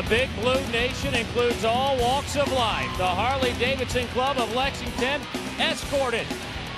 A Big Blue Nation includes all walks of life. The Harley-Davidson Club of Lexington escorted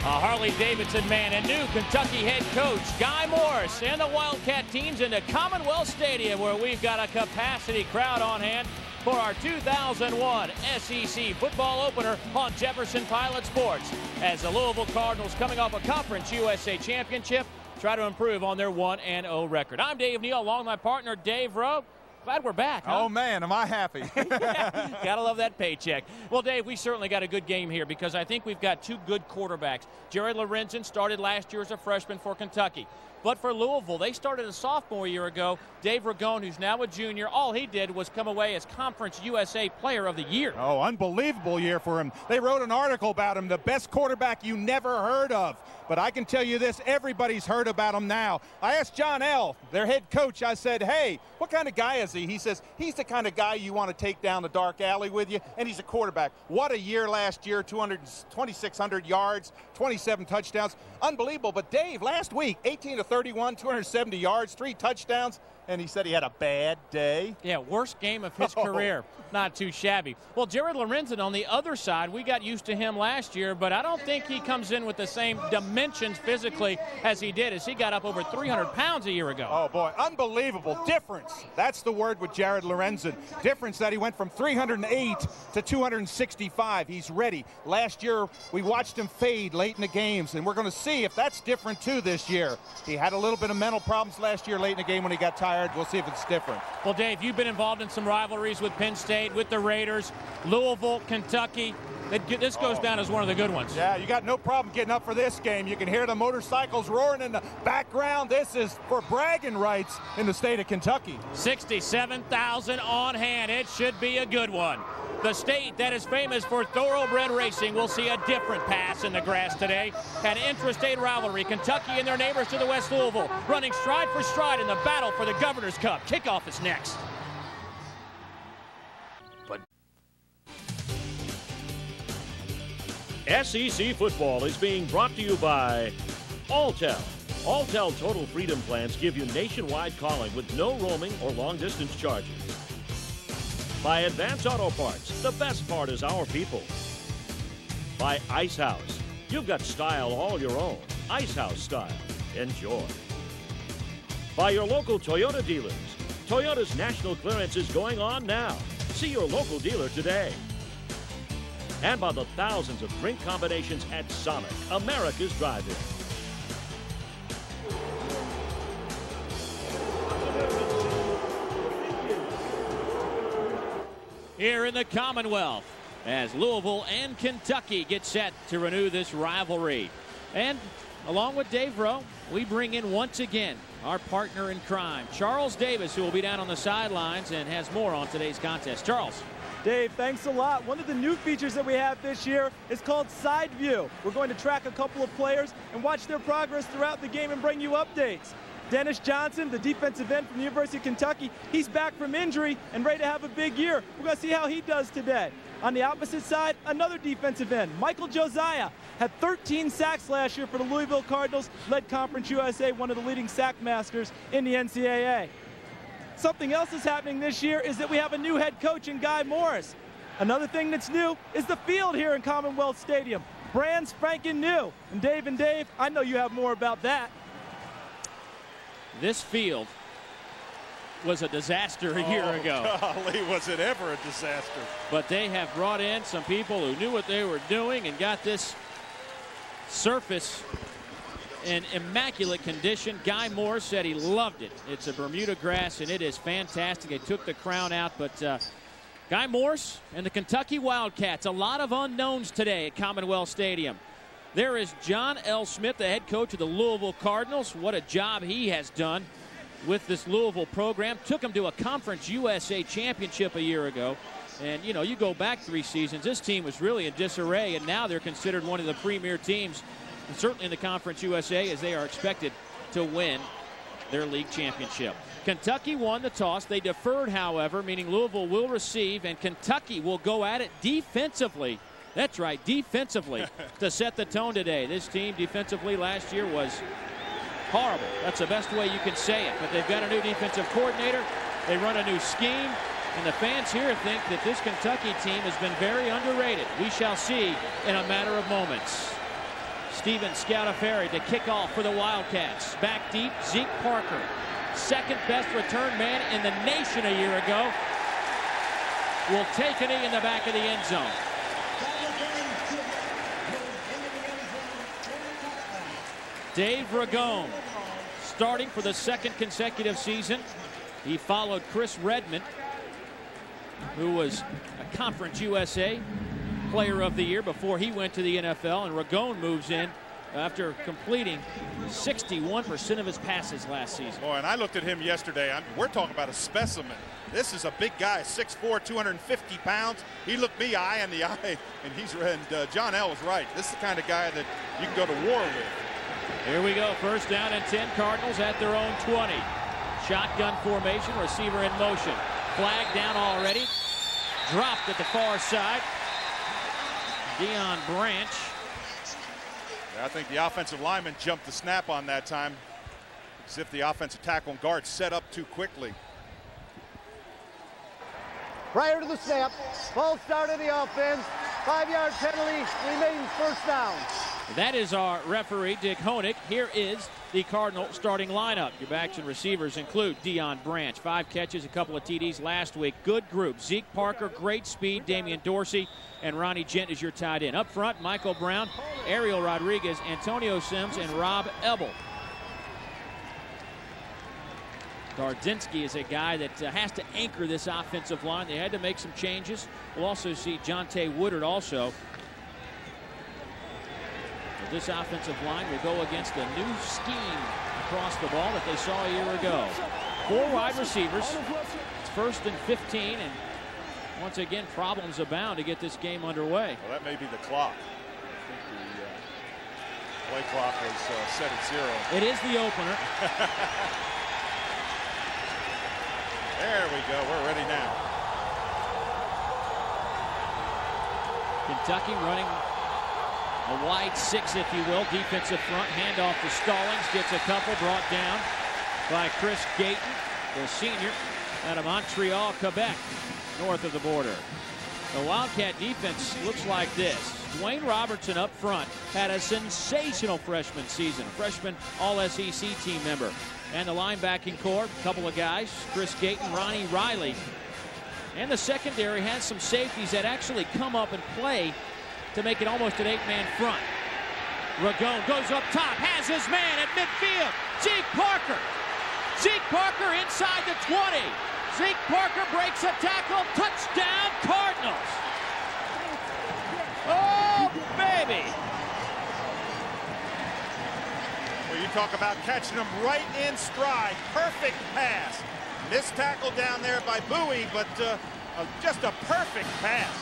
a Harley-Davidson man and new Kentucky head coach Guy Morris and the Wildcat teams into Commonwealth Stadium, where we've got a capacity crowd on hand for our 2001 SEC football opener on Jefferson Pilot Sports, as the Louisville Cardinals, coming off a Conference USA championship, try to improve on their 1-0 record. I'm Dave Neal, along with my partner Dave Rowe. Glad we're back, huh? Oh, man, am I happy. Gotta love that paycheck. Well, Dave, we certainly got a good game here because I think we've got two good quarterbacks. Jared Lorenzen started last year as a freshman for Kentucky. But for Louisville, they started a sophomore a year ago. Dave Ragone, who's now a junior, all he did was come away as Conference USA Player of the Year. Oh, unbelievable year for him. They wrote an article about him, the best quarterback you never heard of. But I can tell you this, everybody's heard about him now. I asked John L., their head coach, I said, hey, what kind of guy is he? He says, he's the kind of guy you want to take down the dark alley with you, and he's a quarterback. What a year last year, 2,600 yards, 27 touchdowns. Unbelievable. But Dave, last week, 18 to 31, 270 yards, 3 touchdowns, and he said he had a bad day. Yeah, worst game of his career. Not too shabby. Well, Jared Lorenzen on the other side, we got used to him last year, but I don't think he comes in with the same dimensions physically as he did, as he got up over 300 pounds a year ago. Oh, boy, unbelievable difference. That's the word with Jared Lorenzen. Difference that he went from 308 to 265. He's ready. Last year, we watched him fade late in the games, and we're going to see if that's different, too, this year. He had a little bit of mental problems last year late in the game when he got tired. We'll see if it's different. Well, Dave, you've been involved in some rivalries with Penn State, with the Raiders, Louisville, Kentucky. This goes down as one of the good ones. Yeah, you got no problem getting up for this game. You can hear the motorcycles roaring in the background. This is for bragging rights in the state of Kentucky. 67,000 on hand. It should be a good one. The state that is famous for thoroughbred racing will see a different pass in the grass today. An intrastate rivalry. Kentucky and their neighbors to the West, Louisville, running stride for stride in the battle for the Governor's Cup. Kickoff is next. SEC football is being brought to you by Alltel. Alltel Total Freedom plans give you nationwide calling with no roaming or long-distance charges. By Advance Auto Parts, the best part is our people. By Ice House, you've got style all your own. Ice House style. Enjoy. By your local Toyota dealers. Toyota's national clearance is going on now. See your local dealer today. And by the thousands of drink combinations at Sonic, America's drive-in. Here in the Commonwealth, as Louisville and Kentucky get set to renew this rivalry. And along with Dave Rowe, we bring in once again our partner in crime, Charles Davis, who will be down on the sidelines and has more on today's contest. Charles. Dave, thanks a lot. One of the new features that we have this year is called Side View. We're going to track a couple of players and watch their progress throughout the game and bring you updates. Dennis Johnson, the defensive end from the University of Kentucky, he's back from injury and ready to have a big year. We're going to see how he does today. On the opposite side, another defensive end, Michael Josiah, had 13 sacks last year for the Louisville Cardinals, led Conference USA, one of the leading sack masters in the NCAA. Something else that's happening this year is that we have a new head coach in Guy Morris. Another thing that's new is the field here in Commonwealth Stadium. Brand spanking new. And Dave, I know you have more about that. This field was a disaster a year ago. Golly, was it ever a disaster. But they have brought in some people who knew what they were doing and got this surface in immaculate condition. Guy Morris said he loved it. It's a Bermuda grass, and it is fantastic. They took the crown out, but Guy Morris and the Kentucky Wildcats, a lot of unknowns today at Commonwealth Stadium. There is John L. Smith, the head coach of the Louisville Cardinals. What a job he has done with this Louisville program. Took him to a Conference USA championship a year ago. And, you know, you go back 3 seasons, this team was really in disarray, and now they're considered one of the premier teams, and certainly in the Conference USA, as they are expected to win their league championship. Kentucky won the toss. They deferred, however, meaning Louisville will receive, and Kentucky will go at it defensively. That's right, defensively, to set the tone today. This team defensively last year was horrible. That's the best way you can say it. But they've got a new defensive coordinator. They run a new scheme. And the fans here think that this Kentucky team has been very underrated. We shall see in a matter of moments. Steven Scoutaferri to kick off for the Wildcats. Back deep, Zeke Parker. Second best return man in the nation a year ago. Will take a knee in the back of the end zone. Dave Ragone starting for the second consecutive season. He followed Chris Redmond, who was a Conference USA Player of the Year before he went to the NFL, and Ragone moves in after completing 61% of his passes last season. Boy, and I looked at him yesterday. We're talking about a specimen. This is a big guy, 6'4", 250 pounds. He looked me eye in the eye, and John L. was right. This is the kind of guy that you can go to war with. Here we go, first down and 10, Cardinals at their own 20. Shotgun formation, receiver in motion. Flag down already. Dropped at the far side. Deion Branch. I think the offensive lineman jumped the snap on that time, as if the offensive tackle and guard set up too quickly. Prior to the snap, false start of the offense, 5-yard penalty, remains first down. That is our referee, Dick Honig. Here is the Cardinal starting lineup. Your backs and receivers include Deion Branch. 5 catches, a couple of TDs last week. Good group. Zeke Parker, great speed. Damian Dorsey and Ronnie Gent is your tight end. Up front, Michael Brown, Ariel Rodriguez, Antonio Sims, and Rob Ebel. Dardinsky is a guy that has to anchor this offensive line. They had to make some changes. We'll also see Jonte Woodard also. This offensive line will go against a new scheme across the ball that they saw a year ago. 4 wide receivers. It's 1st and 15, and once again, problems abound to get this game underway. Well, that may be the clock. I think the play clock was set at 0. It is the opener. There we go. We're ready now. Kentucky running a wide 6, if you will. Defensive front. Handoff to Stallings. Gets a couple brought down by Chris Gayton, the senior out of Montreal, Quebec, north of the border. The Wildcat defense looks like this. Dwayne Robertson up front had a sensational freshman season. A freshman All-SEC team member. And the linebacking core, a couple of guys, Chris Gayton, Ronnie Riley. And the secondary has some safeties that actually come up and play to make it almost an 8-man front. Ragone goes up top, has his man at midfield. Zeke Parker. Zeke Parker inside the 20. Zeke Parker breaks a tackle. Touchdown, Cardinals. Oh, baby. Well, you talk about catching them right in stride. Perfect pass. Missed tackle down there by Bowie, but just a perfect pass.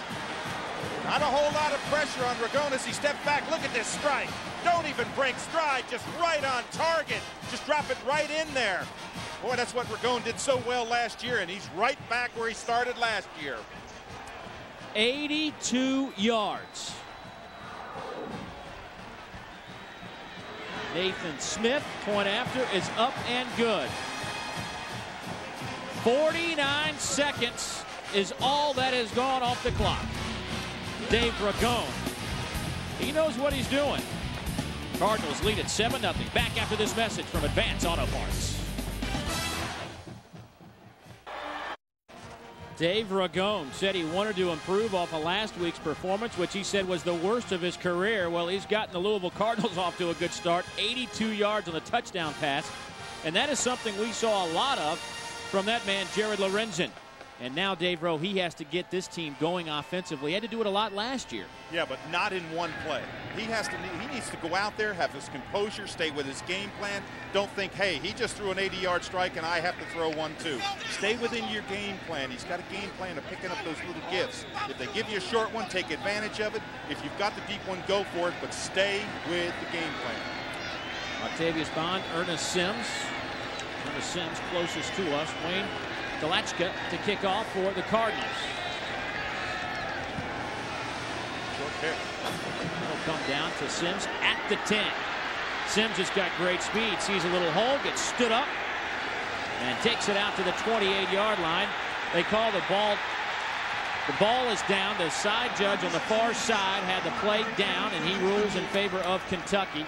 Not a whole lot of pressure on Ragone as he steps back. Look at this strike. Don't even break stride, just right on target. Just drop it right in there. Boy, that's what Ragone did so well last year, and he's right back where he started last year. 82 yards. Nathan Smith, point after, is up and good. 49 seconds is all that has gone off the clock. Dave Ragone, he knows what he's doing. Cardinals lead at 7-0. Back after this message from Advance Auto Parts. Dave Ragone said he wanted to improve off of last week's performance, which he said was the worst of his career. Well, he's gotten the Louisville Cardinals off to a good start. 82 yards on the touchdown pass. And that is something we saw a lot of from that man, Jared Lorenzen. And now Dave Rowe, he has to get this team going offensively. He had to do it a lot last year. Yeah, but not in one play. He needs to go out there, have his composure, stay with his game plan. Don't think, hey, he just threw an 80-yard strike and I have to throw one too. Stay within your game plan. He's got a game plan of picking up those little gifts. If they give you a short one, take advantage of it. If you've got the deep one, go for it, but stay with the game plan. Octavius Bond, Ernest Sims. Ernest Sims closest to us. Wayne Delachka to kick off for the Cardinals. Short kick. It'll come down to Sims at the 10. Sims has got great speed, sees a little hole, gets stood up, and takes it out to the 28-yard line. They call the ball. The ball is down. The side judge on the far side had the play down, and he rules in favor of Kentucky.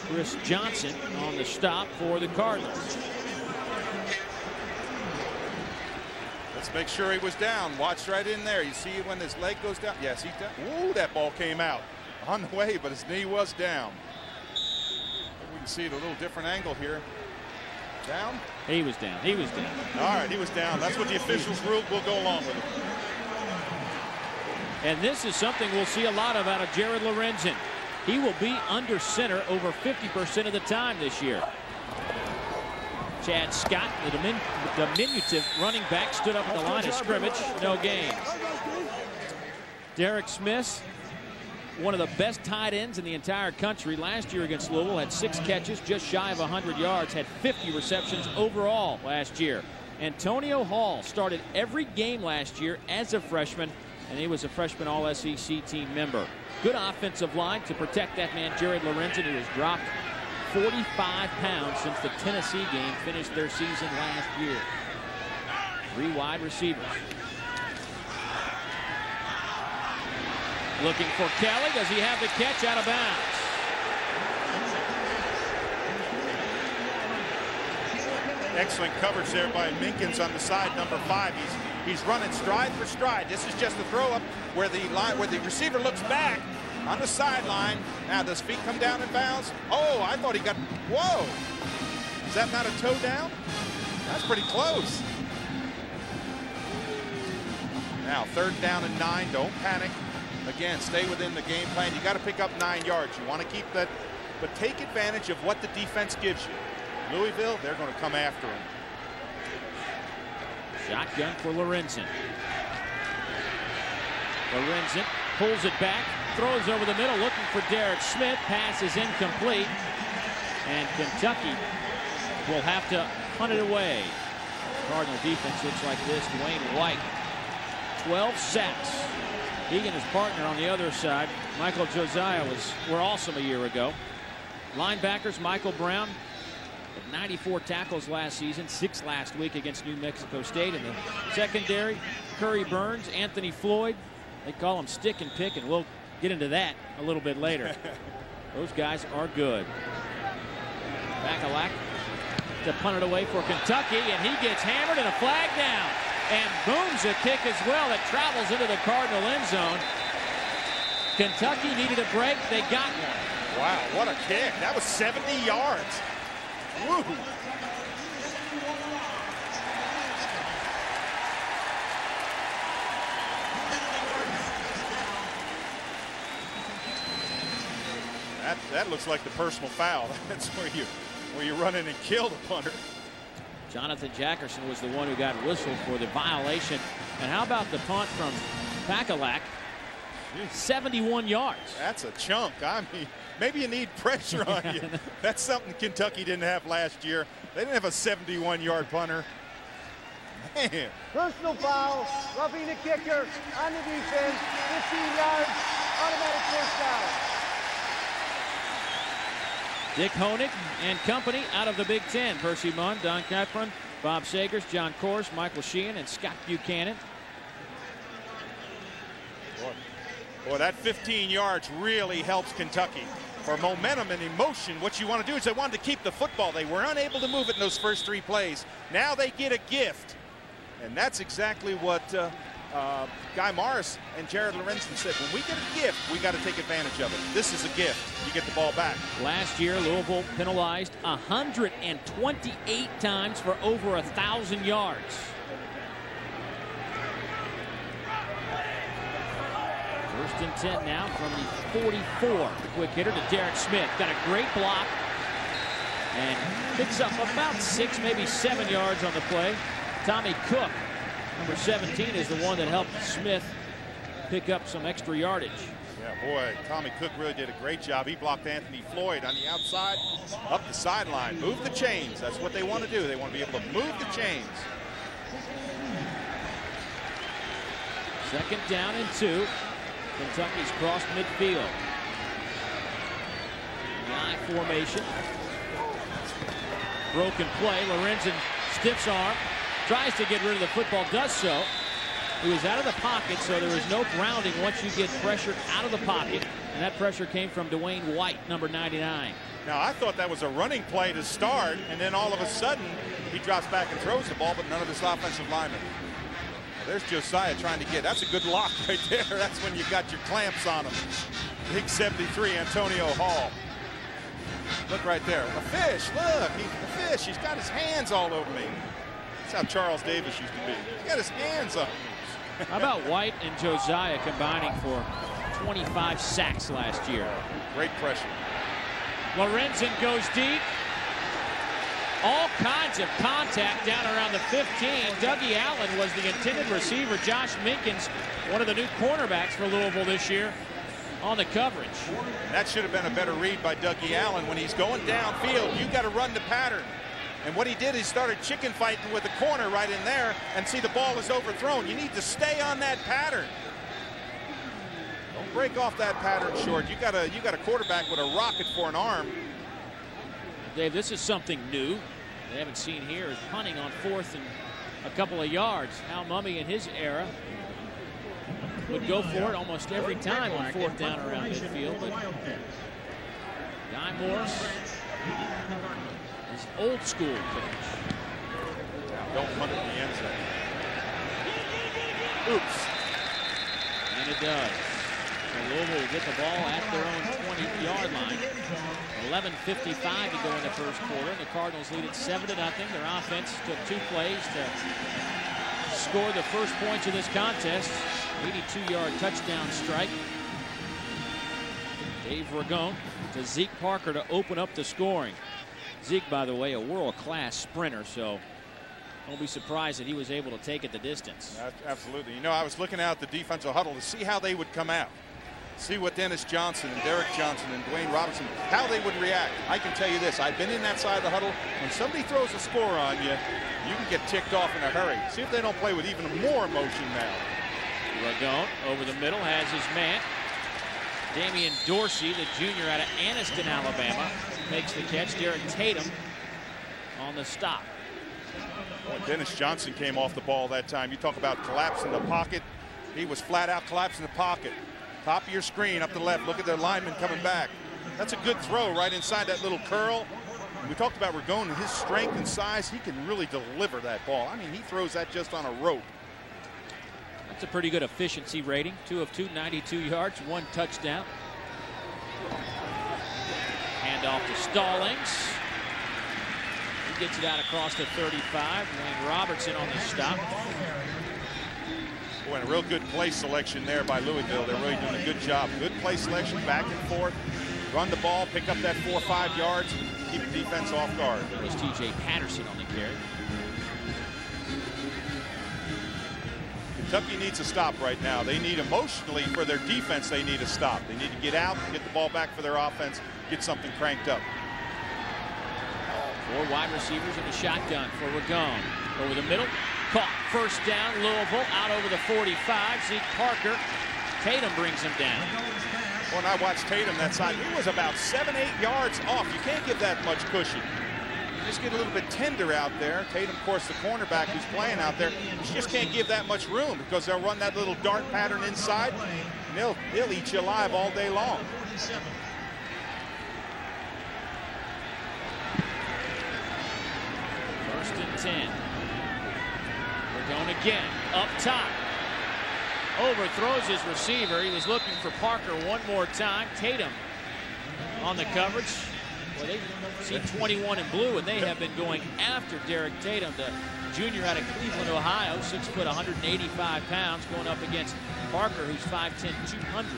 Chris Johnson on the stop for the Cardinals. Let's make sure he was down. Watch right in there. You see when his leg goes down? Yes, he's down. Ooh, that ball came out on the way, but his knee was down. We can see it a little different angle here. Down? He was down. He was down. All right, he was down. That's what the officials ruled. We'll go along with it. And this is something we'll see a lot of out of Jared Lorenzen. He will be under center over 50% of the time this year. Chad Scott, the diminutive running back, stood up at the line of scrimmage. No gain. Derek Smith, one of the best tight ends in the entire country. Last year against Louisville, had 6 catches, just shy of 100 yards, had 50 receptions overall last year. Antonio Hall started every game last year as a freshman, and he was a freshman All-SEC team member. Good offensive line to protect that man, Jared Lorenzen, who has dropped 45 pounds since the Tennessee game finished their season last year. 3 wide receivers. Looking for Kelly. Does he have the catch? Out of bounds? Excellent coverage there by Minkins on the side, number 5. He's running stride for stride. This is just a throw up where the receiver looks back on the sideline. Now does feet come down in bounds? Oh, I thought he got. Whoa! Is that not a toe down? That's pretty close. Now 3rd down and 9. Don't panic. Again, stay within the game plan. You got to pick up 9 yards. You want to keep that, but take advantage of what the defense gives you. Louisville, they're going to come after him. Shotgun for Lorenzen. Lorenzen pulls it back, throws over the middle, looking for Derek Smith. Pass is incomplete, and Kentucky will have to punt it away. Cardinal defense looks like this. Dwayne White, 12 sacks. He and his partner on the other side, Michael Josiah, were awesome a year ago. Linebackers, Michael Brown, 94 tackles last season, 6 last week against New Mexico State. In the secondary, Curry Burns, Anthony Floyd. They call him stick and pick, and we'll get into that a little bit later. Those guys are good. Bacalac to punt it away for Kentucky, and he gets hammered and a flag down. And booms a kick as well that travels into the Cardinal end zone. Kentucky needed a break. They got one. Wow, what a kick. That was 70 yards. Woo. That looks like the personal foul. That's where you run in and kill the punter. Jonathan Jefferson was the one who got whistled for the violation. And how about the punt from Bacalac? 71 yards. That's a chunk. I mean, maybe you need pressure on you. That's something Kentucky didn't have last year. They didn't have a 71-yard punter. Man. Personal foul, roughing the kicker on the defense, 15 yards, automatic first down. Dick Honig and company out of the Big Ten. Percy Munn, Don Kefren, Bob Sagers, John Kors, Michael Sheehan, and Scott Buchanan. Boy, that 15 yards really helps Kentucky. For momentum and emotion, what you want to do is they wanted to keep the football. They were unable to move it in those first 3 plays. Now they get a gift. And that's exactly what Guy Morris and Jared Lorenzen said. When we get a gift, we got to take advantage of it. This is a gift. You get the ball back. Last year, Louisville penalized 128 times for over 1,000 yards. First and 10 now from the 44. Quick hitter to Derek Smith. Got a great block and picks up about 6, maybe 7 yards on the play. Tommy Cook, number 17, is the one that helped Smith pick up some extra yardage. Yeah, boy, Tommy Cook really did a great job. He blocked Anthony Floyd on the outside, up the sideline. Move the chains. That's what they want to do. They want to be able to move the chains. 2nd down and 2. Kentucky's crossed midfield. The I formation. Broken play. Lorenzen stiffs arm. Tries to get rid of the football, does so. He was out of the pocket, so there was no grounding once you get pressured out of the pocket. And that pressure came from Dwayne White, number 99. Now, I thought that was a running play to start, and then all of a sudden, he drops back and throws the ball, but none of his offensive linemen. There's Josiah trying to get. That's a good lock right there. That's when you got your clamps on him. Big 73, Antonio Hall. Look right there. A fish. Look, the fish. He's got his hands all over me. That's how Charles Davis used to be. He's got his hands up. How about White and Josiah combining for 25 sacks last year? Great pressure. Lorenzen goes deep. All kinds of contact down around the 15. Dougie Allen was the intended receiver. Josh Minkins, one of the new cornerbacks for Louisville this year, on the coverage. That should have been a better read by Dougie Allen. When he's going downfield, you got to run the pattern. And what he did is started chicken fighting with the corner right in there, and see the ball is overthrown. You need to stay on that pattern. Don't break off that pattern short. You got a quarterback with a rocket for an arm. Dave, this is something new they haven't seen here, is punting on 4th and a couple of yards. Al Mummy in his era would go for it almost every time on 4th down around midfield. But Guy Morris is old school coach. Don't punt in the end zone. Oops. And it does. So Louisville will get the ball at their own 20-yard line. 11:55 to go in the first quarter. The Cardinals lead it 7-0. Their offense took 2 plays to score the first points of this contest. 82-yard touchdown strike. Dave Ragone to Zeke Parker to open up the scoring. Zeke, by the way, a world-class sprinter, so don't be surprised that he was able to take it the distance. Absolutely. You know, I was looking out at the defensive huddle to see how they would come out. See what Dennis Johnson and Derek Johnson and Dwayne Robertson, how they would react. I can tell you this, I've been in that side of the huddle. When somebody throws a score on you, you can get ticked off in a hurry. See if they don't play with even more emotion now. Ragone over the middle has his man. Damian Dorsey, the junior out of Anniston, Alabama, makes the catch. Derek Tatum on the stop. Well, Dennis Johnson came off the ball that time. You talk about collapsing the pocket. He was flat out collapsing the pocket. Top of your screen up to the left. Look at the lineman coming back. That's a good throw right inside that little curl. We talked about Ragone and his strength and size. He can really deliver that ball. I mean, he throws that just on a rope. That's a pretty good efficiency rating. 2 of 2, 92 yards, 1 touchdown. Handoff to Stallings. He gets it out across the 35. Wayne Robertson on the stop. Boy, and a real good play selection there by Louisville. They're really doing a good job. Good play selection, back and forth. Run the ball, pick up that 4 or 5 yards, keep the defense off guard. That was T.J. Patterson on the carry. Kentucky needs a stop right now. They need emotionally for their defense, they need a stop. They need to get out, get the ball back for their offense, get something cranked up. 4 wide receivers in the shotgun for Ragone. Over the middle, caught. First down, Louisville, out over the 45. Zeke Parker. Tatum brings him down. When I watched Tatum that side, he was about 7-8 yards off. You can't give that much cushion. You just get a little bit tender out there. Tatum, of course, the cornerback who's playing out there, you just can't give that much room because they'll run that little dart pattern inside, and they'll eat you alive all day long. First and 10. We're going again, up top. Overthrows his receiver. He was looking for Parker one more time. Tatum on the coverage. Well, they see 21 in blue, and they have been going after Derek Tatum, the junior out of Cleveland, Ohio, 6 foot, 185 pounds, going up against Parker, who's 5'10", 200.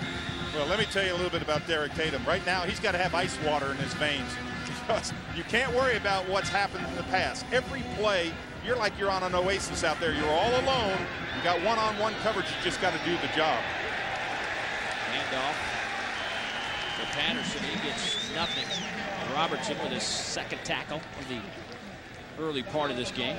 Well, let me tell you a little bit about Derek Tatum. Right now, he's got to have ice water in his veins because you can't worry about what's happened in the past. Every play, you're like you're on an oasis out there. You're all alone. You got one-on-one coverage. You just got to do the job. Handoff to Patterson. He gets nothing. Robertson with his second tackle of the early part of this game.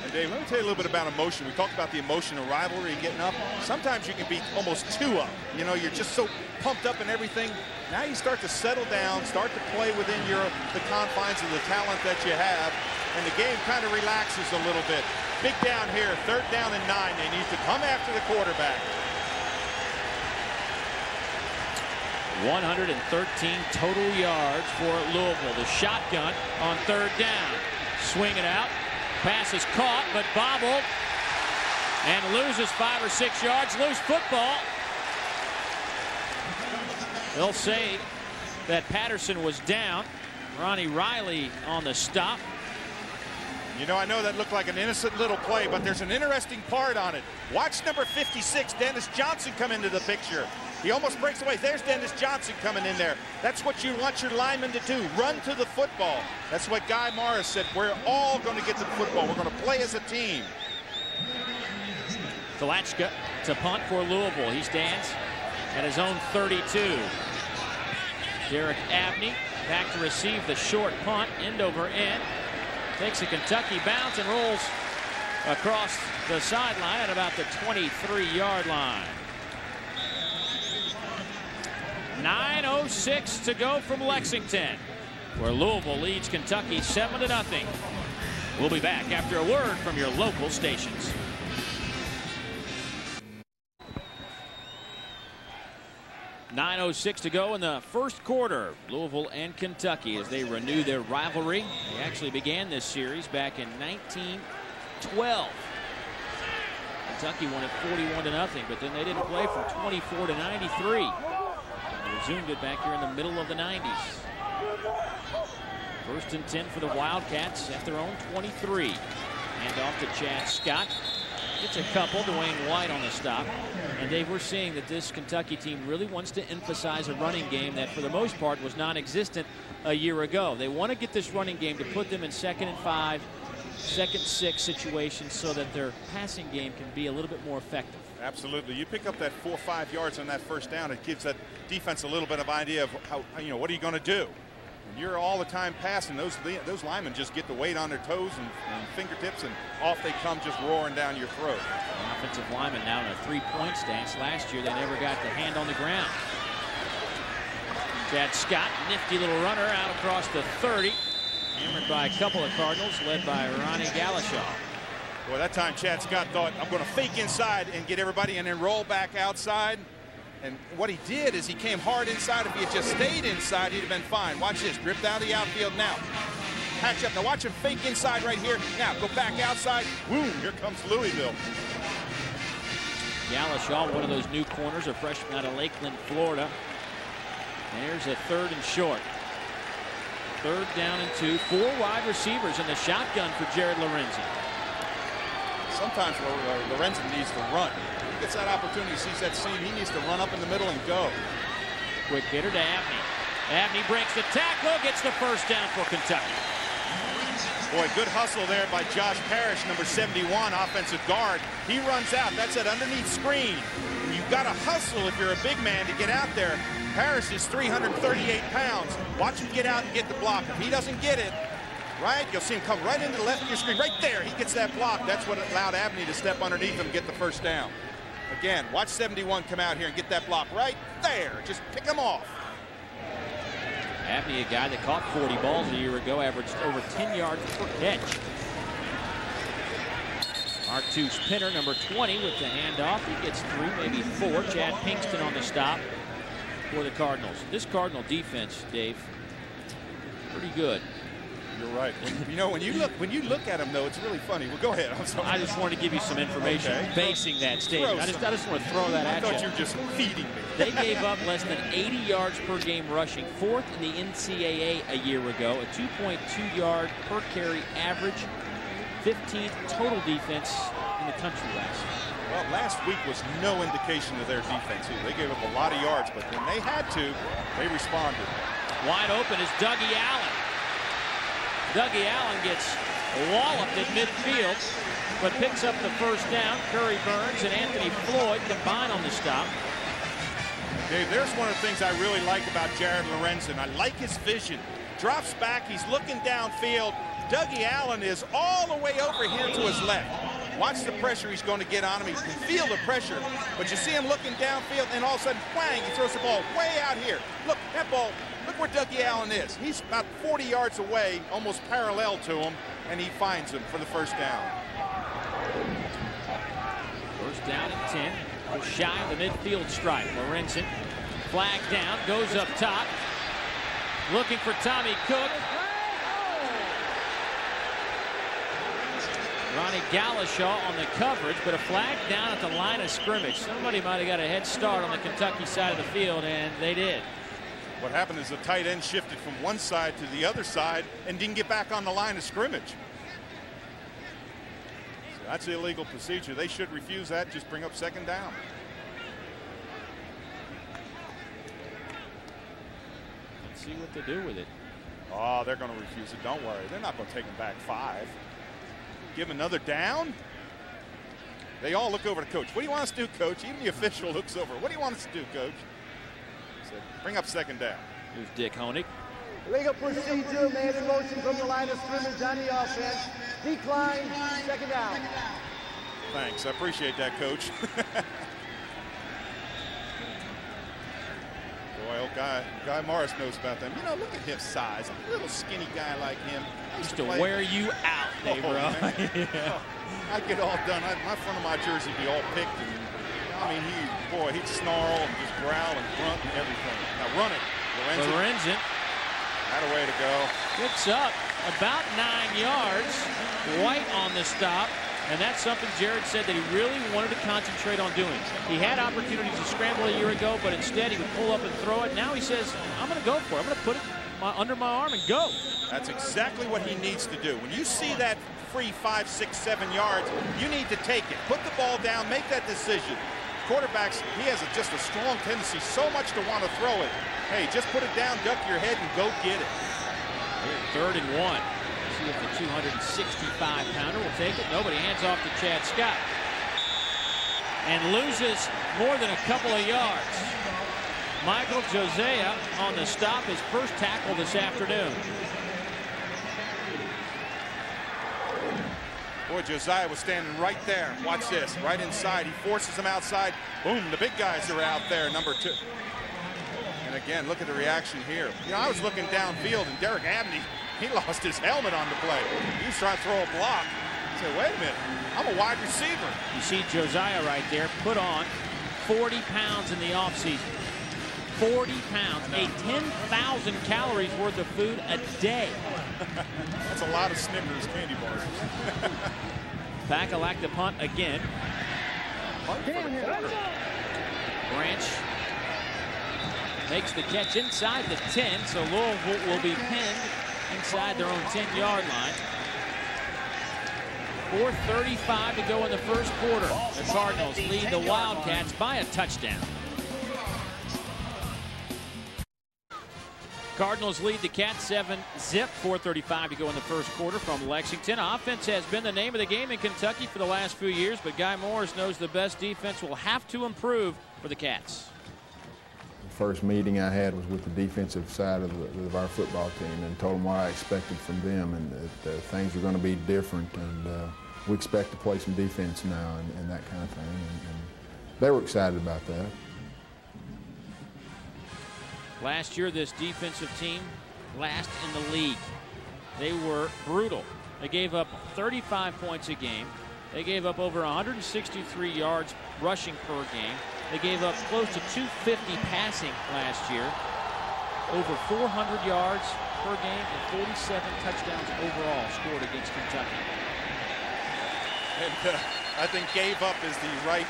And Dave, let me tell you a little bit about emotion. We talked about the emotion of rivalry and getting up. Sometimes you can be almost 2 up. You know, you're just so pumped up and everything. Now you start to settle down, start to play within the confines of the talent that you have. and the game kind of relaxes a little bit. Big down here, 3rd down and 9. They need to come after the quarterback. 113 total yards for Louisville. The shotgun on 3rd down. Swing it out. Pass is caught, but bobbled. And loses 5 or 6 yards. Loose football. They'll say that Patterson was down. Ronnie Riley on the stop. You know, I know that looked like an innocent little play, but there's an interesting part on it. Watch number 56, Dennis Johnson, come into the picture. He almost breaks away. There's Dennis Johnson coming in there. That's what you want your linemen to do. Run to the football. That's what Guy Morris said. We're all going to get to the football. We're going to play as a team. Kalachka to punt for Louisville. He stands at his own 32. Derek Abney back to receive the short punt, end over end. Takes a Kentucky bounce and rolls across the sideline at about the 23-yard line. 9:06 to go from Lexington, where Louisville leads Kentucky 7-0. We'll be back after a word from your local stations. .906 to go in the first quarter. Louisville and Kentucky as they renew their rivalry. They actually began this series back in 1912. Kentucky won it 41-0, but then they didn't play from 24 to 93. They resumed it back here in the middle of the 90s. 1st and 10 for the Wildcats at their own 23. Hand off to Chad Scott. Gets a couple. Dwayne White on the stop. And Dave, we're seeing that this Kentucky team really wants to emphasize a running game that for the most part was non-existent a year ago. They want to get this running game to put them in 2nd and 5, 2nd and 6 situations so that their passing game can be a little bit more effective. Absolutely. You pick up that 4 or 5 yards on that 1st down, it gives that defense a little bit of idea of how, you know, what are you going to do? When you're all the time passing, those linemen just get the weight on their toes and fingertips, and off they come just roaring down your throat. An offensive lineman now in a 3-point stance. Last year they never got the hand on the ground. Chad Scott, nifty little runner out across the 30. Hammered by a couple of Cardinals, led by Ronnie Galashaw. Boy, that time Chad Scott thought, I'm going to fake inside and get everybody and then roll back outside. And what he did is he came hard inside. If he had just stayed inside, he'd have been fine. Watch this. Drift out of the outfield now. Patch up. Now watch him fake inside right here. Now go back outside. Boom. Here comes Louisville. Galashaw, one of those new corners, a freshman out of Lakeland, Florida. And here's a 3rd and short. 3rd down and 2. 4 wide receivers in the shotgun for Jared Lorenzen. Sometimes Lorenzen needs to run. He gets that opportunity, sees that seam, he needs to run up in the middle and go. Quick hitter to Abney. Abney breaks the tackle, gets the 1st down for Kentucky. Boy, good hustle there by Josh Parrish, number 71, offensive guard. He runs out. That's an underneath screen. You've got to hustle if you're a big man to get out there. Parrish is 338 pounds. Watch him get out and get the block. If he doesn't get it, right, you'll see him come right into the left of your screen. Right there, he gets that block. That's what allowed Abney to step underneath him and get the 1st down. Again, watch 71 come out here and get that block right there. Just pick him off. Abney, a guy that caught 40 balls a year ago, averaged over 10 yards per catch. Artuse Pinner, number 20, with the handoff. He gets 3, maybe 4. Chad Pinkston on the stop for the Cardinals. This Cardinal defense, Dave, pretty good. You're right. You know, when you look at him, though, it's really funny. Well, go ahead. I'm sorry. I just wanted to give you some information facing that statement. I just want to throw that at you. I thought you were just feeding me. They gave up less than 80 yards per game rushing, 4th in the NCAA a year ago, a 2.2 yard per carry average, 15th total defense in the country last year. Well, last week was no indication of their defense either. They gave up a lot of yards, but when they had to, they responded. Wide open is Dougie Allen. Dougie Allen gets walloped at midfield, but picks up the 1st down. Curry Burns and Anthony Floyd combine on the stop. Dave, there's one of the things I really like about Jared Lorenzen. I like his vision. Drops back, he's looking downfield. Dougie Allen is all the way over here to his left. Watch the pressure he's going to get on him. He can feel the pressure, but you see him looking downfield, and all of a sudden, whang, he throws the ball way out here. Look, that ball, look where Dougie Allen is. He's about 40 yards away, almost parallel to him, and he finds him for the first down. First down and 10. Just shy of the midfield stripe. Lorenzen, flag down, goes up top. Looking for Tommy Cook. Ronnie Galashaw on the coverage, but a flag down at the line of scrimmage. Somebody might have got a head start on the Kentucky side of the field, and they did. What happened is the tight end shifted from one side to the other side and didn't get back on the line of scrimmage. So that's the illegal procedure. They should refuse that. Just bring up second down. Let's see what they do with it. Oh, they're going to refuse it. Don't worry. They're not going to take him back 5. Give him another down. They all look over to coach. What do you want us to do, coach? Even the official looks over. What do you want us to do, coach? He said, bring up second down. Here's Dick Honig. Legal procedure, made in motion from the line of scrimmage on the offense. Decline, second down. Thanks. I appreciate that, coach. Boy, Guy Morris knows about them. You know, look at his size. A little skinny guy like him. Used to wear you out, Dave. Yeah. I'd get all done. My front of my jersey would be all picked. And, I mean, he'd snarl and just growl and grunt and everything. Now run it. Lorenzen. That a way to go. Picks up about 9 yards. White on the stop. And that's something Jared said that he really wanted to concentrate on doing. He had opportunities to scramble a year ago, but instead he would pull up and throw it. Now he says, I'm going to go for it. I'm going to put it under my arm and go. That's exactly what he needs to do. When you see that free 5, 6, 7 yards, you need to take it. Put the ball down, make that decision. Quarterbacks, he has just a strong tendency so much to want to throw it. Hey, just put it down, duck your head, and go get it. Third and 1. See if the 265-pounder will take it. Nobody. Hands off to Chad Scott. And loses more than a couple of yards. Michael Josiah on the stop, his first tackle this afternoon. Boy, Josiah was standing right there. Watch this, right inside. He forces him outside. Boom, the big guys are out there, number 2. And again, look at the reaction here. You know, I was looking downfield, and Derek Abney, he lost his helmet on the play. He was trying to throw a block. I said, wait a minute, I'm a wide receiver. You see Josiah right there put on 40 pounds in the offseason. 40 pounds, a 10,000 calories worth of food a day. That's a lot of Snickers candy bars. Bakalak to punt again. Branch makes the catch inside the 10, so Louisville will be pinned inside their own 10-yard line. 4:35 to go in the first quarter. The Cardinals lead the Wildcats by a touchdown. Cardinals lead the Cats 7-0. 4:35 to go in the first quarter from Lexington. Offense has been the name of the game in Kentucky for the last few years, but Guy Morris knows the best defense will have to improve for the Cats. The first meeting I had was with the defensive side of our football team and told them what I expected from them, and that things are going to be different, and we expect to play some defense now and that kind of thing. And they were excited about that. Last year, this defensive team last in the league. They were brutal. They gave up 35 points a game. They gave up over 163 yards rushing per game. They gave up close to 250 passing last year. Over 400 yards per game and 47 touchdowns overall scored against Kentucky. And I think gave up is the right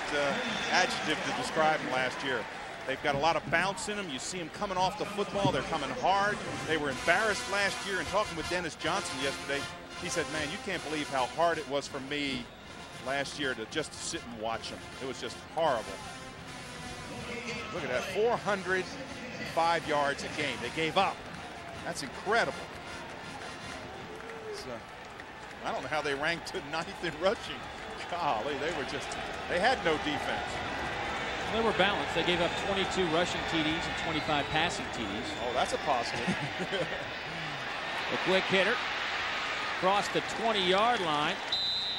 adjective to describe them last year. They've got a lot of bounce in them. You see them coming off the football. They're coming hard. They were embarrassed last year. And talking with Dennis Johnson yesterday, he said, man, you can't believe how hard it was for me last year to just sit and watch them. It was just horrible. Look at that, 405 yards a game. They gave up. That's incredible. So, I don't know how they ranked to 9th in rushing. Golly, they had no defense. They were balanced. They gave up 22 rushing TDs and 25 passing TDs. Oh, that's a positive. A quick hitter. Across the 20-yard line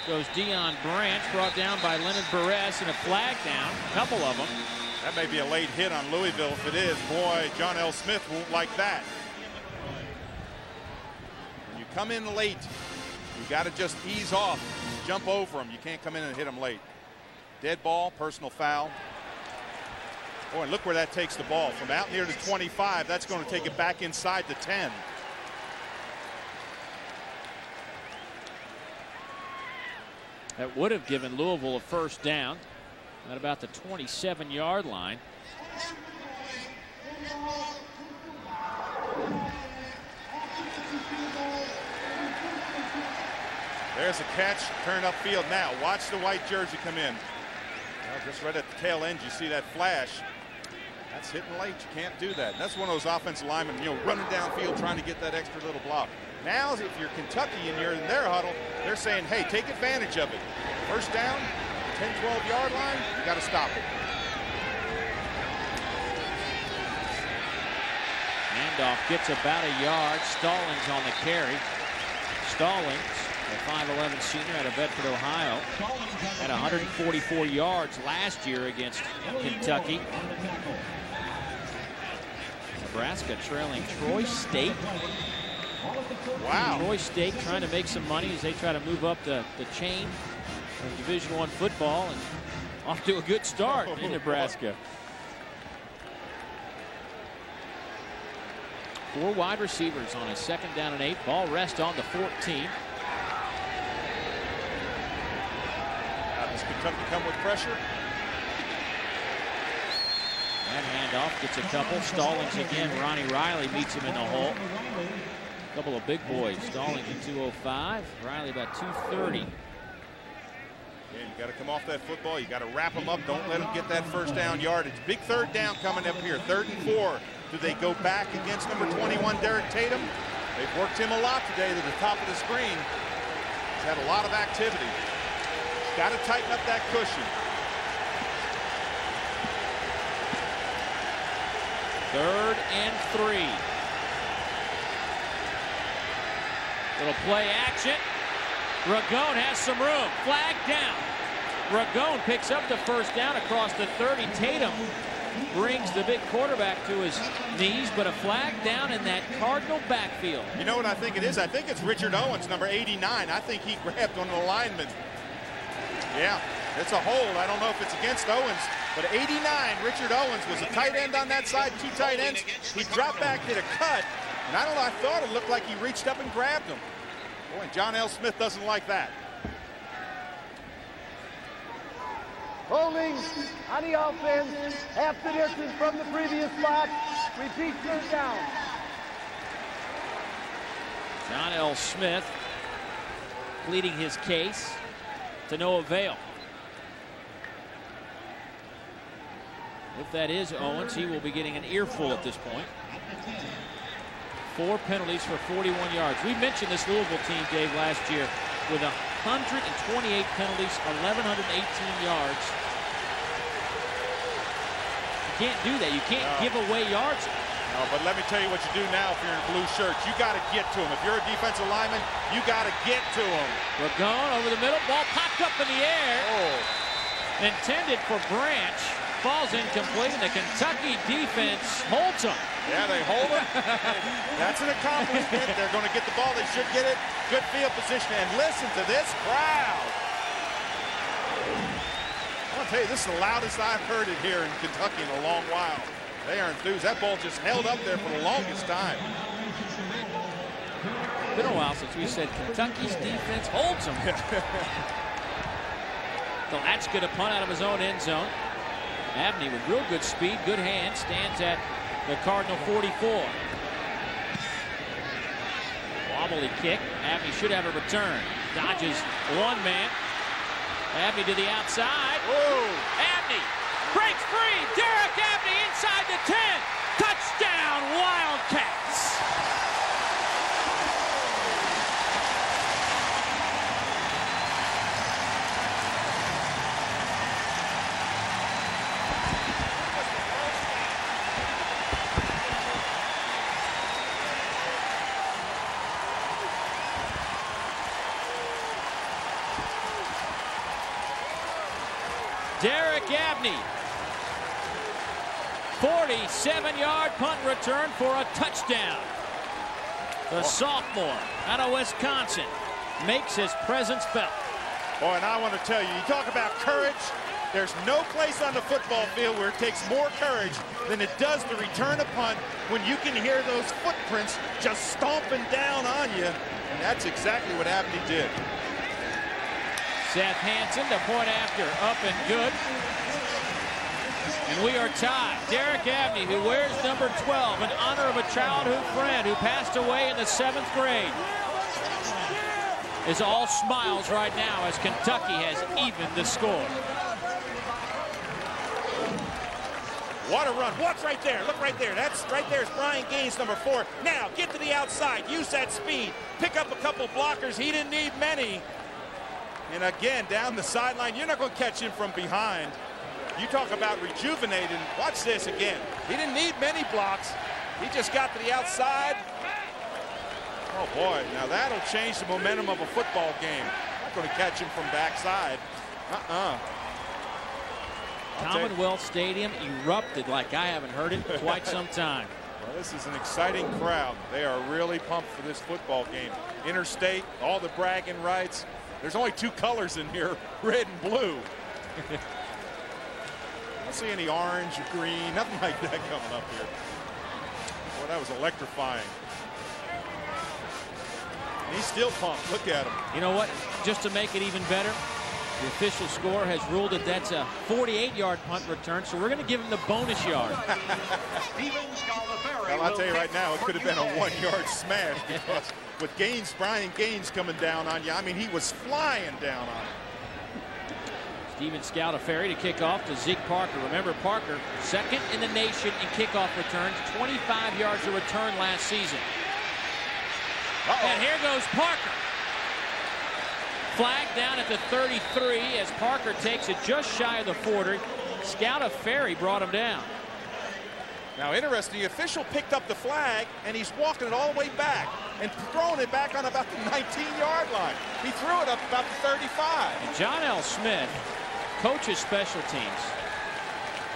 goes Deion Branch, brought down by Leonard Burress, and a flag down. A couple of them. That may be a late hit on Louisville. If it is, boy, John L. Smith won't like that. When you come in late You got to just ease off, jump over them. You can't come in and hit them late. Dead ball, personal foul. Oh, and look where that takes the ball. From out near the 25, that's going to take it back inside the 10. That would have given Louisville a first down at about the 27-yard line. There's a catch, turn upfield now. Watch the white jersey come in. Well, just right at the tail end, you see that flash. That's hitting late. You can't do that. And that's one of those offensive linemen, running downfield trying to get that extra little block. Now, if you're Kentucky and you're in their huddle, they're saying, hey, take advantage of it. First down, 10, 12-yard line, you got to stop it. Handoff gets about a yard. Stallings on the carry. Stallings, a 5'11" senior out of Bedford, Ohio, had 144 yards last year against Kentucky. Nebraska trailing Troy State. Wow. Troy State trying to make some money as they try to move up the chain of Division I football, and off to a good start in Nebraska. 4 wide receivers on a 2nd down and 8. Ball rest on the 14. Does Kentucky come with pressure? That handoff gets a couple. Stallings again. Ronnie Riley meets him in the hole. A couple of big boys. Stallings at 205. Riley about 230. Yeah, you got to come off that football. You got to wrap them up. Don't let them get that first down yardage. Big 3rd down coming up here. 3rd and 4. Do they go back against number 21, Derek Tatum? They've worked him a lot today to the top of the screen. He's had a lot of activity. Got to tighten up that cushion. 3rd and 3. Little play action. Ragone has some room. Flag down. Ragone picks up the first down across the 30. Tatum brings the big quarterback to his knees, but a flag down in that Cardinal backfield. You know what I think it is? I think it's Richard Owens, number 89. I think he grabbed one of the linemen. Yeah, it's a hold. I don't know if it's against Owens, but 89, Richard Owens was a tight end on that side, 2 tight ends. He dropped back, did a cut, and I don't know, I thought it looked like he reached up and grabbed him. Boy, and John L. Smith doesn't like that. Holding on the offense, half the distance from the previous spot. Repeat 3rd down. John L. Smith pleading his case to no avail. If that is Owens, he will be getting an earful at this point. 4 penalties for 41 yards. We mentioned this Louisville team, Dave, last year with 128 penalties, 1,118 yards. You can't do that. You can't give away yards. No, but let me tell you what you do now if you're in blue shirts. You got to get to him. If you're a defensive lineman, you got to get to him. Ragone over the middle. Ball popped up in the air. Oh. Intended for Branch. Falls incomplete, and the Kentucky defense holds him. Yeah, they hold him. That's an accomplishment. They're going to get the ball. They should get it. Good field position. And listen to this crowd. I want to tell you, this is the loudest I've heard it here in Kentucky in a long while. They are enthused. That ball just held up there for the longest time. It's been a while since we said Kentucky's defense holds them. So that's good. A punt out of his own end zone. Abney with real good speed, good hands, stands at the Cardinal 44. Wobbly kick. Abney should have a return. Dodges one man. Abney to the outside. Whoa. Abney breaks free. Derek Abney inside the 10. Touchdown, Wildcats. Derek Abney, 47-yard punt return for a touchdown. The sophomore out of Wisconsin. makes his presence felt. Boy, and I want to tell you, you talk about courage. There's no place on the football field where it takes more courage than it does to return a punt when you can hear those footprints just stomping down on you. And that's exactly what Abney did. Seth Hansen, the point after, up and good. And we are tied. Derek Abney, who wears number 12 in honor of a childhood friend who passed away in the 7th grade, is all smiles right now as Kentucky has evened the score. What a run. What's right there? Look right there. That's right there is Brian Gaines, number 4. Now, get to the outside. Use that speed. Pick up a couple blockers. He didn't need many. And again, down the sideline. You're not going to catch him from behind. You talk about rejuvenating. Watch this again. He didn't need many blocks. He just got to the outside. Oh, boy. Now, that'll change the momentum of a football game. Not going to catch him from backside. Commonwealth Stadium erupted like I haven't heard it in quite some time. Well, this is an exciting crowd. They are really pumped for this football game. Interstate, all the bragging rights. There's only 2 colors in here, red and blue. I don't see any orange or green, nothing like that coming up here. Boy, that was electrifying. And he's still pumped. Look at him. You know what? Just to make it even better, the official score has ruled that that's a 48-yard punt return, so we're going to give him the bonus yard. Well, I'll tell you right now, it could have been a 1-yard smash because with Gaines, Brian Gaines coming down on you, I mean, he was flying down on him. Steven Scalaferri to kick off to Zeke Parker. Remember, Parker, 2nd in the nation in kickoff returns, 25 yards a return last season. And here goes Parker. Flag down at the 33 as Parker takes it just shy of the 40. Scalaferri brought him down. Now, interesting, the official picked up the flag, and he's walking it all the way back and throwing it back on about the 19-yard line. He threw it up about the 35. And John L. Smith coaches special teams.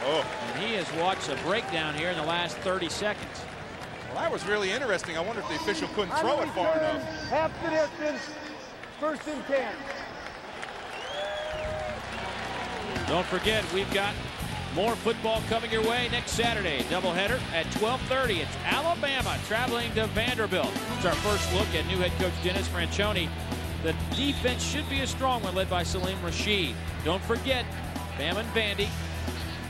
Oh. And he has watched a breakdown here in the last 30 seconds. Well, that was really interesting. I wonder if the official couldn't throw it far enough. Half the distance. 1st and 10. Don't forget, we've got more football coming your way next Saturday. Doubleheader at 12:30. It's Alabama traveling to Vanderbilt. It's our first look at new head coach Dennis Franchione. The defense should be a strong one, led by Salim Rashid. Don't forget, Bama and Vandy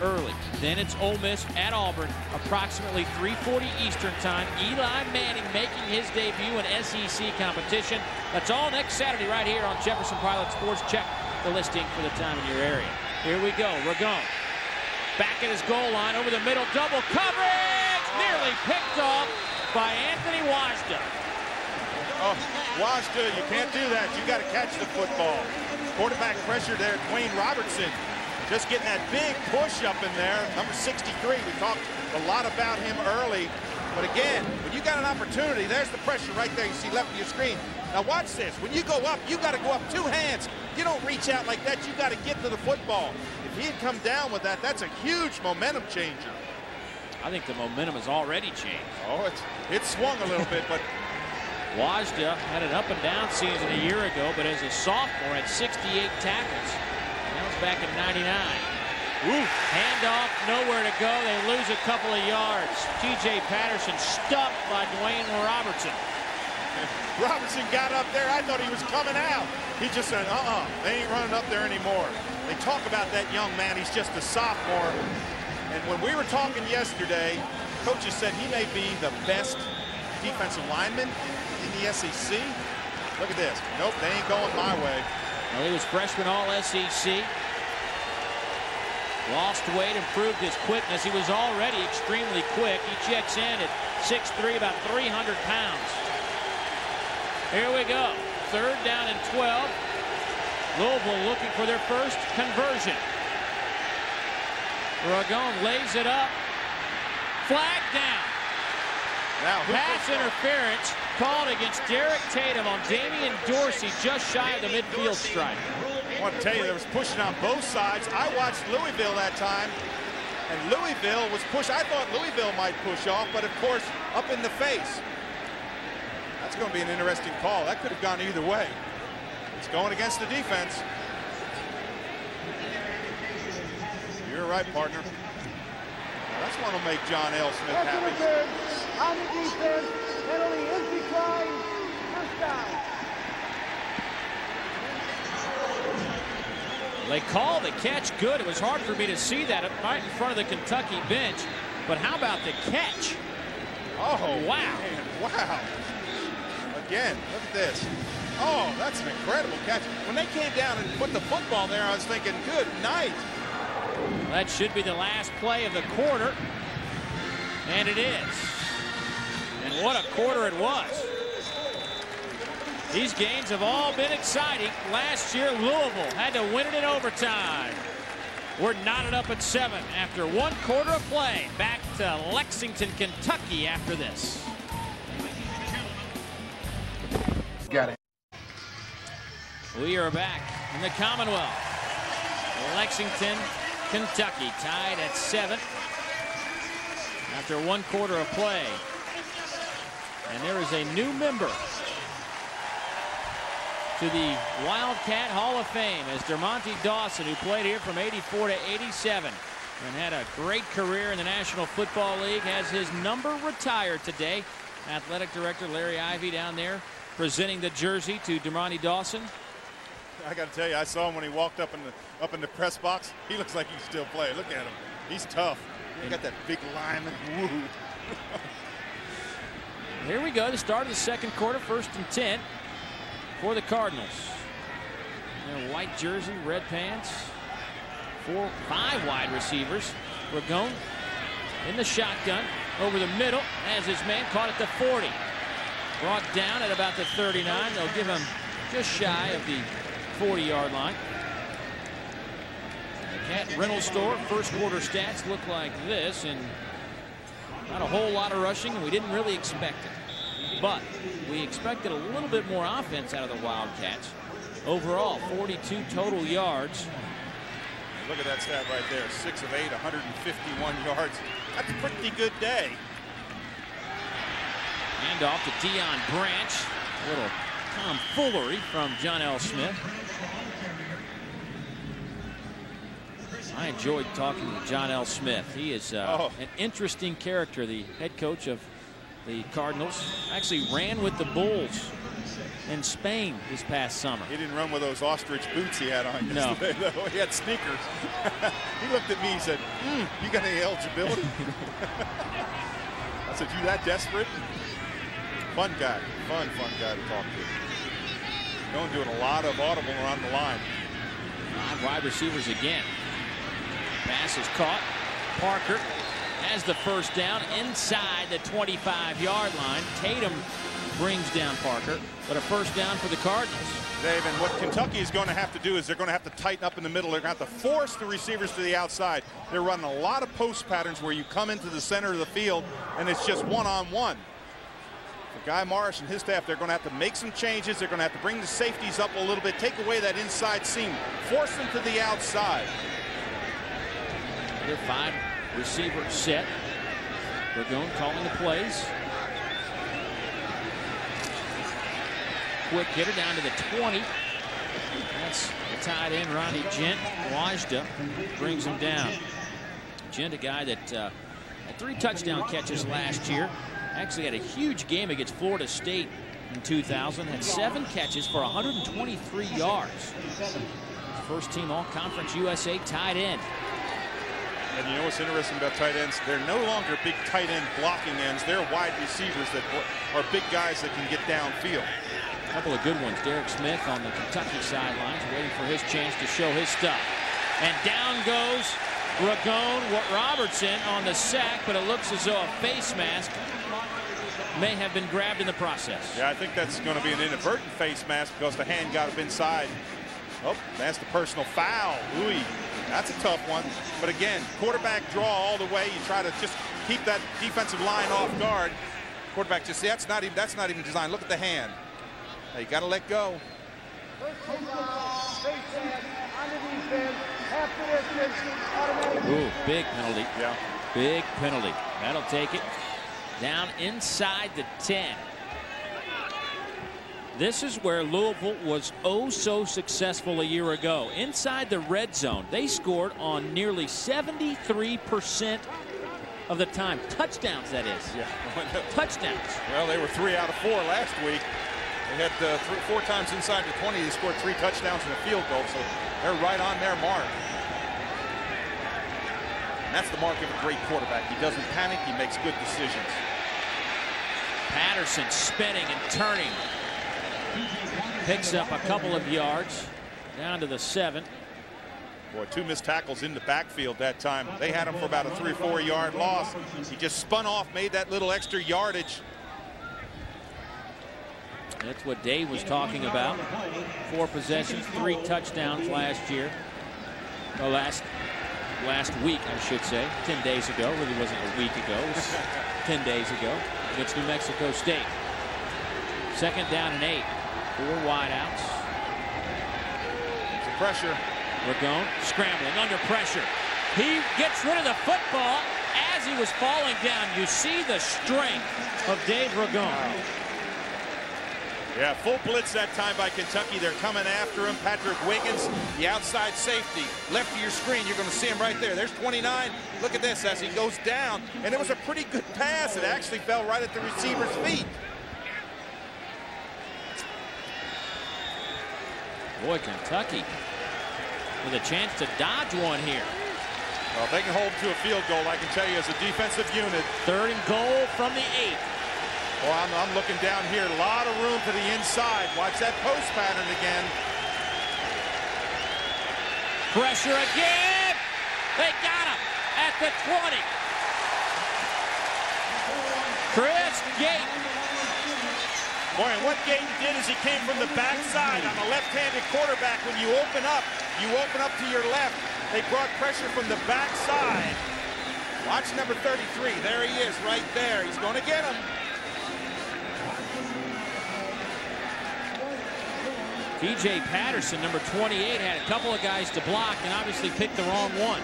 early. Then it's Ole Miss at Auburn, approximately 3:40 Eastern time. Eli Manning making his debut in SEC competition. That's all next Saturday right here on Jefferson Pilot Sports. Check the listing for the time in your area. Here we go. Ragone back at his goal line over the middle. Double coverage. Nearly picked off by Anthony Wajda. Oh, Wajda, you can't do that. You got to catch the football. Quarterback pressure there. Dwayne Robertson just getting that big push up in there. Number 63, we talked a lot about him early. But again, when you got an opportunity, there's the pressure right there. You see left of your screen. Now watch this. When you go up, you got to go up 2 hands. You don't reach out like that. You got to get to the football. If he had come down with that, that's a huge momentum changer. I think the momentum has already changed. Oh, it swung a little bit, but Wajda had an up and down season a year ago, but as a sophomore had 68 tackles. That was back in '99. Handoff, nowhere to go. They lose a couple of yards. T.J. Patterson stuffed by Dwayne Robertson. Robertson got up there. I thought he was coming out. He just said, they ain't running up there anymore. They talk about that young man. He's just a sophomore. And when we were talking yesterday, coaches said he may be the best defensive lineman in the SEC. Look at this. Nope, they ain't going my way. Well, he was freshman all-SEC. Lost weight, improved his quickness. He was already extremely quick. He checks in at 6'3", about 300 pounds. Here we go. 3rd down and 12. Louisville looking for their first conversion. Ragone lays it up. Flag down. Now, pass interference called against Derek Tatum on Damian Dorsey, just shy of the midfield stripe. I want to tell you, there was pushing on both sides. I watched Louisville that time, and Louisville was pushed. I thought Louisville might push off, but of course, up in the face. That's going to be an interesting call. That could have gone either way. It's going against the defense. You're right, partner. That's one will make John L. Smith happy. On the defense, penalty is declined. First down. They call the catch good. It was hard for me to see that right in front of the Kentucky bench. But how about the catch? Oh, wow. Man, wow. Again, look at this. Oh, that's an incredible catch. When they came down and put the football there, I was thinking, good night. That should be the last play of the quarter. And it is. And what a quarter it was. These games have all been exciting. Last year, Louisville had to win it in overtime. We're knotted up at 7 after 1 quarter of play. Back to Lexington, Kentucky after this. Got it. We are back in the Commonwealth. Lexington, Kentucky tied at 7 after 1 quarter of play. And there is a new member to the Wildcat Hall of Fame as Dermontti Dawson, who played here from '84 to '87 and had a great career in the National Football League, has his number retired today. Athletic Director Larry Ivey down there presenting the jersey to Dermontti Dawson. I got to tell you, I saw him when he walked up in the press box. He looks like he's still playing. Look at him. He's tough. He got that big lineman. Woo. Here we go. The start of the second quarter, 1st and 10 for the Cardinals. Their white jersey, red pants. 5 wide receivers. Ragone in the shotgun over the middle as his man caught at the 40. Brought down at about the 39. They'll give him just shy of the 40-yard line. The Cat Rental Store first quarter stats look like this, and not a whole lot of rushing, and we didn't really expect it. But we expected a little bit more offense out of the Wildcats. Overall, 42 total yards. Look at that stat right there. 6 of 8, 151 yards. That's a pretty good day. Hand off to Dion Branch. A little tomfoolery from John L. Smith. I enjoyed talking to John L. Smith. He is an interesting character, the head coach of the Cardinals. Actually ran with the Bulls in Spain this past summer. He didn't run with those ostrich boots he had on yesterday, though. He had sneakers. He looked at me and said, you got any eligibility? I said, you that desperate? Fun guy. Fun guy to talk to. Going doing a lot of audible around the line. 5 wide receivers again. Pass is caught. Parker has the first down inside the 25-yard line. Tatum brings down Parker, but a first down for the Cardinals. Dave, and what Kentucky is going to have to do is they're going to have to tighten up in the middle. They're going to have to force the receivers to the outside. They're running a lot of post patterns where you come into the center of the field and it's just one-on-one. For Guy Morris and his staff, they're going to have to make some changes. They're going to have to bring the safeties up a little bit, take away that inside seam, force them to the outside. Another 5 receiver set. Ragone calling the plays. Quick hitter down to the 20. That's the tight end, Ronnie Gent. Wajda brings him down. Gent, a guy that had 3 touchdown catches last year. Actually had a huge game against Florida State in 2000. Had 7 catches for 123 yards. First team All-Conference USA tight end. And you know what's interesting about tight ends? They're no longer big tight end blocking ends. They're wide receivers that are big guys that can get downfield. A couple of good ones. Derek Smith on the Kentucky sidelines waiting for his chance to show his stuff. And down goes Ragone Robertson on the sack, but it looks as though a face mask may have been grabbed in the process. Yeah, I think that's going to be an inadvertent face mask because the hand got up inside. Oh, that's the personal foul. Ooh, that's a tough one. But again, quarterback draw all the way. You try to just keep that defensive line off guard. Quarterback just, see, that's not even designed. Look at the hand. Now you got to let go. Ooh, big penalty. Yeah. Big penalty. That'll take it down inside the 10. This is where Louisville was oh so successful a year ago. Inside the red zone, they scored on nearly 73% of the time. Touchdowns, that is. Yeah. Touchdowns. Well, they were 3 out of 4 last week. They had 4 times inside the 20. They scored 3 touchdowns and a field goal, so they're right on their mark. And that's the mark of a great quarterback. He doesn't panic. He makes good decisions. Patterson spinning and turning. Picks up a couple of yards down to the 7. Boy, 2 missed tackles in the backfield that time. They had him for about a 3 or 4 yard loss. He just spun off, made that little extra yardage. That's what Dave was talking about. 4 possessions, 3 touchdowns last year. Well, last week, I should say. 10 days ago. Really wasn't a week ago. It was 10 days ago against New Mexico State. 2nd down and 8. 4 wideouts. There's the pressure. Ragone scrambling under pressure. He gets rid of the football as he was falling down. You see the strength of Dave Ragone. Yeah, full blitz that time by Kentucky. They're coming after him. Patrick Wiggins, the outside safety. Left of your screen, you're going to see him right there. There's 29. Look at this as he goes down. And it was a pretty good pass. It actually fell right at the receiver's feet. Boy, Kentucky with a chance to dodge one here. Well, if they can hold to a field goal, I can tell you as a defensive unit. 3rd and goal from the 8. Well, I'm looking down here. A lot of room to the inside. Watch that post pattern again. Pressure again. They got him at the 20. Chris Gayton. Boy, and what Gayton did is he came from the backside on a left-handed quarterback. When you open up to your left. They brought pressure from the backside. Watch number 33. There he is right there. He's going to get him. T.J. Patterson, number 28, had a couple of guys to block and obviously picked the wrong one.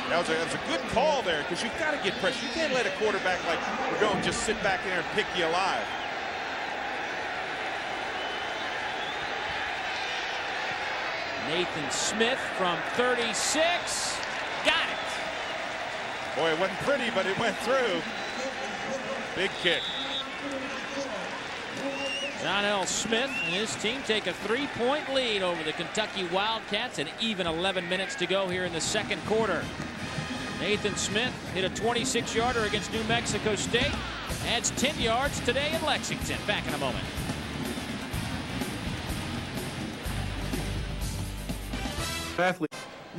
That was a good call there because you've got to get pressure. You can't let a quarterback like Ragone just sit back there and pick you alive. Nathan Smith from 36. Got it. Boy, it wasn't pretty, but it went through. Big kick. John L. Smith and his team take a 3-point lead over the Kentucky Wildcats, and even 11 minutes to go here in the 2nd quarter. Nathan Smith hit a 26-yarder against New Mexico State. Adds 10 yards today in Lexington. Back in a moment.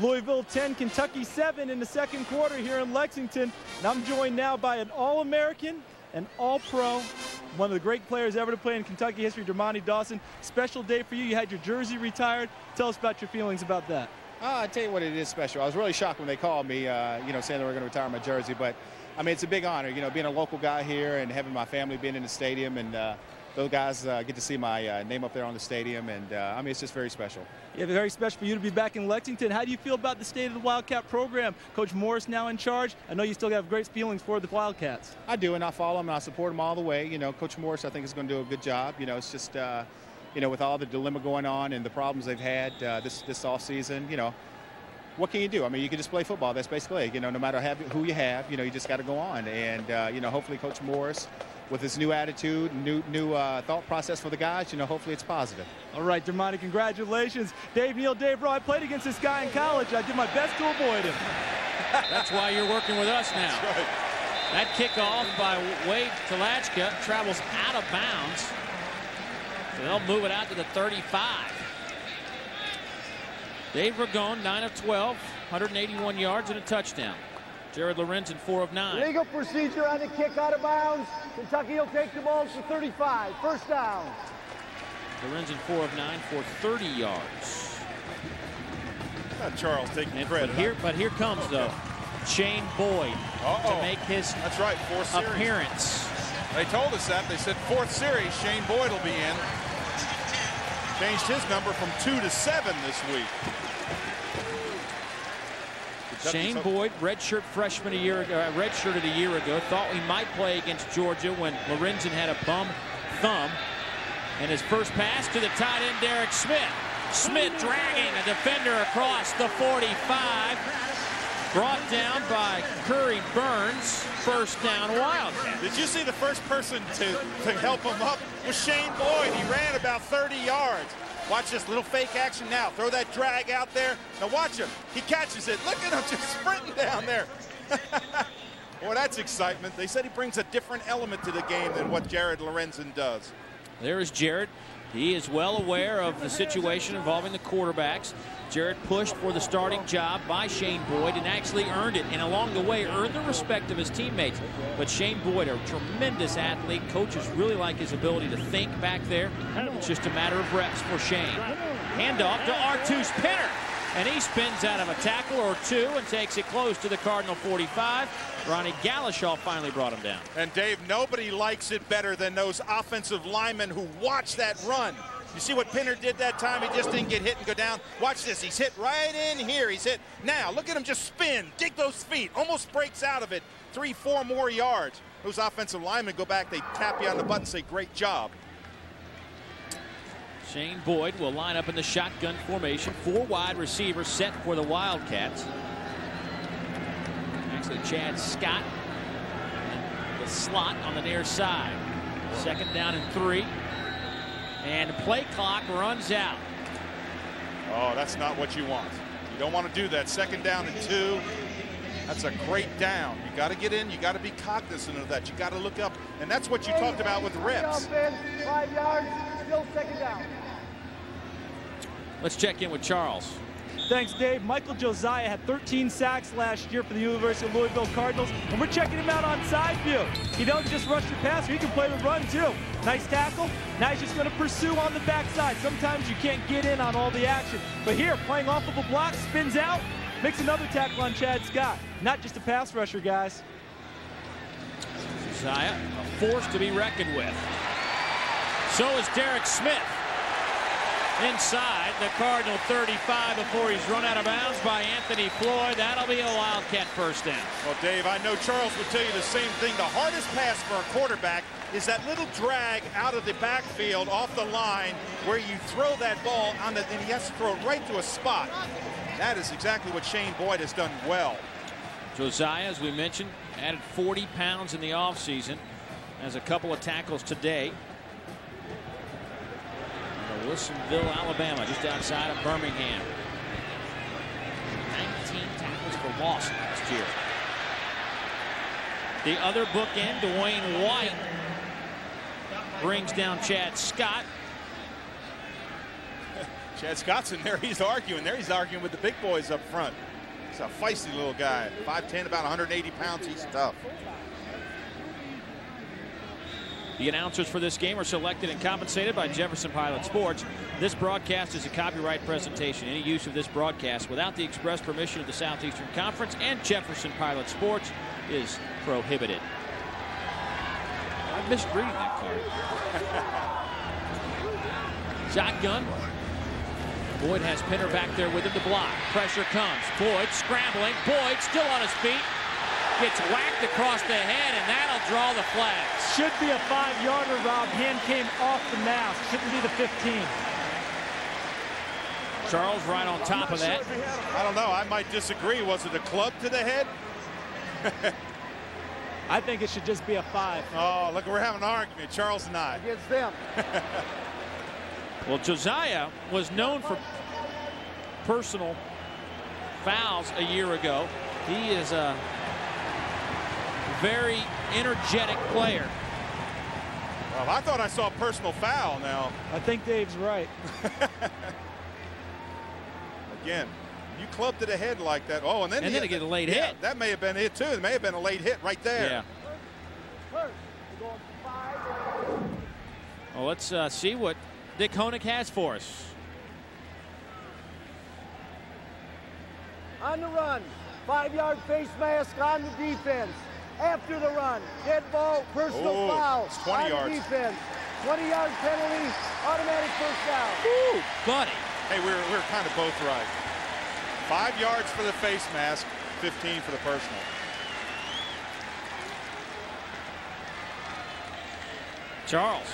Louisville 10, Kentucky 7 in the 2nd quarter here in Lexington. And I'm joined now by an All-American, an All-Pro, one of the great players ever to play in Kentucky history, Dermontti Dawson. Special day for you. You had your jersey retired. Tell us about your feelings about that. I tell you what, it is special. I was really shocked when they called me, saying they were going to retire my jersey. But, I mean, it's a big honor, being a local guy here and having my family being in the stadium. And those guys get to see my name up there on the stadium. And, I mean, it's just very special. Yeah, very special for you to be back in Lexington. How do you feel about the state of the Wildcat program? Coach Morris now in charge. I know you still have great feelings for the Wildcats. I do, and I follow them, and I support them all the way. Coach Morris, I think, is going to do a good job. It's just, with all the dilemma going on and the problems they've had this offseason, what can you do? I mean, you can just play football. That's basically it. No matter who you have, you just got to go on. And, hopefully Coach Morris, with his new attitude, new thought process for the guys, hopefully it's positive. All right, Dermontti, congratulations. Dave Neal, Dave Rowe, I played against this guy in college. I did my best to avoid him. That's why you're working with us now. That's right. That kickoff by Wade Talachka travels out of bounds. So they'll move it out to the 35. Dave Ragone, 9 of 12, 181 yards and a touchdown. Jared Lorenzen, 4 of 9. Legal procedure on the kick out of bounds. Kentucky will take the ball to 35. First down. Lorenzen, 4 of 9 for 30 yards. Not Charles taking credit. But here comes, though, Shane Boyd to make his That's right, 4th series. appearance. They told us that. They said 4th series, Shane Boyd will be in. Changed his number from 2 to 7 this week. Shane Boyd, redshirted a year ago, thought he might play against Georgia when Lorenzen had a bum thumb. And his first pass to the tight end, Derek Smith. Smith dragging a defender across the 45. Brought down by Curry Burns. First down, Wildcats. Did you see the first person to help him up was Shane Boyd? He ran about 30 yards. Watch this little fake action now. Throw that drag out there. Now watch him. He catches it. Look at him just sprinting down there. Boy, that's excitement. They said he brings a different element to the game than what Jared Lorenzen does. There is Jared. He is well aware of the situation involving the quarterbacks. Jared pushed for the starting job by Shane Boyd and actually earned it, and along the way earned the respect of his teammates. But Shane Boyd, a tremendous athlete. Coaches really like his ability to think back there. It's just a matter of reps for Shane. Handoff to Artus Penner, and he spins out of a tackle or two and takes it close to the Cardinal 45. Ronnie Galashaw finally brought him down. And Dave, nobody likes it better than those offensive linemen who watch that run. You see what Penner did that time? He just didn't get hit and go down. Watch this. He's hit right in here. He's hit. Now, look at him just spin. Dig those feet. Almost breaks out of it. 3-4 more yards. Those offensive linemen go back. They tap you on the butt and say, great job. Shane Boyd will line up in the shotgun formation. 4 wide receivers set for the Wildcats. Actually, Chad Scott in the slot on the near side. Second down and 3. And the play clock runs out. Oh, that's not what you want. You don't want to do that. Second down and 2. That's a great down. You got to get in. You got to be cognizant of that. You got to look up. And that's what you talked about with reps. 5 yards, still second down. Let's check in with Charles. Thanks, Dave. Michael Josiah had 13 sacks last year for the University of Louisville Cardinals, and we're checking him out on side view. He don't just rush the passer, he can play the run too. Nice tackle. Now he's just going to pursue on the backside. Sometimes you can't get in on all the action, but here, playing off of a block, spins out, makes another tackle on Chad Scott. Not just a pass rusher, guys. Josiah, a force to be reckoned with. So is Derek Smith. Inside the Cardinal 35 before he's run out of bounds by Anthony Floyd. That'll be a Wildcat first down. Well, Dave, I know Charles would tell you the same thing. The hardest pass for a quarterback is that little drag out of the backfield off the line where you throw that ball on the, and he has to throw it right to a spot. That is exactly what Shane Boyd has done well. Josiah, as we mentioned, added 40 pounds in the offseason. Has a couple of tackles today. Wilsonville, Alabama, just outside of Birmingham. 19 tackles for loss last year. The other bookend, Dwayne White, brings down Chad Scott. Chad Scott's in there. He's arguing there. He's arguing with the big boys up front. He's a feisty little guy. 5'10", about 180 pounds. He's tough. The announcers for this game are selected and compensated by Jefferson Pilot Sports. This broadcast is a copyright presentation. Any use of this broadcast without the express permission of the Southeastern Conference and Jefferson Pilot Sports is prohibited. I missed reading that card. Shotgun. Boyd has Penner back there with him to block. Pressure comes. Boyd scrambling. Boyd still on his feet. Gets whacked across the head, and that'll draw the flag. Should be a 5-yarder, Rob. Hand came off the mask. Shouldn't be the 15. Charles right on top of that. I don't know. I might disagree. Was it a club to the head? I think it should just be a 5. Oh, look, we're having an argument, Charles and I. Against them. Well, Josiah was known for personal fouls a year ago. He is a very energetic player. Well, I thought I saw a personal foul now. I think Dave's right. Again, you club to the head like that. Oh, and then he get a late hit. That may have been it, too. It may have been a late hit right there. Yeah. Well, let's see what Dick Honig has for us. On the run, 5-yard face mask on the defense. After the run, dead ball, personal foul. It's 20 on yards. The defense. 20-yard penalty, automatic first down. Ooh, buddy. Hey, we're kind of both right. 5 yards for the face mask, 15 for the personal. Charles.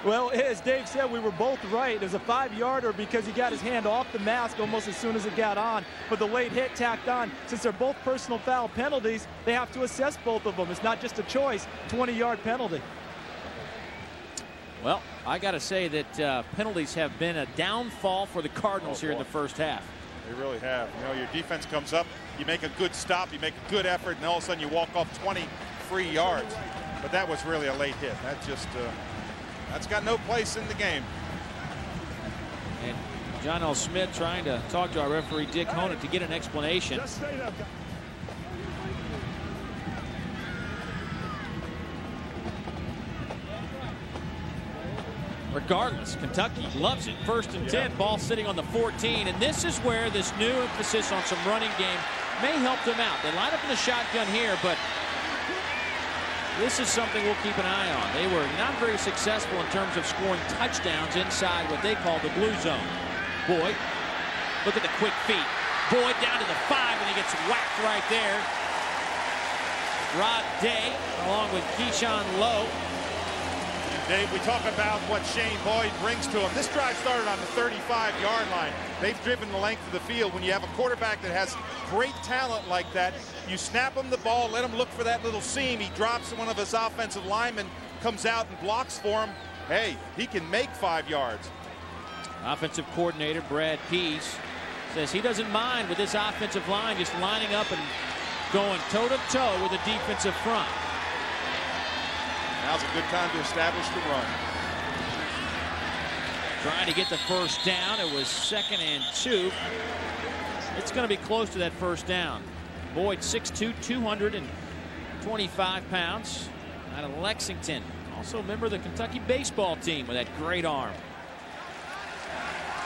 Well, as Dave said, we were both right. It was a 5-yarder because he got his hand off the mask almost as soon as it got on. But the late hit tacked on. Since they're both personal foul penalties, they have to assess both of them. It's not just a choice. 20-yard penalty. Well, I got to say that penalties have been a downfall for the Cardinals here in the first half. They really have. You know, your defense comes up, you make a good stop, you make a good effort, and all of a sudden you walk off 20 free yards. But that was really a late hit. That just, that's got no place in the game. And John L. Smith trying to talk to our referee, Dick Honan, to get an explanation. Regardless, Kentucky loves it. 1st and 10, ball sitting on the 14. And this is where this new emphasis on some running game may help them out. They line up in the shotgun here, but this is something we'll keep an eye on. They were not very successful in terms of scoring touchdowns inside what they call the blue zone. Boyd, look at the quick feet. Boyd down to the 5, and he gets whacked right there. Rod Day, along with Keyshawn Lowe. Dave, we talk about what Shane Boyd brings to him. This drive started on the 35-yard line. They've driven the length of the field. When you have a quarterback that has great talent like that, you snap him the ball, let him look for that little seam. He drops one of his offensive linemen, comes out and blocks for him. Hey, he can make 5 yards. Offensive coordinator Brad Pease says he doesn't mind with this offensive line just lining up and going toe-to-toe with the defensive front. Now's a good time to establish the run. Trying to get the first down. It was 2nd and 2. It's going to be close to that first down. Boyd, 6'2", 225 pounds, out of Lexington. Also a member of the Kentucky baseball team with that great arm.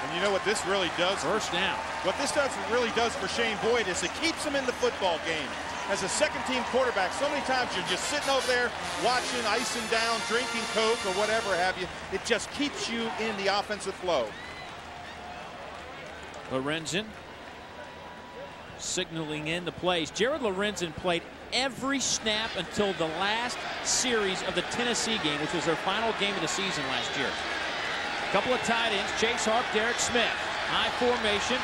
And you know what this really does? First down. What this really does for Shane Boyd is it keeps him in the football game. As a second-team quarterback, so many times you're just sitting over there watching, icing down, drinking Coke or whatever have you. It just keeps you in the offensive flow. Lorenzen signaling in the plays. Jared Lorenzen played every snap until the last series of the Tennessee game, which was their final game of the season last year. A couple of tight ends, Chase Harp, Derek Smith. High formation,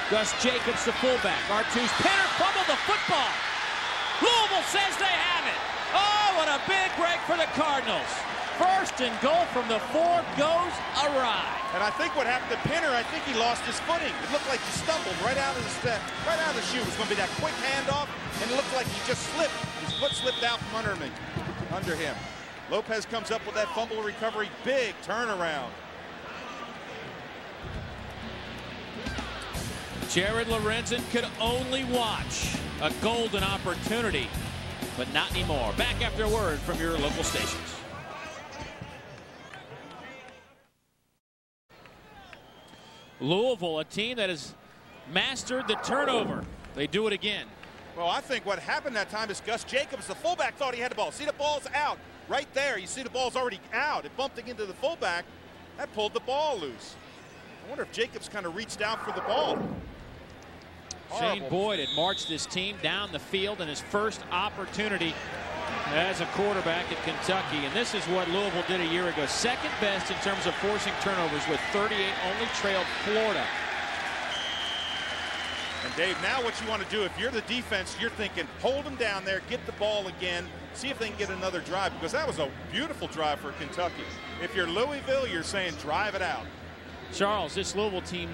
Gus Jacobs, the fullback. R2's Penner fumbled the football. Louisville says they have it. Oh, what a big break for the Cardinals. 1st and goal from the 4 goes awry. And I think what happened to Penner, I think he lost his footing. It looked like he stumbled right out of the step, right out of the shoe. It was going to be that quick handoff, and it looked like he just slipped. His foot slipped out from under him. Lopez comes up with that fumble recovery. Big turnaround. Jared Lorenzen could only watch a golden opportunity, but not anymore. Back after a word from your local stations. Louisville, a team that has mastered the turnover. They do it again. Well, I think what happened that time is Gus Jacobs, the fullback, thought he had the ball. See, the ball's out right there. You see the ball's already out. It bumped into the fullback. That pulled the ball loose. I wonder if Jacobs kind of reached out for the ball. Shane Boyd had marched this team down the field in his first opportunity as a quarterback at Kentucky. And this is what Louisville did a year ago. 2nd best in terms of forcing turnovers with 38, only trailed Florida. And Dave, now what you want to do, if you're the defense, you're thinking, hold them down there, get the ball again, see if they can get another drive, because that was a beautiful drive for Kentucky. If you're Louisville, you're saying drive it out. Charles, this Louisville team,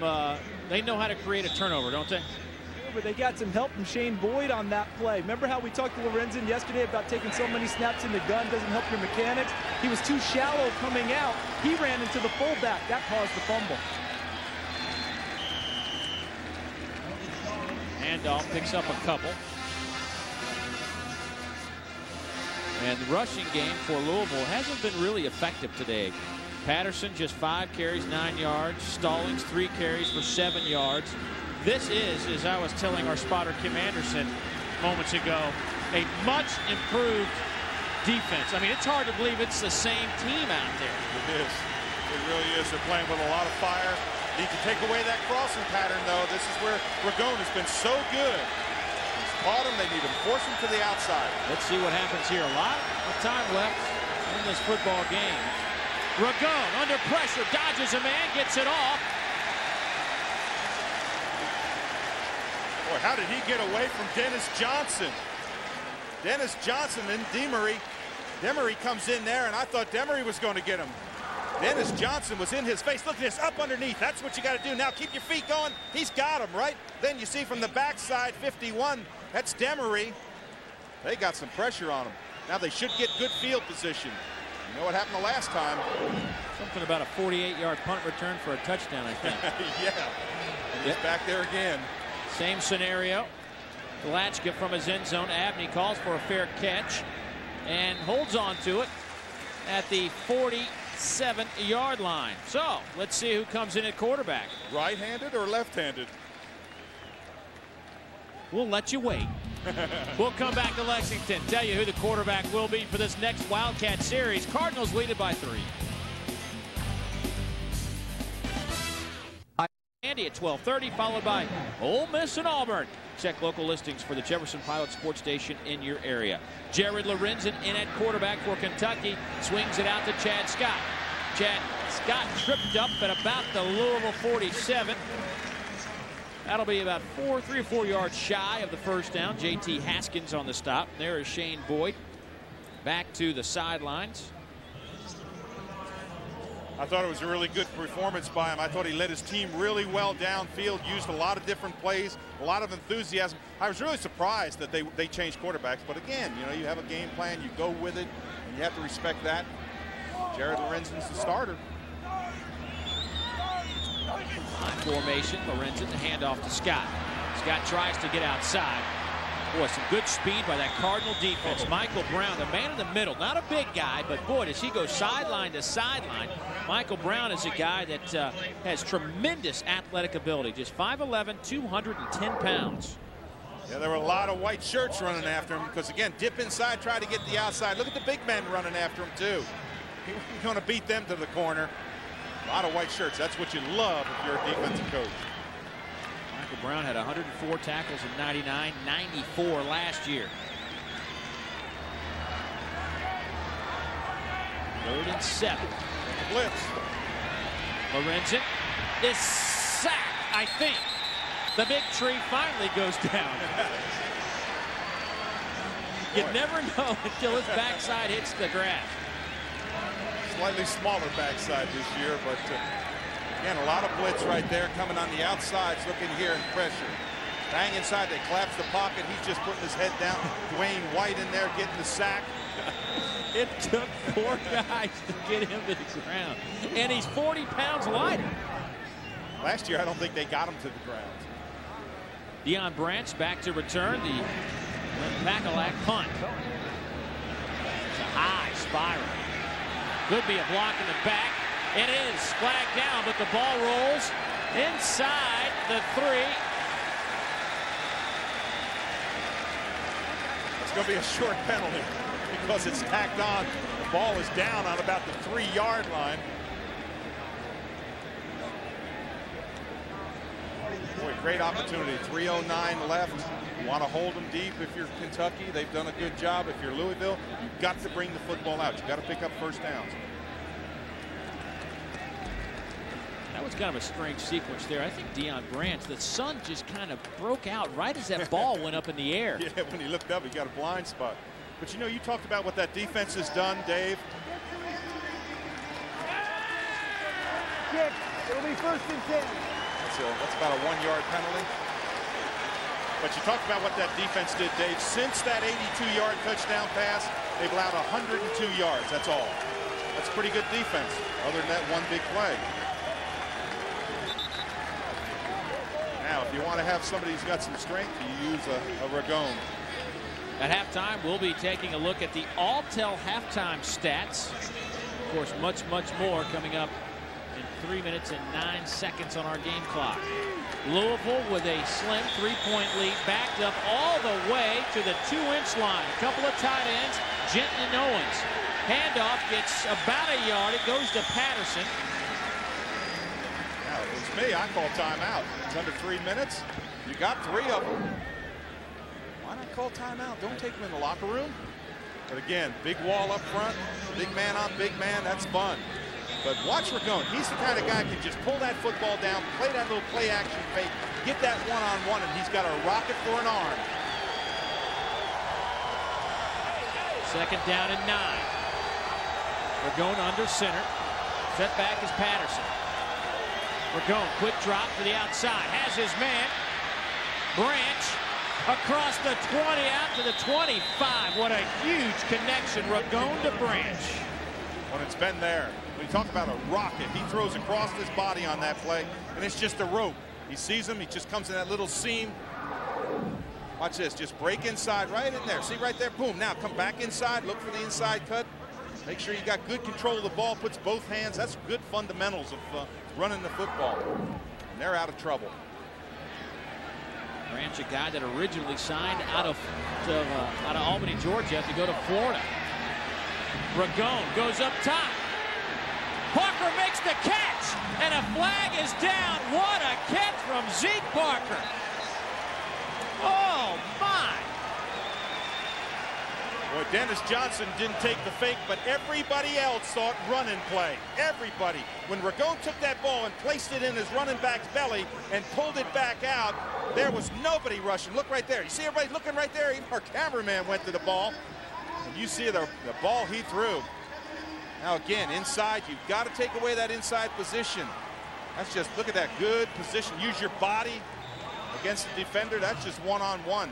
they know how to create a turnover, don't they? But they got some help from Shane Boyd on that play. Remember how we talked to Lorenzen yesterday about taking so many snaps in the gun doesn't help your mechanics? He was too shallow coming out. He ran into the fullback. That caused the fumble. Handoff picks up a couple. And the rushing game for Louisville hasn't been really effective today. Patterson just 5 carries, 9 yards. Stallings 3 carries for 7 yards. This is, as I was telling our spotter Kim Anderson moments ago, a much improved defense. I mean, it's hard to believe it's the same team out there. It is. It really is. They're playing with a lot of fire. Need to take away that crossing pattern, though. This is where Ragone has been so good. He's caught him. They need to force him to the outside. Let's see what happens here. A lot of time left in this football game. Ragone under pressure, dodges a man, gets it off. Boy, how did he get away from Dennis Johnson? Dennis Johnson and Demery. Demery comes in there, and I thought Demery was going to get him. Dennis Johnson was in his face. Look at this, up underneath. That's what you got to do. Now keep your feet going. He's got him, right? Then you see from the backside, 51, that's Demery. They got some pressure on him. Now they should get good field position. You know what happened the last time? Something about a 48-yard punt return for a touchdown, I think. Yeah, and he's back there again. Same scenario. Latchka from his end zone. Abney calls for a fair catch and holds on to it at the 47-yard line. So let's see who comes in at quarterback. Right-handed or left-handed? We'll let you wait. We'll come back to Lexington, tell you who the quarterback will be for this next Wildcat series. Cardinals lead it by 3. Andy at 12:30, followed by Ole Miss and Auburn. Check local listings for the Jefferson Pilot Sports station in your area. Jared Lorenzen in at quarterback for Kentucky. Swings it out to Chad Scott. Chad Scott tripped up at about the Louisville 47. That'll be about 3 or 4 yards shy of the first down. J.T. Haskins on the stop. There is Shane Boyd back to the sidelines. I thought it was a really good performance by him. I thought he led his team really well downfield, used a lot of different plays, a lot of enthusiasm. I was really surprised that they changed quarterbacks. But again, you know, you have a game plan, you go with it, and you have to respect that. Jared Lorenzen's the starter. High formation, Lorenzen, the handoff to Scott. Scott tries to get outside. Boy, some good speed by that Cardinal defense. Michael Brown, the man in the middle, not a big guy, but boy, does he go sideline to sideline. Michael Brown is a guy that has tremendous athletic ability, just 5'11", 210 pounds. Yeah, there were a lot of white shirts running after him because, again, dip inside, try to get the outside. Look at the big men running after him, too. He was going to beat them to the corner. A lot of white shirts. That's what you love if you're a defensive coach. Michael Brown had 104 tackles in '99, 94 last year. 3rd and 7. Blitz. Lorenzen is sacked, I think. The big tree finally goes down. You never know until his backside hits the grass. Slightly smaller backside this year, but again, a lot of blitz right there coming on the outsides, looking here in pressure. Bang inside, they collapse the pocket. He's just putting his head down. Dwayne White in there getting the sack. It took 4 guys to get him to the ground, and he's 40 pounds lighter. Last year, I don't think they got him to the ground. Deion Branch back to return the Packalack punt. It's a high spiral. Could be a block in the back. It is flagged down, but the ball rolls inside the 3. It's going to be a short penalty because it's tacked on. The ball is down on about the 3-yard line. Boy, great opportunity. 3:09 left. You want to hold them deep if you're Kentucky. They've done a good job. If you're Louisville, you've got to bring the football out. You've got to pick up first downs. That was kind of a strange sequence there. I think Deion Branch, the sun just kind of broke out right as that ball went up in the air. Yeah, when he looked up, he got a blind spot. But you know, you talked about what that defense has done, Dave. Kick. It'll be 1st and 10. That's about a 1-yard penalty. But you talked about what that defense did, Dave. Since that 82-yard touchdown pass, they've allowed 102 yards. That's all. That's pretty good defense, other than that one big play. Now, if you want to have somebody who's got some strength, you use a Ragone. At halftime, we'll be taking a look at the Alltel halftime stats. Of course, much more coming up in 3 minutes and 9 seconds on our game clock. Louisville with a slim 3-point lead, backed up all the way to the 2-inch line. A couple of tight ends, Jenton and Owens. Handoff gets about a yard. It goes to Patterson. Now, if it was me, I call timeout. It's under 3 minutes. You got 3 of them. Why not call timeout? Don't take them in the locker room. But again, big wall up front, big man on big man. That's fun. But watch Ragone. He's the kind of guy who can just pull that football down, play that little play action fake, get that one-on-one, and he's got a rocket for an arm. Second down and 9. Ragone under center. Set back is Patterson. Ragone, quick drop to the outside. Has his man. Branch across the 20 out to the 25. What a huge connection. Ragone to Branch. When it's been there. When you talk about a rocket, he throws across his body on that play, and it's just a rope. He sees him. He just comes in that little seam. Watch this. Just break inside right in there. See right there? Boom. Now come back inside. Look for the inside cut. Make sure you got good control of the ball. Puts both hands. That's good fundamentals of running the football. And they're out of trouble. Branch, a guy that originally signed out of Albany, Georgia, to go to Florida. Ragone goes up top. Parker makes the catch, and a flag is down. What a catch from Zeke Parker. Oh, my. Boy, Dennis Johnson didn't take the fake, but everybody else thought run and play. Everybody. When Ragone took that ball and placed it in his running back's belly and pulled it back out, there was nobody rushing. Look right there. You see everybody looking right there? Even our cameraman went to the ball. And you see the ball he threw. Now again, inside, you've got to take away that inside position. That's just, look at that good position. Use your body against the defender. That's just one-on-one.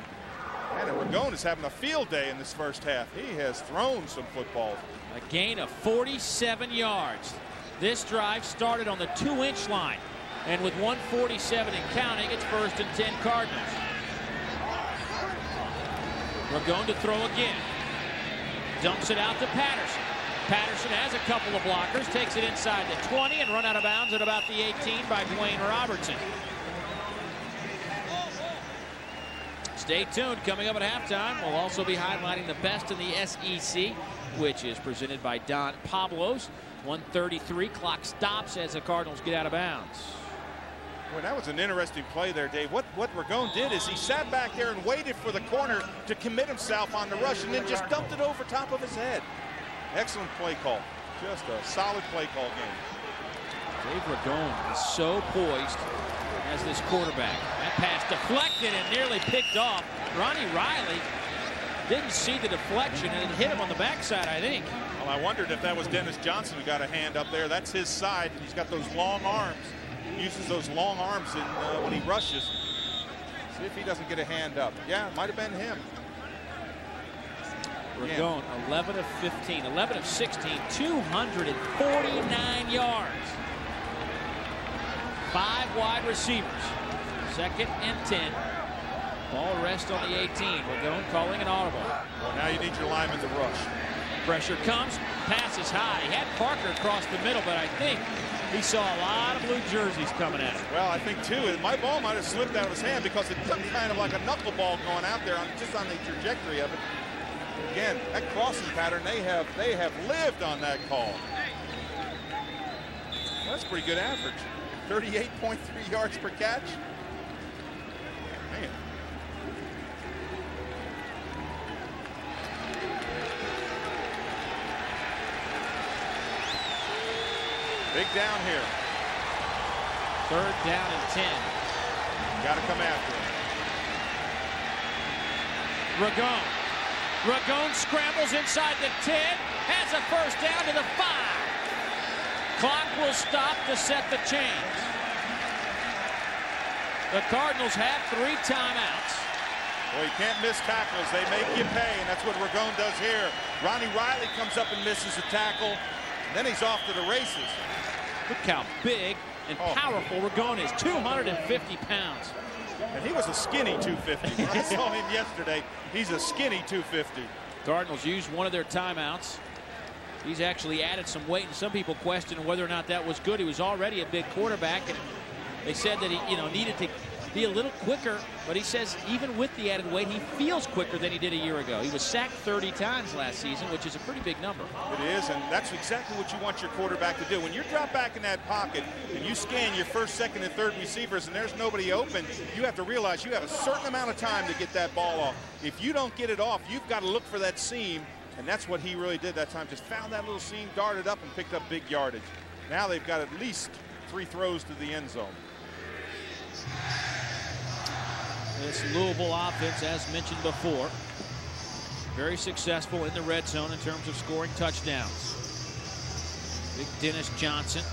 And Ragone is having a field day in this first half. He has thrown some footballs. A gain of 47 yards. This drive started on the 2-inch line. And with 1:47 and counting, it's 1st and 10 Cardinals. Ragone to throw again. Dumps it out to Patterson. Patterson has a couple of blockers, takes it inside the 20 and run out of bounds at about the 18 by Dwayne Robertson. Stay tuned. Coming up at halftime, we'll also be highlighting the best in the SEC, which is presented by Don Pablos. 1:33, clock stops as the Cardinals get out of bounds. Well, that was an interesting play there, Dave. What Ragone did is he sat back there and waited for the corner to commit himself on the rush and then just dumped it over top of his head. Excellent play call. Just a solid play call game. Dave Ragone is so poised as this quarterback. That pass deflected and nearly picked off. Ronnie Riley didn't see the deflection and it hit him on the backside, I think. Well, I wondered if that was Dennis Johnson who got a hand up there. That's his side. He's got those long arms. He uses those long arms when he rushes. See if he doesn't get a hand up. Yeah, it might have been him. Ragone, 11 of 15, 11 of 16, 249 yards. 5 wide receivers. 2nd and 10. Ball rest on the 18. Ragone calling an audible. Well, now you need your lineman to rush. Pressure comes. Pass is high. He had Parker across the middle, but I think he saw a lot of blue jerseys coming at him. Well, I think, too, my ball might have slipped out of his hand because it looked kind of like a knuckleball going out there just on the trajectory of it. Again, that crossing pattern, they have lived on that call. That's pretty good average. 38.3 yards per catch. Man. Big down here. 3rd down and 10. Got to come after him. Ragone. Ragone scrambles inside the 10. Has a first down to the 5. Clock will stop to set the chains. The Cardinals have 3 timeouts. Well, you can't miss tackles. They make you pay, and that's what Ragone does here. Ronnie Riley comes up and misses a tackle. Then he's off to the races. Look how big and powerful Ragone is. 250 pounds. And he was a skinny 250. When I saw him yesterday, he's a skinny 250. Cardinals used one of their timeouts. He's actually added some weight, and some people question whether or not that was good. He was already a big quarterback, and they said that he needed to be a little quicker, but he says even with the added weight, he feels quicker than he did a year ago. He was sacked 30 times last season, which is a pretty big number. It is, and that's exactly what you want your quarterback to do. When you drop back in that pocket and you scan your 1st, 2nd, and 3rd receivers and there's nobody open, you have to realize you have a certain amount of time to get that ball off. If you don't get it off, you've got to look for that seam, and that's what he really did that time. Just found that little seam, darted up, and picked up big yardage. Now they've got at least 3 throws to the end zone. This Louisville offense, as mentioned before, very successful in the red zone in terms of scoring touchdowns. Big Dennis Johnson.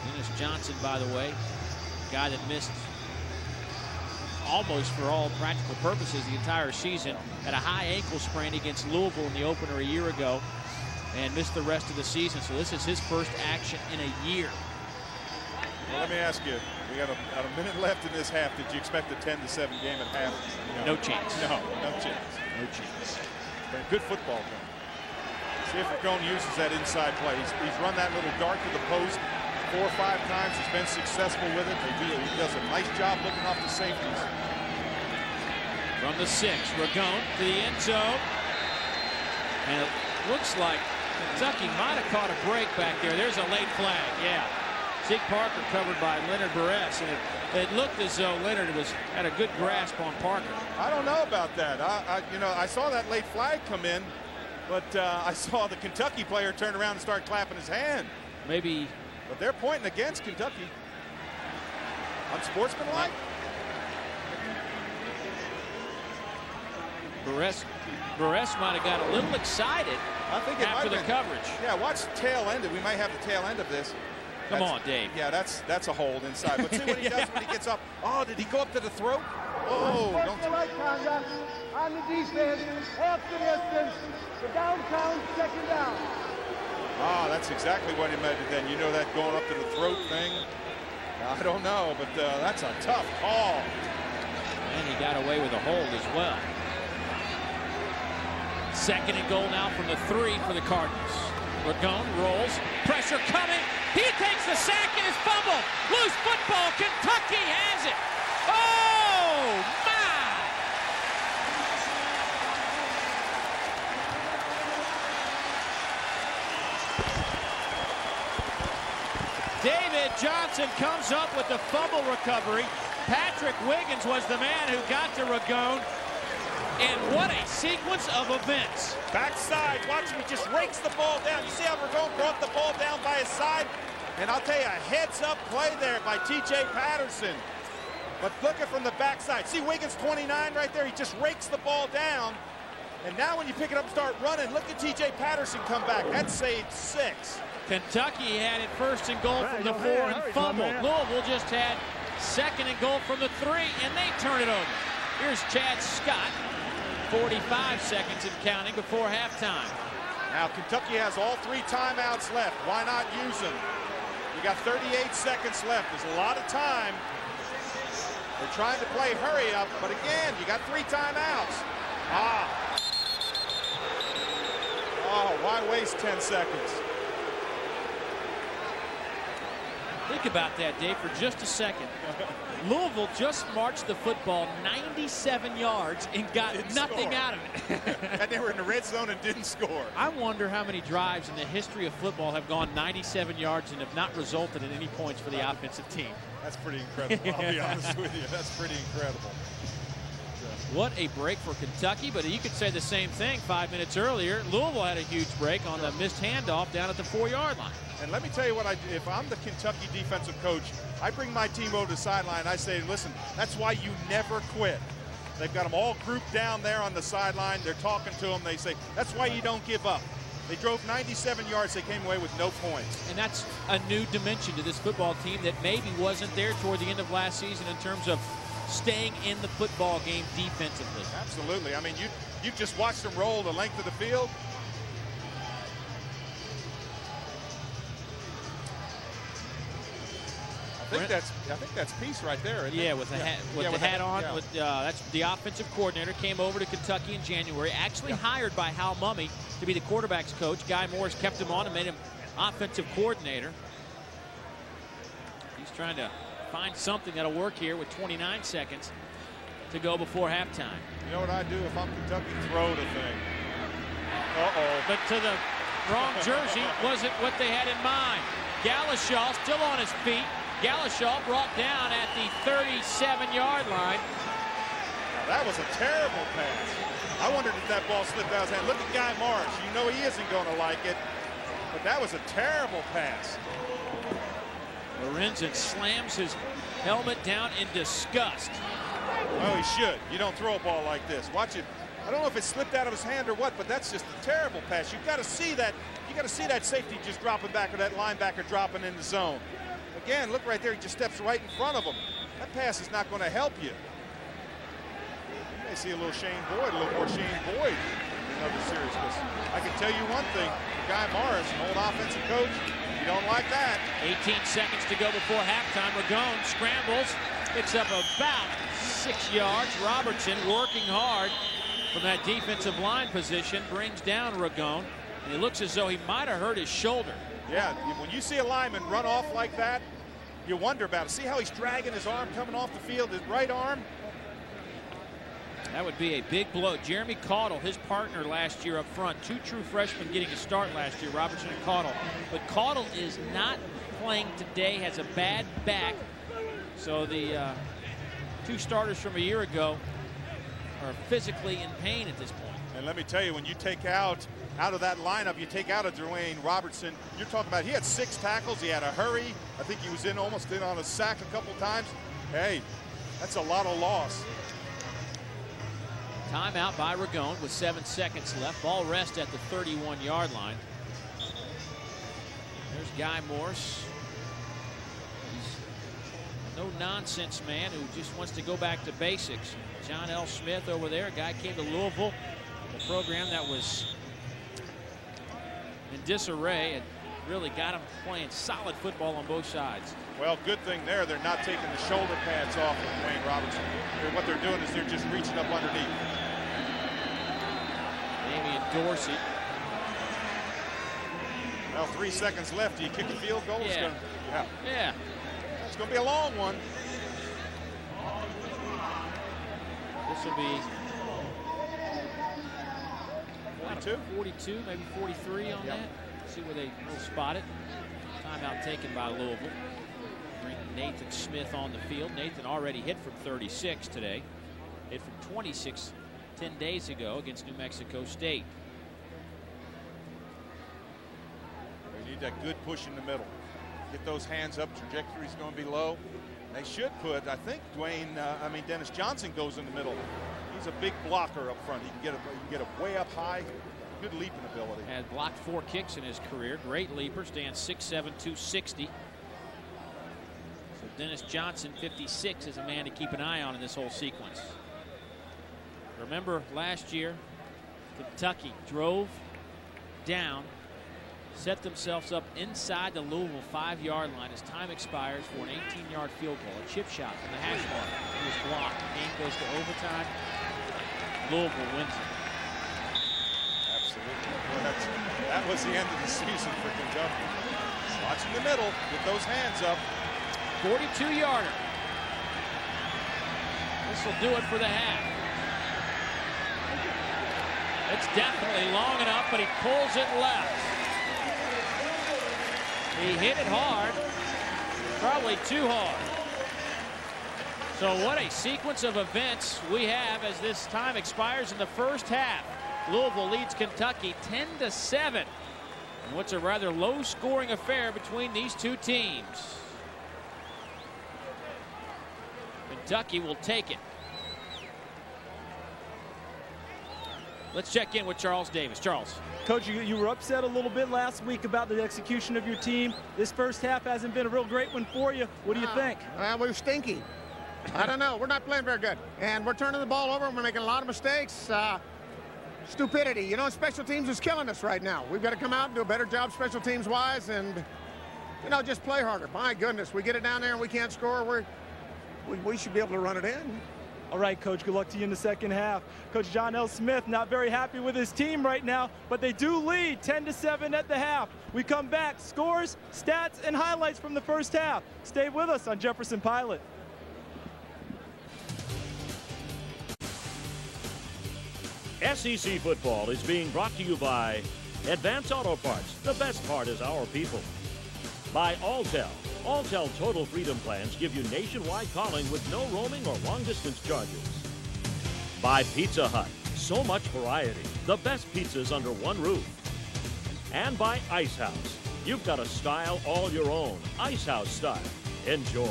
Dennis Johnson, by the way, guy that missed almost for all practical purposes the entire season, had a high ankle sprain against Louisville in the opener a year ago and missed the rest of the season. So this is his first action in a year. Well, let me ask you, we got about a minute left in this half. Did you expect a 10-7 game at half? No chance. No chance. No chance. But a good football game. See if Ragone uses that inside play. He's run that little dart to the post 4 or 5 times. He's been successful with it. He does a nice job looking off the safeties. From the 6, Ragone to the end zone. And it looks like Kentucky might have caught a break back there. There's a late flag, yeah. Zeke Parker covered by Leonard Burress, and it looked as though Leonard had a good grasp on Parker. I don't know about that. I saw that late flag come in, but I saw the Kentucky player turn around and start clapping his hand. Maybe. But they're pointing against Kentucky. Unsportsmanlike? Burress might have got a little excited I think it after the coverage. Yeah, watch the tail end. We might have the tail end of this. Come on, Dave. Yeah, that's a hold inside. But see what he does when he gets up. Oh, did he go up to the throat? Oh, don't. Conduct on the defense, half the distance, the downtown second down. Ah, that's exactly what he meant then. You know that going up to the throat thing? I don't know, but that's a tough call. And he got away with a hold as well. 2nd and goal now from the 3 for the Cardinals. Ragone rolls, pressure coming. He takes the sack and is fumbled. Loose football. Kentucky has it. Oh, my! David Johnson comes up with the fumble recovery. Patrick Wiggins was the man who got to Ragone. And what a sequence of events. Backside, watch him, he just rakes the ball down. You see how Ragone brought the ball down by his side? And I'll tell you, a heads-up play there by T.J. Patterson. But look at from the backside. See Wiggins 29 right there? He just rakes the ball down. And now when you pick it up and start running, look at T.J. Patterson come back. That saved 6. Kentucky had it 1st and goal from the 4 and fumbled. Louisville just had 2nd and goal from the 3, and they turn it over. Here's Chad Scott. 45 seconds and counting before halftime. Now Kentucky has all 3 timeouts left. Why not use them? You got 38 seconds left. There's a lot of time. They're trying to play hurry up, but again, you got 3 timeouts. Oh, why waste 10 seconds? Think about that, Dave, for just a second. Louisville just marched the football 97 yards and got nothing out of it. And they were in the red zone and didn't score. I wonder how many drives in the history of football have gone 97 yards and have not resulted in any points for the offensive team. That's pretty incredible, I'll be honest with you. That's pretty incredible. What a break for Kentucky, but you could say the same thing 5 minutes earlier. Louisville had a huge break on the missed handoff down at the 4-yard line. And let me tell you what if I'm the Kentucky defensive coach, I bring my team over to the sideline. I say, listen, that's why you never quit. They've got them all grouped down there on the sideline. They're talking to them. They say, that's why you don't give up. They drove 97 yards. They came away with no points. And that's a new dimension to this football team that maybe wasn't there toward the end of last season in terms of staying in the football game defensively. Absolutely. I mean, you just watched them roll the length of the field. I think that's Peace right there. Yeah, with the hat on. Yeah. That's the offensive coordinator. Came over to Kentucky in January. Actually hired by Hal Mumme to be the quarterback's coach. Guy Morris kept him on and made him offensive coordinator. He's trying to find something that'll work here with 29 seconds to go before halftime. You know what I do if I'm Kentucky? Throw the thing. But to the wrong jersey wasn't what they had in mind. Galashaw still on his feet. Galashaw brought down at the 37-yard line. Now, that was a terrible pass. I wondered if that ball slipped out of his hand. Look at Guy Marsh. You know he isn't going to like it. But that was a terrible pass. Lorenzen slams his helmet down in disgust. Well, he should. You don't throw a ball like this. Watch it. I don't know if it slipped out of his hand or what, but that's just a terrible pass. You've got to see that. You got to see that safety just dropping back, or that linebacker dropping in the zone. Again, look right there. He just steps right in front of him. That pass is not going to help you. You may see a little Shane Boyd, a little more Shane Boyd in another series. Because I can tell you one thing, Guy Morris, an old offensive coach, you don't like that. 18 seconds to go before halftime. Ragone scrambles, picks up about 6 yards. Robertson working hard from that defensive line position, brings down Ragone. And it looks as though he might have hurt his shoulder. Yeah, when you see a lineman run off like that, you wonder about it. See how he's dragging his arm coming off the field, his right arm? That would be a big blow. Jeremy Caudle, his partner last year up front. 2 true freshmen getting a start last year, Robertson and Caudle. But Caudle is not playing today, has a bad back. So the 2 starters from a year ago are physically in pain at this point. And let me tell you, when you take out of that lineup, you take out of Dwayne Robertson, you're talking about he had 6 tackles, he had a hurry. I think he was almost in on a sack a couple times. Hey, that's a lot of loss. Timeout by Ragone with 7 seconds left. Ball rest at the 31-yard line. There's Guy Morse. He's a no-nonsense man who just wants to go back to basics. John L. Smith over there, a guy came to Louisville, the program that was in disarray, and really got him playing solid football on both sides. Well, good thing there, they're not taking the shoulder pads off of Dwayne Robertson. What they're doing is they're just reaching up underneath. Damian Dorsey. Well, 3 seconds left. Do you kick a field goal? Yeah. Yeah. It's going to be a long one. This will be 42? 42, maybe 43 on that. See where they will spot it. Timeout taken by Louisville. Bring Nathan Smith on the field. Nathan already hit from 36 today. Hit from 26 10 days ago against New Mexico State. They need that good push in the middle. Get those hands up. Trajectory's going to be low. They should put, I think, Dennis Johnson goes in the middle. He's a big blocker up front. He can get a way up high. Good leaping ability. Had blocked 4 kicks in his career. Great leaper. Stands 6'7", 260. So Dennis Johnson, 56, is a man to keep an eye on in this whole sequence. Remember last year, Kentucky drove down, set themselves up inside the Louisville 5-yard line as time expires for an 18-yard field goal. A chip shot from the hash mark. It was blocked. The game goes to overtime. Louisville wins it. Absolutely. Well, that was the end of the season for Kentucky. Watching the middle, get those hands up. 42-yarder. This will do it for the half. It's definitely long enough, but he pulls it left. He hit it hard, probably too hard. So what a sequence of events we have as this time expires in the first half. Louisville leads Kentucky 10-7. And what's a rather low-scoring affair between these two teams. Kentucky will take it. Let's check in with Charles Davis. Charles. Coach, you were upset a little bit last week about the execution of your team. This first half hasn't been a real great one for you. What do you think? We're stinky. I don't know. We're not playing very good. And we're turning the ball over, and we're making a lot of mistakes. Stupidity. You know, special teams is killing us right now. We've got to come out and do a better job special teams-wise and, you know, just play harder. My goodness, we get it down there and we can't score. We should be able to run it in. All right, Coach, good luck to you in the second half. Coach John L. Smith not very happy with his team right now, but they do lead 10-7 at the half. We come back, scores, stats, and highlights from the first half. Stay with us on Jefferson Pilot. SEC football is being brought to you by Advance Auto Parts. The best part is our people. By Alltel. Alltel Total Freedom Plans give you nationwide calling with no roaming or long-distance charges. By Pizza Hut. So much variety. The best pizzas under one roof. And by Ice House. You've got a style all your own. Ice House style. Enjoy.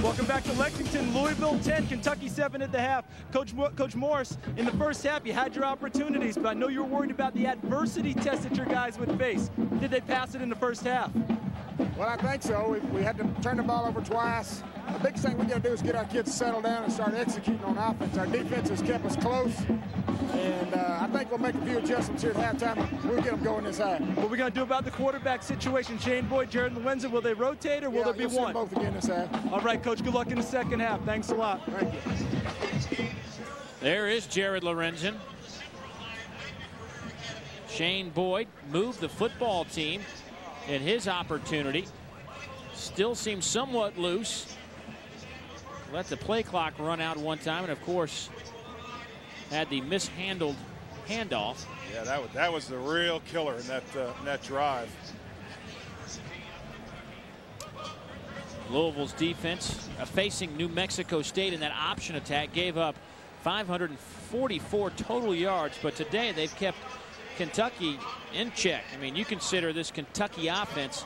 Welcome back to Lexington. Louisville 10, Kentucky 7 at the half. Coach Morris, in the first half, you had your opportunities, but I know you were worried about the adversity test that your guys would face. Did they pass it in the first half? Well, I think so. We had to turn the ball over twice. The biggest thing we got to do is get our kids settled down and start executing on offense. Our defense has kept us close, and I think we'll make a few adjustments here at halftime. We'll get them going this half. What are we going to do about the quarterback situation? Shane Boyd, Jared Lorenzen, will they rotate or will there be one? See them both again this half. All right, Coach, good luck in the second half. Thanks a lot. Thank you. There is Jared Lorenzen. Shane Boyd moved the football team in his opportunity. Still seems somewhat loose. Let the play clock run out one time, and of course had the mishandled handoff. Yeah, that was the real killer in that drive. Louisville's defense facing New Mexico State in that option attack gave up 544 total yards, but today they've kept Kentucky in check. I mean, you consider this Kentucky offense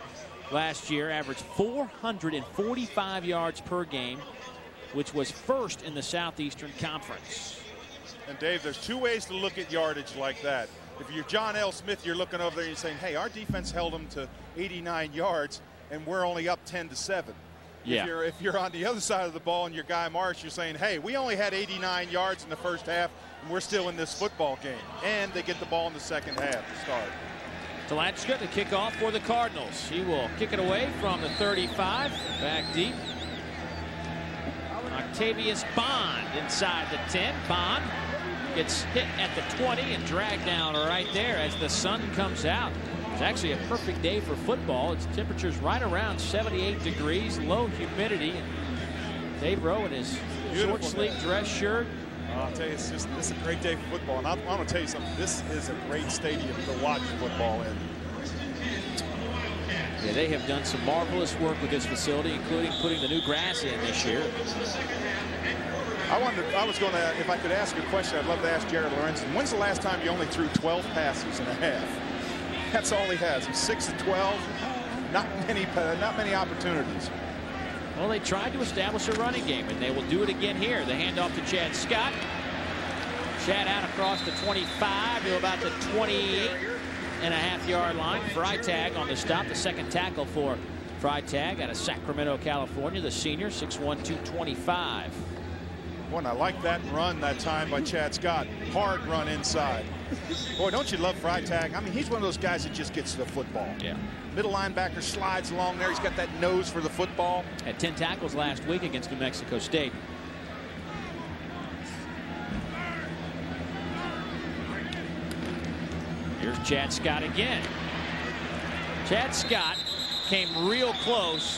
last year averaged 445 yards per game, which was first in the Southeastern Conference. And Dave, there's two ways to look at yardage like that. If you're John L. Smith, you're looking over there and you're saying, hey, our defense held them to 89 yards and we're only up 10-7. Yeah. If you're on the other side of the ball and you're Guy Marsh, you're saying, hey, we only had 89 yards in the first half and we're still in this football game. And they get the ball in the second half to start. Talatchka to kick off for the Cardinals. He will kick it away from the 35, back deep. Octavius Bond inside the 10. Bond gets hit at the 20 and dragged down right there as the sun comes out. It's actually a perfect day for football. Its temperature's right around 78 degrees, low humidity. And Dave Rowe in his short sleeve dress shirt. I'll tell you, this is a great day for football. And I'm going to tell you something. This is a great stadium to watch football in. Yeah, they have done some marvelous work with this facility, including putting the new grass in this year. I was going to, if I could ask a question, I'd love to ask Jared Lorenzen. When's the last time you only threw 12 passes in a half? That's all he has. He's 6-12. Not many opportunities. Well, they tried to establish a running game, and they will do it again here. The handoff to Chad Scott. Chad out across the 25 to about the 28.5-yard line. Freitag on the stop. The second tackle for Freitag out of Sacramento, California. The senior, 6'1", 225. Boy, and I like that run that time by Chad Scott. Hard run inside. Boy, don't you love Freitag? I mean, he's one of those guys that just gets to the football. Yeah. Middle linebacker slides along there. He's got that nose for the football. Had 10 tackles last week against New Mexico State. Here's Chad Scott again. Chad Scott came real close.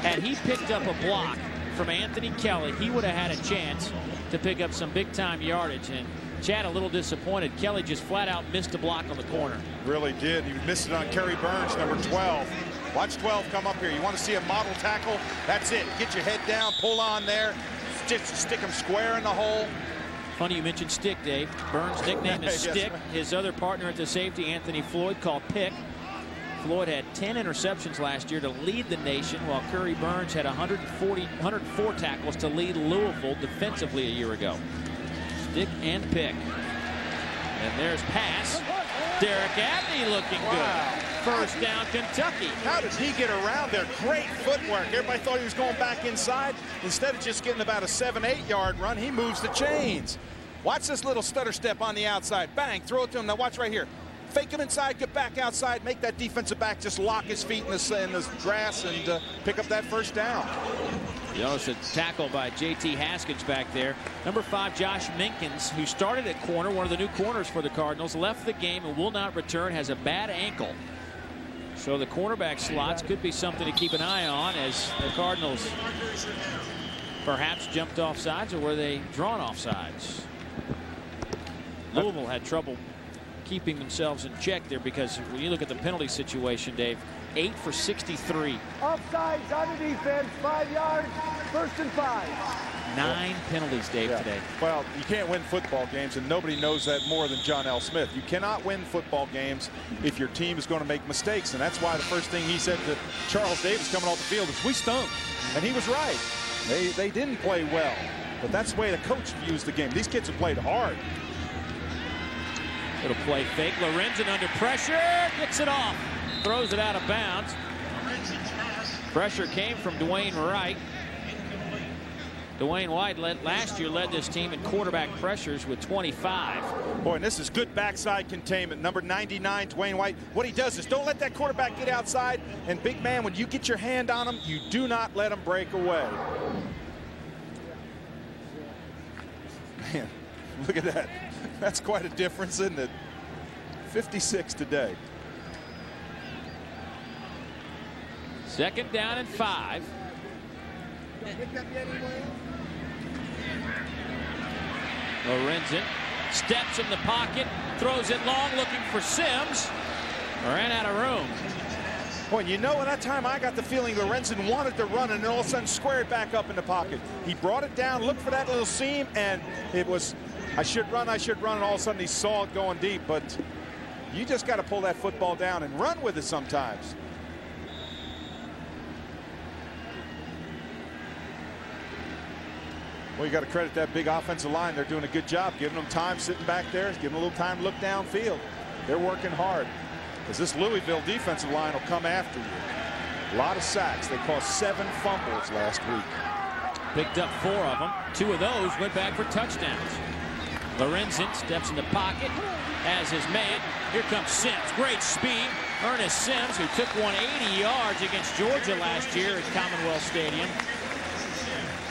Had he picked up a block from Anthony Kelly, he would have had a chance to pick up some big-time yardage. And Chad a little disappointed. Kelly just flat-out missed a block on the corner. Really did. He missed it on Kerry Burns, number 12. Watch 12 come up here. You want to see a model tackle? That's it. Get your head down, pull on there, just stick him square in the hole. Funny you mentioned Stick, Dave. Burns' nickname is Stick. Yes, his other partner at the safety, Anthony Floyd, called Pick. Floyd had 10 interceptions last year to lead the nation, while Curry Burns had 104 tackles to lead Louisville defensively a year ago. Stick and Pick. And there's pass. Derek Abney looking good. First down, Kentucky. How did he get around there? Great footwork. Everybody thought he was going back inside. Instead of just getting about a 7-8 yard run, he moves the chains. Watch this little stutter step on the outside. Bang, throw it to him. Now watch right here. Fake him inside, get back outside, make that defensive back just lock his feet in the grass and pick up that first down. You notice a tackle by J.T. Haskins back there. Number 5, Josh Minkins, who started at corner, one of the new corners for the Cardinals, left the game and will not return, has a bad ankle. So the cornerback slots could be something to keep an eye on as the Cardinals perhaps jumped off sides, or were they drawn off sides? Louisville had trouble keeping themselves in check there, because when you look at the penalty situation, Dave, 8 for 63. Offsides on the defense, 5 yards, 1st and 5. 9 penalties, Dave, today. Well, you can't win football games, and nobody knows that more than John L. Smith. You cannot win football games if your team is going to make mistakes, and that's why the first thing he said to Charles Davis coming off the field is, we stunk. And he was right. They didn't play well, but that's the way the coach views the game. These kids have played hard. Little play fake. Lorenzen under pressure. Gets it off. Throws it out of bounds. Pressure came from Dwayne Wright. Dwayne White last year led this team in quarterback pressures with 25. Boy, and this is good backside containment. Number 99, Dwayne White. What he does is don't let that quarterback get outside. And big man, when you get your hand on him, you do not let him break away. Man, look at that. That's quite a difference, isn't it? 56 today. 2nd down and 5. Lorenzen steps in the pocket, throws it long, looking for Sims. Ran out of room. Boy, you know, at that time I got the feeling Lorenzen wanted to run and then all of a sudden squared back up in the pocket. He brought it down, looked for that little seam, and it was, I should run, and all of a sudden he saw it going deep. But you just got to pull that football down and run with it sometimes. Well, you got to credit that big offensive line. They're doing a good job giving them time sitting back there, giving them a little time to look downfield. They're working hard. Because this Louisville defensive line will come after you. A lot of sacks. They caused 7 fumbles last week. Picked up 4 of them. 2 of those went back for touchdowns. Lorenzen steps in the pocket as his man. Here comes Sims. Great speed. Ernest Sims, who took 180 yards against Georgia last year at Commonwealth Stadium.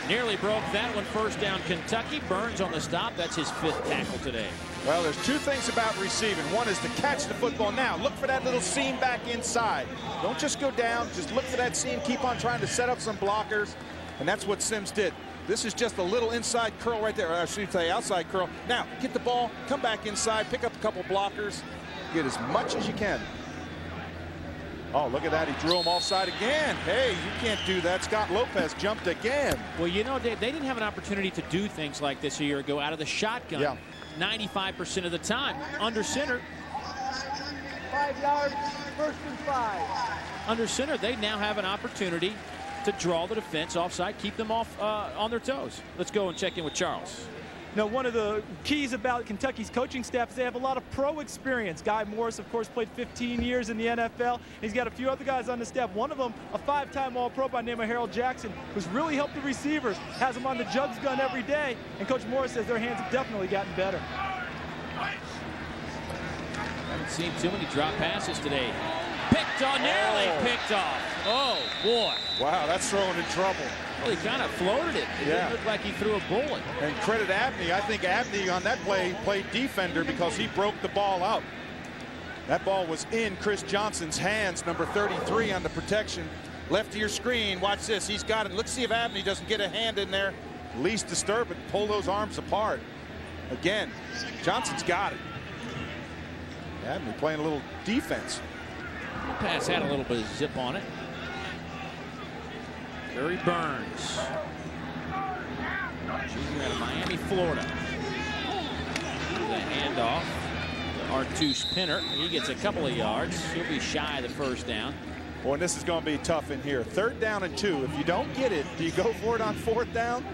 Nearly broke that one. 1st down Kentucky. Burns on the stop. That's his 5th tackle today. Well, there's 2 things about receiving. One is to catch the football. Now, look for that little seam back inside. Don't just go down. Just look for that seam. Keep on trying to set up some blockers. And that's what Sims did. This is just a little inside curl right there. Or I should say outside curl. Now, get the ball. Come back inside. Pick up a couple blockers. Get as much as you can. Oh, look at that. He drew him offside again. Hey, you can't do that. Scott Lopez jumped again. Well, you know, Dave, they didn't have an opportunity to do things like this a year ago out of the shotgun. Yeah. 95% of the time. Under center. 5 yards, 1st and 5. Under center, they now have an opportunity to draw the defense offside, keep them off on their toes. Let's go and check in with Charles. Now, one of the keys about Kentucky's coaching staff is they have a lot of pro experience. Guy Morris, of course, played 15 years in the NFL. He's got a few other guys on the staff. One of them, a 5-time All-Pro by the name of Harold Jackson, who's really helped the receivers, has them on the jugs gun every day. And Coach Morris says their hands have definitely gotten better. Haven't seen too many drop passes today. Picked on, nearly picked off. Oh, boy. Wow, that's throwing in trouble. Well, he kind of floated it. It didn't look like he threw a bullet. And credit Abney. I think Abney on that play played defender because he broke the ball out. That ball was in Chris Johnson's hands, number 33 on the protection. Left to your screen. Watch this. He's got it. Let's see if Abney doesn't get a hand in there. Least disturb it. Pull those arms apart. Again, Johnson's got it. Abney playing a little defense. The pass had a little bit of zip on it. Curry Burns, junior out of Miami, Florida. The handoff to Artus Pinner. He gets a couple of yards. He'll be shy of the 1st down. Boy, and this is going to be tough in here. 3rd down and 2. If you don't get it, do you go for it on 4th down?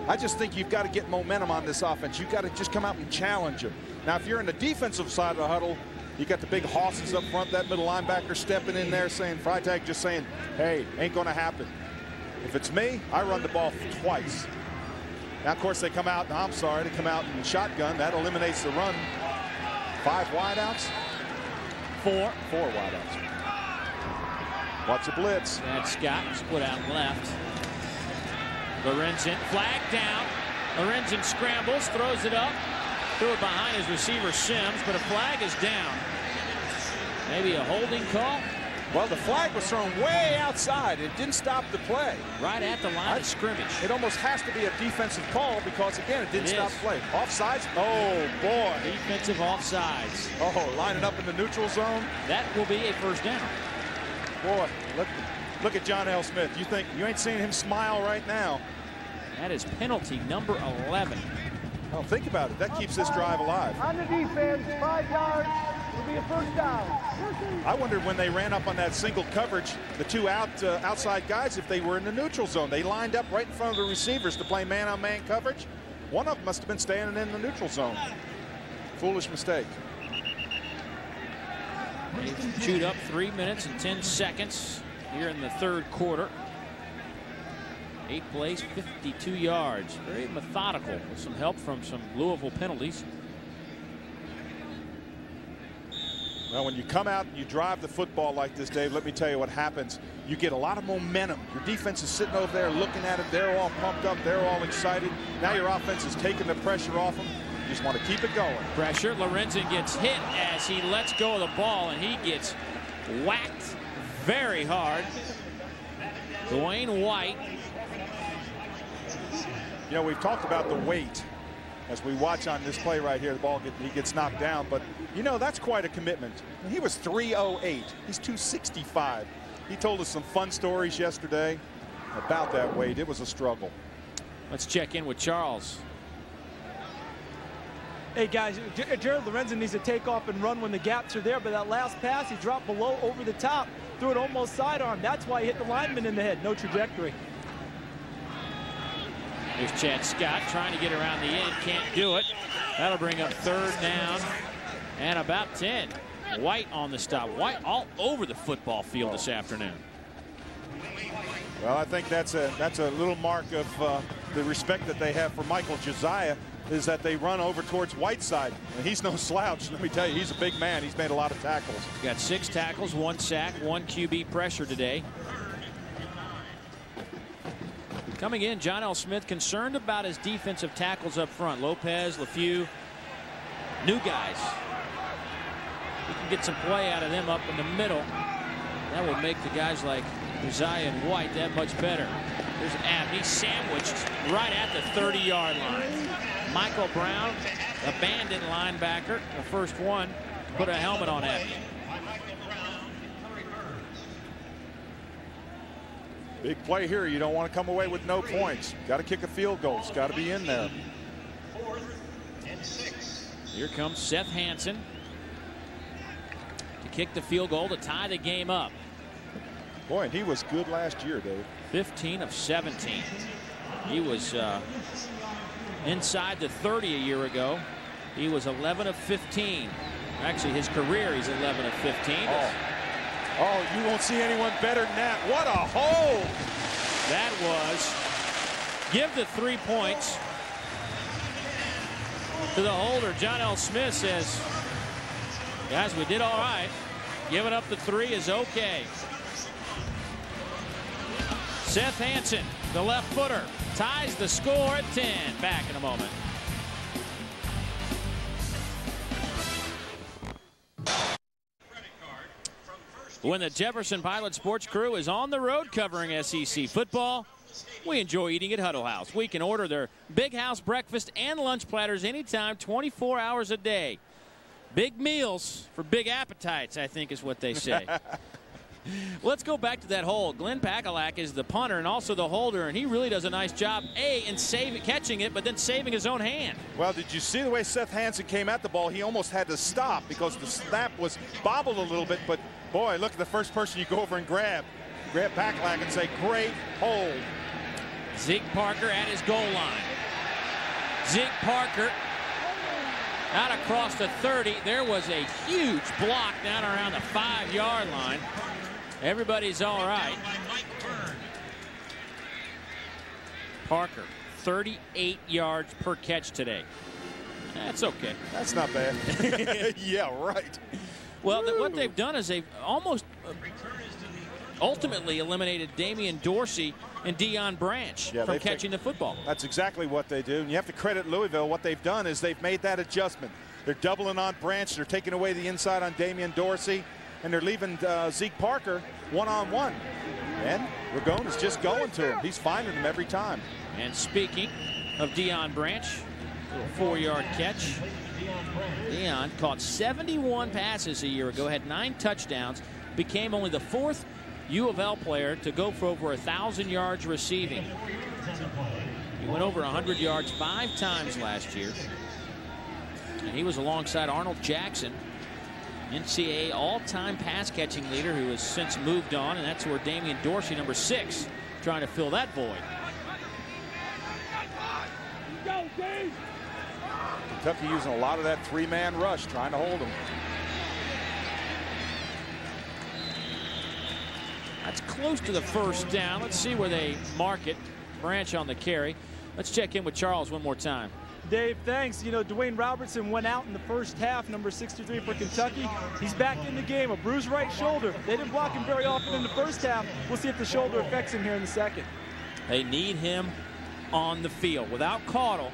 I just think you've got to get momentum on this offense. You've got to just come out and challenge them. Now, if you're in the defensive side of the huddle, you got the big hosses up front, that middle linebacker stepping in there saying, Freitag just saying, hey, ain't going to happen. If it's me, I run the ball twice. Now, of course, they come out, I'm sorry, they come out in shotgun. That eliminates the run. 5 wideouts? 4. 4 wideouts. Watch a blitz. That's Scott split out left. Lorenzen, flag down. Lorenzen scrambles, throws it up. Threw it behind his receiver Sims, but a flag is down. Maybe a holding call? Well, the flag was thrown way outside. It didn't stop the play. Right at the line of scrimmage. It almost has to be a defensive call because, again, it didn't stop the play. Offsides? Oh, boy. Defensive offsides. Oh, lining up in the neutral zone. That will be a 1st down. Boy, look at John L. Smith. You think you ain't seeing him smile right now. That is penalty number 11. Oh, think about it. That keeps this drive alive. On the defense, 5 yards. It'll be a first down. I wondered when they ran up on that single coverage, the two outside guys, if they were in the neutral zone. They lined up right in front of the receivers to play man-on-man coverage. One of them must have been standing in the neutral zone. Foolish mistake. They've chewed up 3 minutes and 10 seconds here in the third quarter. 8 plays, 52 yards. Very methodical with some help from some Louisville penalties. Well, when you come out and you drive the football like this, Dave, let me tell you what happens. You get a lot of momentum. Your defense is sitting over there looking at it. They're all pumped up. They're all excited. Now your offense is taking the pressure off them. You just want to keep it going. Pressure. Lorenzen gets hit as he lets go of the ball, and he gets whacked very hard. Dwayne White. You know, we've talked about the weight as we watch on this play right here. The ball he gets knocked down, but you know, that's quite a commitment. He was 308. He's 265. He told us some fun stories yesterday about that weight. It was a struggle. Let's check in with Charles. Hey guys, Jared Lorenzen needs to take off and run when the gaps are there, but that last pass he dropped below over the top, threw it almost sidearm. That's why he hit the lineman in the head. No trajectory. Here's Chad Scott trying to get around the end. Can't do it. That'll bring up third down and about 10. White on the stop. White all over the football field this afternoon. Well, I think that's a little mark of the respect that they have for Michael Josiah, is that they run over towards Whiteside. And he's no slouch. Let me tell you, he's a big man. He's made a lot of tackles. He's got 6 tackles, 1 sack, 1 QB pressure today. Coming in, John L. Smith concerned about his defensive tackles up front. Lopez, LeFew, new guys. He can get some play out of them up in the middle. That will make the guys like Josiah and White that much better. There's Abney sandwiched right at the 30-yard line. Michael Brown, abandoned linebacker, the first one, put a helmet on Abney. Big play here. You don't want to come away with no points. Got to kick a field goal. It's got to be in there. Here comes Seth Hansen to kick the field goal to tie the game up. Boy, and he was good last year, Dave. 15 of 17. He was inside the 30 a year ago. He was 11 of 15. Actually, his career, he's 11 of 15. Oh, you won't see anyone better than that. What a hold! That was, give the 3 points to the holder. John L. Smith says, guys, we did all right. Giving up the 3 is okay. Seth Hansen, the left footer, ties the score at 10. Back in a moment. When the Jefferson Pilot Sports crew is on the road covering SEC football, we enjoy eating at Huddle House. We can order their big house breakfast and lunch platters anytime, 24 hours a day. Big meals for big appetites, I think is what they say. Let's go back to that hold. Glenn Pakalak is the punter and also the holder, and he really does a nice job, in catching it, but then saving his own hand. Well, did you see the way Seth Hansen came at the ball? He almost had to stop because the snap was bobbled a little bit, but boy, look at the first person you go over and grab. Grab Pakalak and say, great hold. Zeke Parker at his goal line. Zeke Parker out across the 30. There was a huge block down around the 5-yard line. Everybody's all right. Parker, 38 yards per catch today. That's okay. That's not bad. Yeah, right. Well, what they've done is they've almost ultimately eliminated Damian Dorsey and Deion Branch from catching the football. That's exactly what they do. And you have to credit Louisville. What they've done is they've made that adjustment. They're doubling on Branch. They're taking away the inside on Damian Dorsey. And they're leaving Zeke Parker one-on-one. And Ragone is just going to him. He's finding him every time. And speaking of Deion Branch, a 4-yard catch. Deion caught 71 passes a year ago, had 9 touchdowns, became only the 4th U of L player to go for over 1,000 yards receiving. He He went over 100 yards 5 times last year. And he was alongside Arnold Jackson, NCAA all-time pass-catching leader, who has since moved on, and that's where Damian Dorsey, number 6, trying to fill that void. Kentucky using a lot of that 3-man rush, trying to hold him. That's close to the first down. Let's see where they mark it. Branch on the carry. Let's check in with Charles one more time. Dave, thanks. You know, Dwayne Robertson went out in the first half, number 63 for Kentucky. He's back in the game, a bruised right shoulder. They didn't block him very often in the first half. We'll see if the shoulder affects him here in the second. They need him on the field. Without Caudle,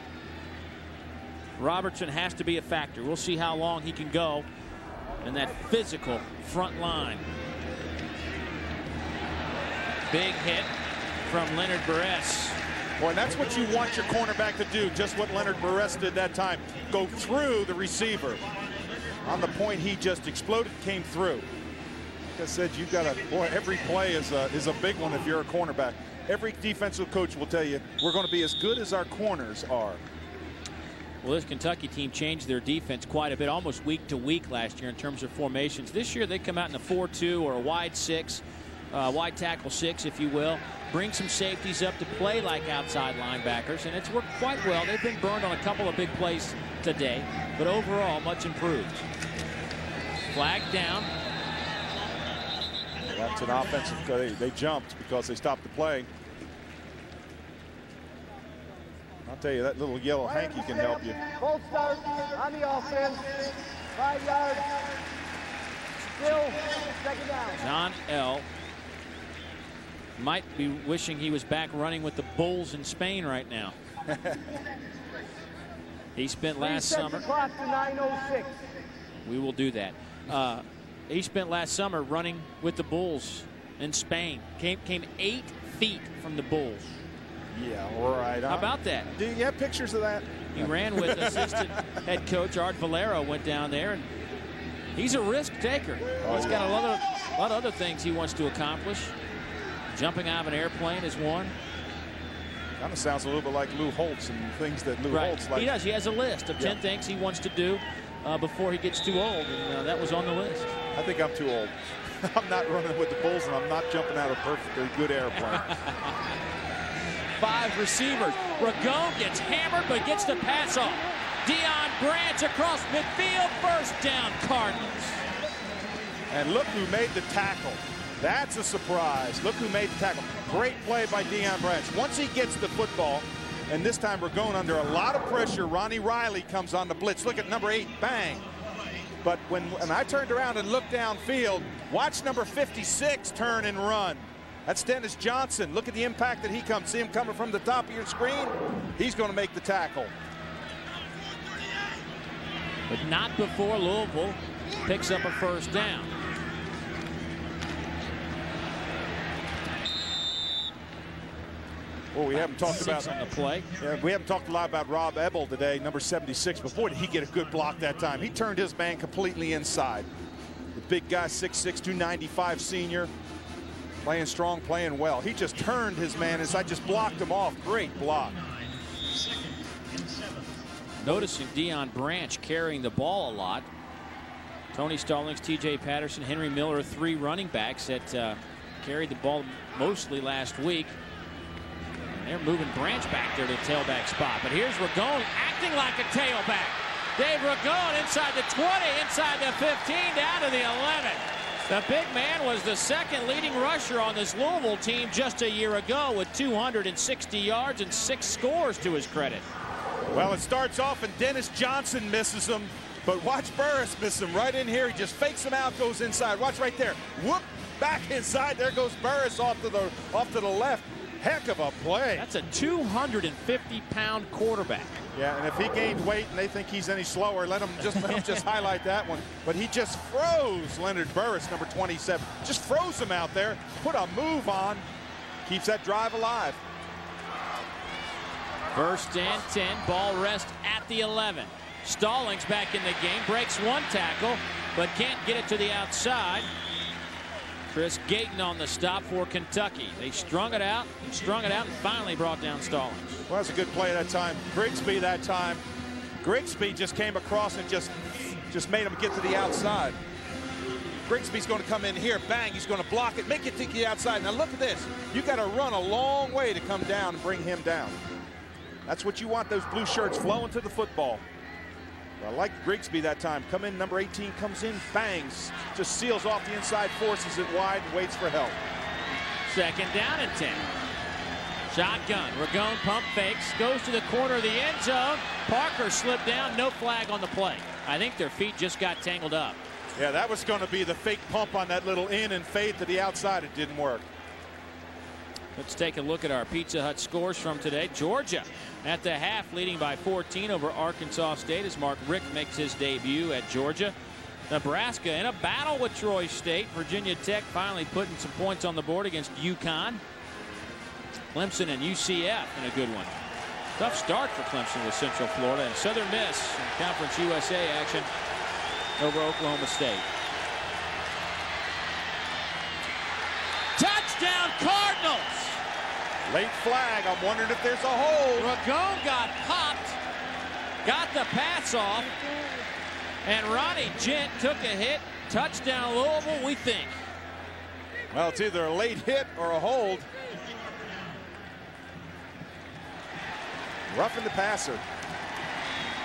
Robertson has to be a factor. We'll see how long he can go in that physical front line. Big hit from Leonard Burress. Boy, and that's what you want your cornerback to do, just what Leonard Burress did that time. Go through the receiver. On the point, he just exploded, came through. Like I said, you've got to, boy, every play is a big one if you're a cornerback. Every defensive coach will tell you, we're going to be as good as our corners are. Well, this Kentucky team changed their defense quite a bit, almost week to week last year in terms of formations. This year, they come out in a 4-2 or a wide 6. Wide tackle 6, if you will. Bring some safeties up to play like outside linebackers, and it's worked quite well. They've been burned on a couple of big plays today, but overall, much improved. Flag down. That's an offensive. They jumped because they stopped the play. I'll tell you, that little yellow hanky can help you. Full start on the offense. 5 yards. Still second down. John L. might be wishing he was back running with the Bulls in Spain right now. He spent last summer. Clock to 9:06. We will do that. He spent last summer running with the Bulls in Spain. Came 8 feet from the Bulls. Yeah, all right. How about that? Do you have pictures of that? He ran with assistant head coach Art Valero, went down there, and he's a risk taker. He's got a lot of other things he wants to accomplish. Jumping out of an airplane is one. Kind of sounds a little bit like Lou Holtz and things that Lou Holtz likes. He does. He has a list of 10 things he wants to do before he gets too old, and that was on the list. I think I'm too old. I'm not running with the Bulls, and I'm not jumping out of a perfectly good airplane. 5 receivers. Ragone gets hammered, but gets the pass off. Deion Branch across midfield. First down, Cardinals. And look who made the tackle. That's a surprise. Look who made the tackle. Great play by Deion Branch. Once he gets the football, and this time we're going under a lot of pressure, Ronnie Riley comes on the blitz. Look at number 8, bang. But when I turned around and looked downfield, watch number 56 turn and run. That's Dennis Johnson. Look at the impact that he comes. See him coming from the top of your screen? He's going to make the tackle. But not before Louisville picks up a first down. Well, we haven't talked about on the play. Yeah, we haven't talked a lot about Rob Ebel today, number 76. But boy, did he get a good block that time. He turned his man completely inside. The big guy, 6'6", 295 senior, playing strong, playing well. He just turned his man inside, just blocked him off. Great block. Noticing Deion Branch carrying the ball a lot. Tony Stallings, T.J. Patterson, Henry Miller, 3 running backs that carried the ball mostly last week. They're moving Branch back there to the tailback spot. But here's Ragone acting like a tailback. Dave Ragone inside the 20, inside the 15, down to the 11. The big man was the second leading rusher on this Louisville team just a year ago with 260 yards and 6 scores to his credit. Well, it starts off and Dennis Johnson misses him. But watch Burress miss him right in here. He just fakes him out, goes inside. Watch right there. Whoop, back inside. There goes Burress off to the left. Heck of a play. That's a 250-pound quarterback. Yeah, and if he gained weight and they think he's any slower, let him just highlight that one. But he just froze Leonard Burress, number 27. Just froze him out there. Put a move on. Keeps that drive alive. First and 10. Ball rest at the 11. Stallings back in the game. Breaks 1 tackle, but can't get it to the outside. Chris Gayton on the stop for Kentucky. They strung it out and finally brought down Stallings. Well, that's a good play that time. Grigsby that time. Grigsby just came across and just made him get to the outside. Grigsby's going to come in here, bang, he's going to block it, make it to the outside. Now look at this. You got to run a long way to come down and bring him down. That's what you want, those blue shirts flowing to the football. I like Grigsby that time. Come in, number 18 comes in, bangs, just seals off the inside, forces it wide, and waits for help. 2nd down and 10. Shotgun, Ragone pump fakes, goes to the corner of the end zone. Parker slipped down, no flag on the play. I think their feet just got tangled up. Yeah, that was going to be the fake pump on that little in and fade to the outside. It didn't work. Let's take a look at our Pizza Hut scores from today. Georgia at the half leading by 14 over Arkansas State as Mark Richt makes his debut at Georgia. Nebraska in a battle with Troy State. Virginia Tech finally putting some points on the board against UConn. Clemson and UCF in a good one. Tough start for Clemson with Central Florida, and Southern Miss in Conference USA action over Oklahoma State. Touchdown Cardinals! Late flag. I'm wondering if there's a hold. Ragone got popped, got the pass off, and Ronnie Gent took a hit. Touchdown Louisville, we think. Well, it's either a late hit or a hold. Roughing the passer.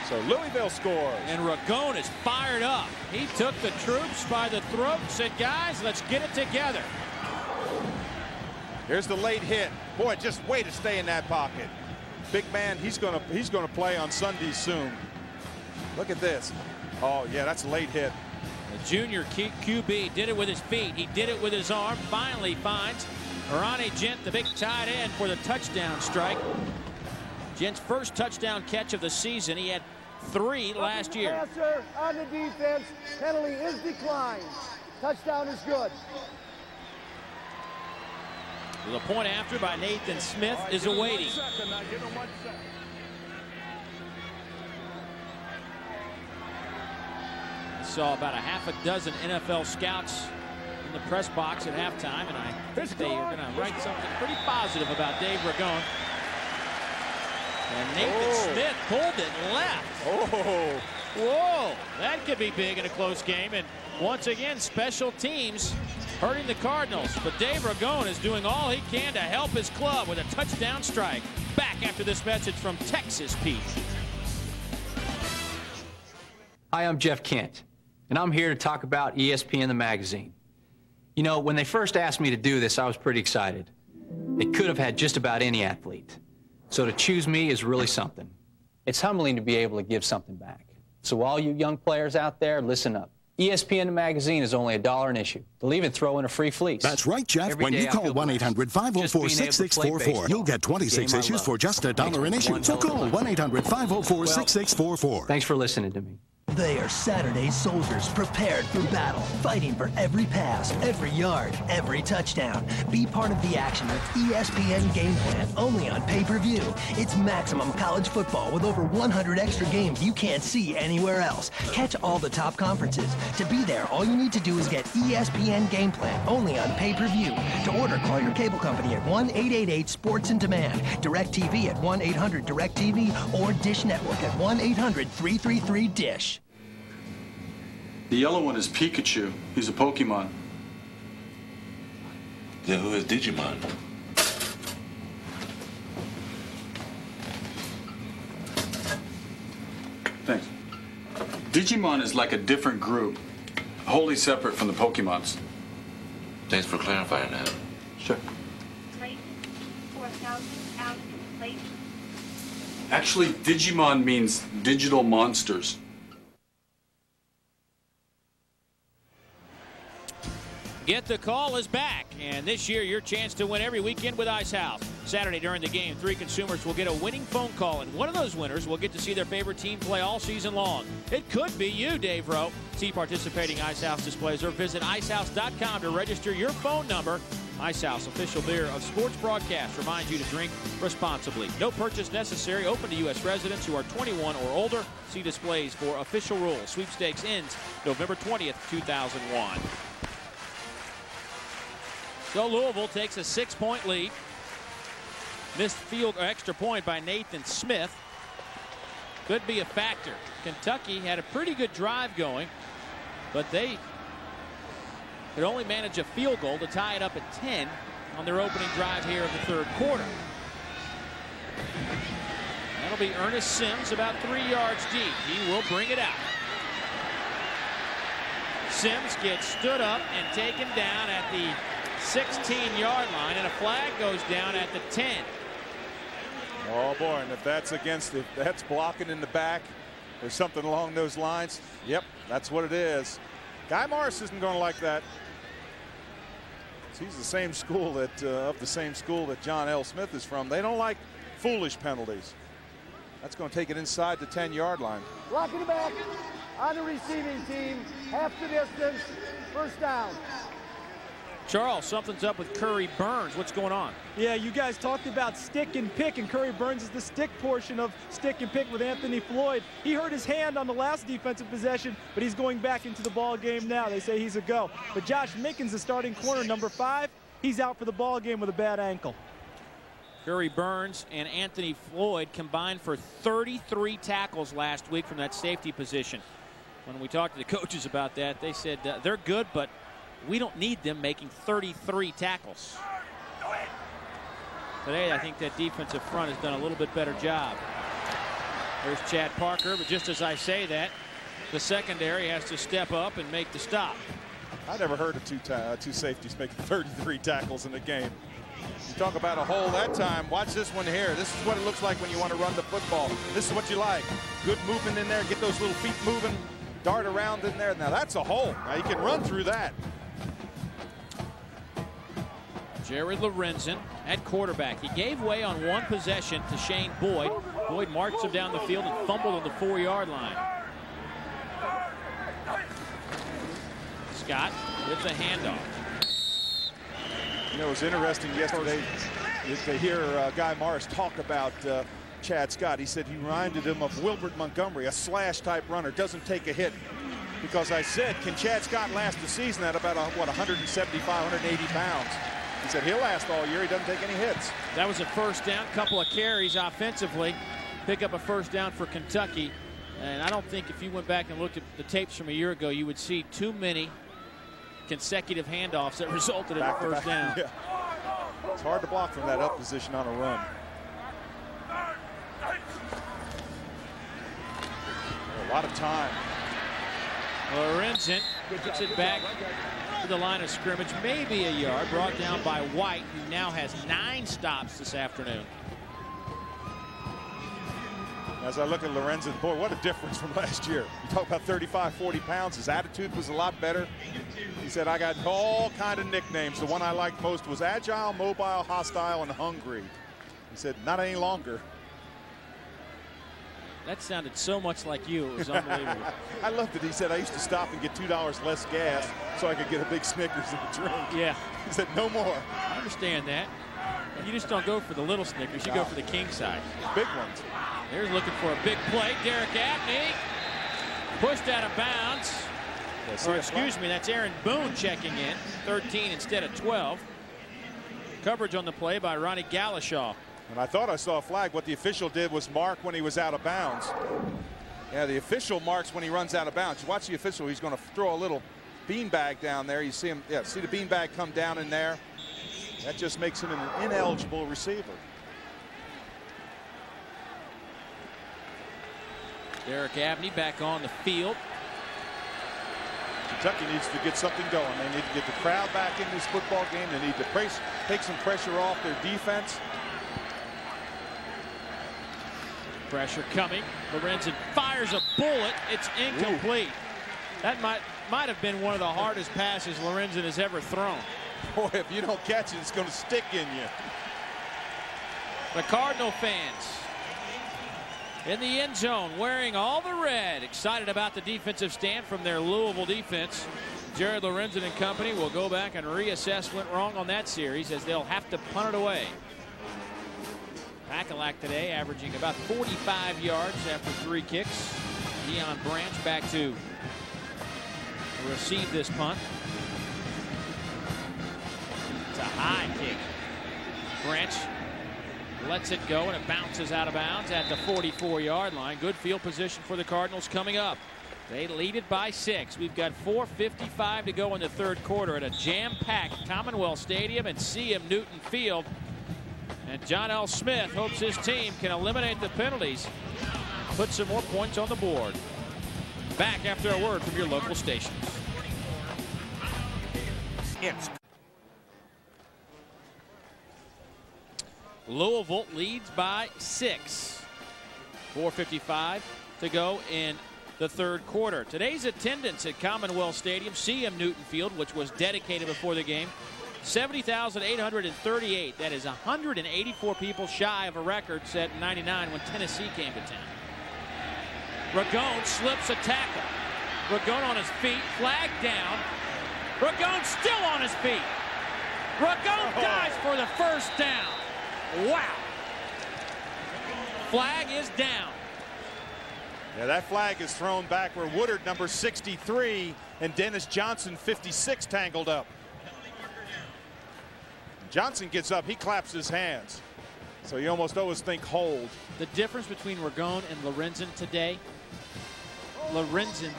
So Louisville scores. And Ragone is fired up. He took the troops by the throat and said, guys, let's get it together. Here's the late hit. Boy, just way to stay in that pocket. Big man, he's gonna play on Sunday soon. Look at this. Oh yeah, that's a late hit. The junior QB did it with his feet. He did it with his arm. Finally finds Ronnie Gent, the big tight end, for the touchdown strike. Gent's first touchdown catch of the season. He had 3 last year. Passer on the defense. Penalty is declined. Touchdown is good. The point after by Nathan Smith is awaiting. Saw about a half a dozen NFL scouts in the press box at halftime, and I think they are going to write something pretty positive about Dave Ragone. And Nathan Smith pulled it left. Oh, whoa, that could be big in a close game. And once again, special teams hurting the Cardinals. But Dave Ragone is doing all he can to help his club with a touchdown strike. Back after this message from Texas Pete. Hi, I'm Jeff Kent, and I'm here to talk about ESPN the magazine. You know, when they first asked me to do this, I was pretty excited. They could have had just about any athlete. So to choose me is really something. It's humbling to be able to give something back. So all you young players out there, listen up. ESPN the magazine is only $1 an issue. They'll even throw in a free fleece. That's right, Jeff. When you call 1-800-504-6644, you'll get 26 issues for just $1 an issue. So call 1-800-504-6644. Thanks for listening to me. They are Saturday soldiers prepared for battle, fighting for every pass, every yard, every touchdown. Be part of the action with ESPN Game Plan, only on pay-per-view. It's maximum college football with over 100 extra games you can't see anywhere else. Catch all the top conferences. To be there, all you need to do is get ESPN Game Plan, only on pay-per-view. To order, call your cable company at 1-888-SPORTS-IN-DEMAND, DirecTV at 1-800-DirecTV, or Dish Network at 1-800-333-DISH. The yellow one is Pikachu. He's a Pokemon. Then who is Digimon? Thanks. Digimon is like a different group, wholly separate from the Pokemons. Thanks for clarifying that. Sure. Actually, Digimon means digital monsters. Get the Call is back, and this year your chance to win every weekend with Ice House. Saturday during the game, 3 consumers will get a winning phone call, and one of those winners will get to see their favorite team play all season long. It could be you, Dave Rowe. See participating Ice House displays or visit icehouse.com to register your phone number. Ice House, official beer of sports broadcast, reminds you to drink responsibly. No purchase necessary. Open to U.S. residents who are 21 or older. See displays for official rules. Sweepstakes ends November 20th, 2001. So Louisville takes a 6-point lead. Missed field or extra point by Nathan Smith. Could be a factor. Kentucky had a pretty good drive going, but they could only manage a field goal to tie it up at 10 on their opening drive here of the third quarter. That'll be Ernest Sims about 3 yards deep. He will bring it out. Sims gets stood up and taken down at the 16-yard line, and a flag goes down at the 10. Oh boy, and if that's blocking in the back, there's something along those lines. Yep, that's what it is. Guy Morris isn't going to like that. He's the same school that of the same school that John L. Smith is from. They don't like foolish penalties. That's going to take it inside the 10-yard line. Blocking it back on the receiving team, half the distance, first down. Charles, something's up with Curry Burns. What's going on? Yeah, you guys talked about stick and pick, and Curry Burns is the stick portion of stick and pick with Anthony Floyd. He hurt his hand on the last defensive possession, but he's going back into the ball game now. They say he's a go. But Josh Mickens, the starting corner, number 5, he's out for the ball game with a bad ankle. Curry Burns and Anthony Floyd combined for 33 tackles last week from that safety position. When we talked to the coaches about that, they said they're good, but we don't need them making 33 tackles. Today, I think that defensive front has done a little bit better job. There's Chad Parker, but just as I say that, the secondary has to step up and make the stop. I never heard of two safeties making 33 tackles in a game. You talk about a hole that time. Watch this one here. This is what it looks like when you want to run the football. This is what you like. Good movement in there. Get those little feet moving. Dart around in there. Now that's a hole. Now you can run through that. Jared Lorenzen at quarterback. He gave way on one possession to Shane Boyd. Boyd marched him down the field and fumbled on the 4-yard line. Scott with the handoff. You know, it was interesting yesterday to hear Guy Morris talk about Chad Scott. He said he reminded him of Wilbert Montgomery, a slash-type runner, doesn't take a hit. Because I said, can Chad Scott last the season at about, 175, 180 pounds? He said he'll last all year. He doesn't take any hits. That was a first down, couple of carries offensively. Pick up a first down for Kentucky. And I don't think if you went back and looked at the tapes from a year ago, you would see too many consecutive handoffs that resulted in a first down. Yeah. It's hard to block from that up position on a run. A lot of time. Lorenzen gets it back to the line of scrimmage, maybe a yard, brought down by White, who now has 9 stops this afternoon. As I look at Lorenzen, boy, what a difference from last year. You talk about 35, 40 pounds. His attitude was a lot better. He said, I got all kind of nicknames. The one I liked most was agile, mobile, hostile, and hungry. He said, not any longer. That sounded so much like you. It was unbelievable. I loved it. He said, I used to stop and get $2 less gas so I could get a big Snickers and a drink. Yeah. He said, no more. I understand that. You just don't go for the little Snickers. You go for the king size. Big ones. There's looking for a big play. Derek Abney pushed out of bounds. Or excuse me, that's Aaron Boone checking in. 13 instead of 12. Coverage on the play by Ronnie Galashaw. And I thought I saw a flag. What the official did was mark when he was out of bounds. Yeah, the official marks when he runs out of bounds. Watch the official. He's going to throw a little beanbag down there. You see him, yeah, see the beanbag come down in there. That just makes him an ineligible receiver. Derek Abney back on the field. Kentucky needs to get something going. They need to get the crowd back in this football game. They need to take some pressure off their defense. Pressure coming. Lorenzen fires a bullet. It's incomplete. That might have been one of the hardest passes Lorenzen has ever thrown. Boy, if you don't catch it, it's going to stick in you. The Cardinal fans in the end zone wearing all the red, excited about the defensive stand from their Louisville defense. Jared Lorenzen and company will go back and reassess what went wrong on that series, as they'll have to punt it away. Pakalak today averaging about 45 yards after 3 kicks. Deion Branch back to receive this punt. It's a high kick. Branch lets it go, and it bounces out of bounds at the 44-yard line. Good field position for the Cardinals coming up. They lead it by 6. We've got 4:55 to go in the third quarter at a jam-packed Commonwealth Stadium and CM Newton Field. And John L. Smith hopes his team can eliminate the penalties, put some more points on the board. Back after a word from your local stations. Louisville leads by 6. 4:55 to go in the third quarter. Today's attendance at Commonwealth Stadium, CM Newton Field, which was dedicated before the game, 70,838. That is 184 people shy of a record set in '99 when Tennessee came to town. Ragone slips a tackle. Ragone on his feet, flag down. Ragone still on his feet. Ragone dives for the first down. Wow. Flag is down. Yeah, that flag is thrown back where Woodard, number 63, and Dennis Johnson, 56, tangled up. Johnson gets up, he claps his hands. So you almost always think hold. The difference between Ragone and Lorenzen today, Lorenzen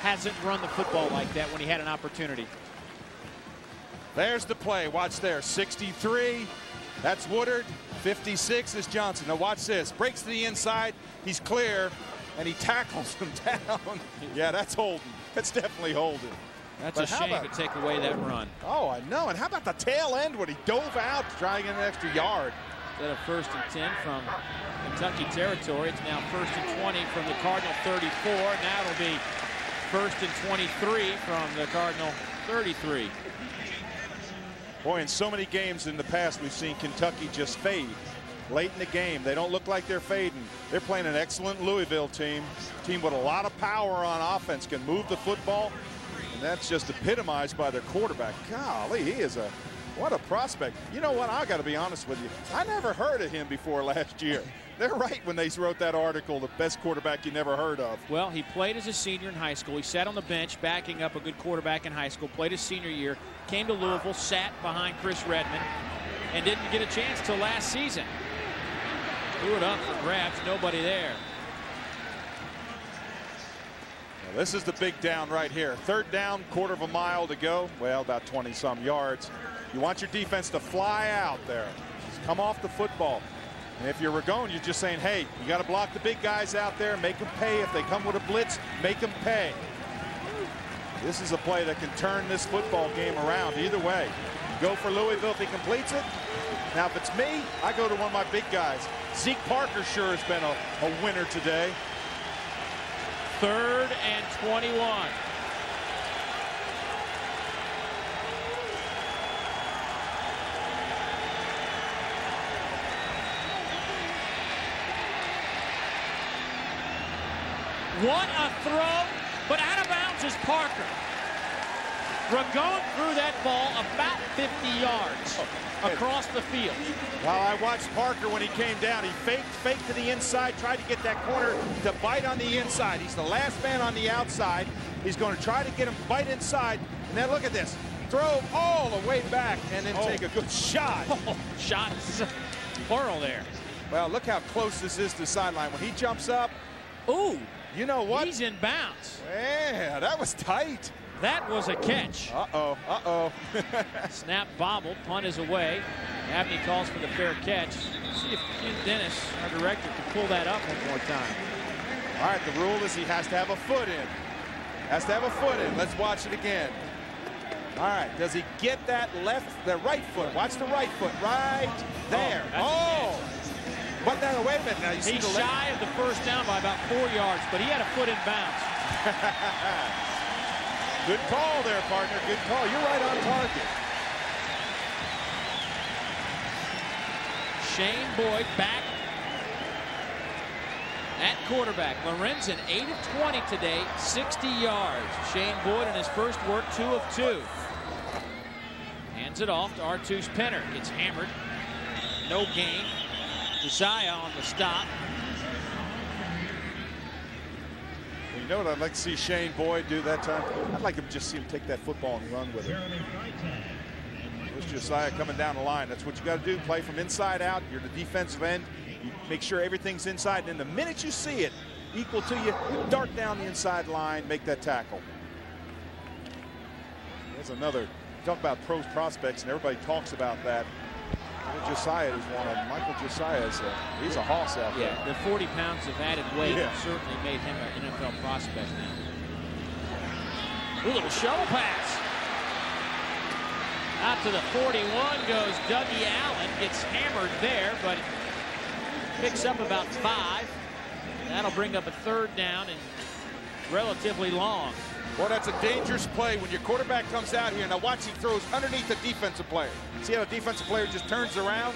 hasn't run the football like that when he had an opportunity. There's the play. Watch there. 63. That's Woodard. 56 is Johnson. Now watch this. Breaks to the inside. He's clear, and he tackles him down. Yeah, that's holding. That's definitely holding. That's a shame to take away that run. Oh, I know. And how about the tail end when he dove out to try and get an extra yard? Instead of 1st and 10 from Kentucky territory, it's now 1st and 20 from the Cardinal 34. Now it'll be 1st and 23 from the Cardinal 33. Boy, in so many games in the past, we've seen Kentucky just fade late in the game. They don't look like they're fading. They're playing an excellent Louisville team with a lot of power on offense, can move the football, and that's just epitomized by their quarterback. Golly, he is what a prospect. You know what? I got to be honest with you. I never heard of him before last year. They're right when they wrote that article, the best quarterback you never heard of. Well, he played as a senior in high school. He sat on the bench backing up a good quarterback in high school, played his senior year, came to Louisville, sat behind Chris Redmond, and didn't get a chance till last season. Threw it up for grabs, nobody there. Now, this is the big down right here. 3rd down, 1/4 mile to go. Well, about 20-some yards. You want your defense to fly out there. Just come off the football. And if you're Ragone, you're just saying, hey, you got to block the big guys out there, make them pay. If they come with a blitz, make them pay. This is a play that can turn this football game around either way. Go for Louisville if he completes it. Now, if it's me, I go to one of my big guys. Zeke Parker sure has been a winner today. 3rd and 21. What a throw, but out of bounds is Parker. Ragone threw that ball about 50 yards across the field. Well, I watched Parker when he came down. He faked to the inside, tried to get that corner to bite on the inside. He's the last man on the outside. He's going to try to get him to bite inside. And then look at this. Throw all the way back and then take a good shot. Shots plural there. Well, look how close this is to the sideline. When he jumps up. Ooh. You know what? He's in bounds. Yeah, that was tight. That was a catch. Uh-oh, uh-oh. Snap bobbled, punt is away. Abney calls for the fair catch. Let's see if Ken Dennis, our director, can pull that up one more time. All right, the rule is he has to have a foot in. Has to have a foot in. Let's watch it again. All right, does he get that the right foot? Watch the right foot right there. Oh! But now, wait a minute. Now, you see he's the shy of the first down by about 4 yards, but he had a foot in bounds. Good call there, partner. Good call. You're right on target. Shane Boyd back at quarterback. Lorenzen 8 of 20 today, 60 yards. Shane Boyd in his first work, 2 of 2. Hands it off to Artus Penner. Gets hammered. No gain. Josiah on the stop. You know what I'd like to see Shane Boyd do that time? I'd like to just see him take that football and run with it. There's Josiah coming down the line. That's what you got to do. Play from inside out. You're the defensive end. You make sure everything's inside. And the minute you see it equal to you, you dart down the inside line, make that tackle. There's another. Talk about pros prospects, and everybody talks about that. Josiah is one of them. Michael Josiah he's a hoss out there. Yeah, the 40 pounds of added weight certainly made him an NFL prospect now. Ooh, little shovel pass. Out to the 41 goes Dougie Allen. Gets hammered there, but picks up about 5. That'll bring up a 3rd down and relatively long. Well, that's a dangerous play when your quarterback comes out here. Now watch, he throws underneath the defensive player. See how the defensive player just turns around?